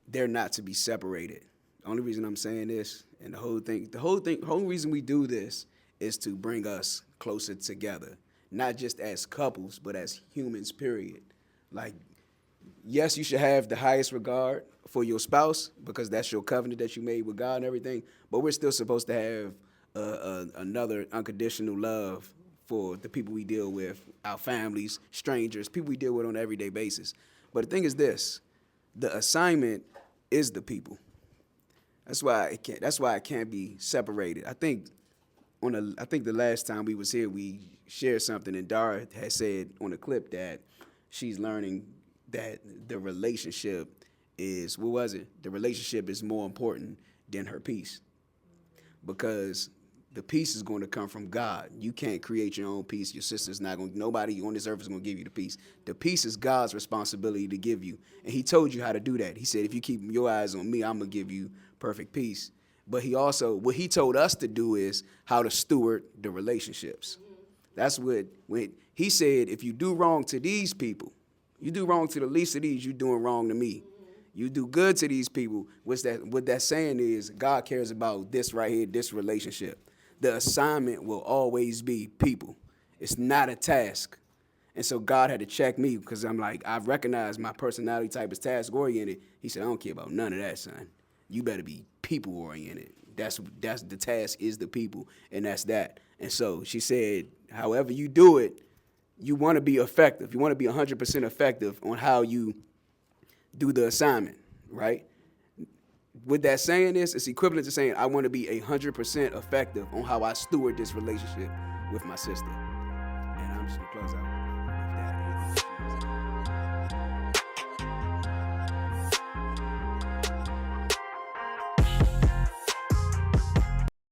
they're not to be separated. The only reason I'm saying this, and the whole reason we do this is to bring us closer together. Not just as couples, but as humans, period. Like, yes, you should have the highest regard for your spouse because that's your covenant that you made with God and everything, but we're still supposed to have another unconditional love for the people we deal with, our families, strangers, people we deal with on an everyday basis. But the thing is this, the assignment is the people. That's why it can't be separated. I think the last time we was here, we shared something, and Dara had said on a clip that she's learning that the relationship is, the relationship is more important than her peace. Because the peace is going to come from God. You can't create your own peace. Your sister's not going to, nobody on this earth is going to give you the peace. The peace is God's responsibility to give you. And he told you how to do that. He said, if you keep your eyes on me, I'm going to give you perfect peace. But what he told us to do is how to steward the relationships. That's when he said, if you do wrong to these people, you do wrong to the least of these, you're doing wrong to me. You do good to these people. What that saying is, God cares about this right here, this relationship. The assignment will always be people. It's not a task. And so God had to check me because I'm like, I recognize my personality type is task-oriented. He said, I don't care about none of that, son. You better be people-oriented. That's the task is the people, and that's that. And so she said, however you do it, you want to be effective. You want to be 100% effective on how you do the assignment, right? What that saying is, it's equivalent to saying I want to be 100% effective on how I steward this relationship with my sister. And I'm just going to close out with that.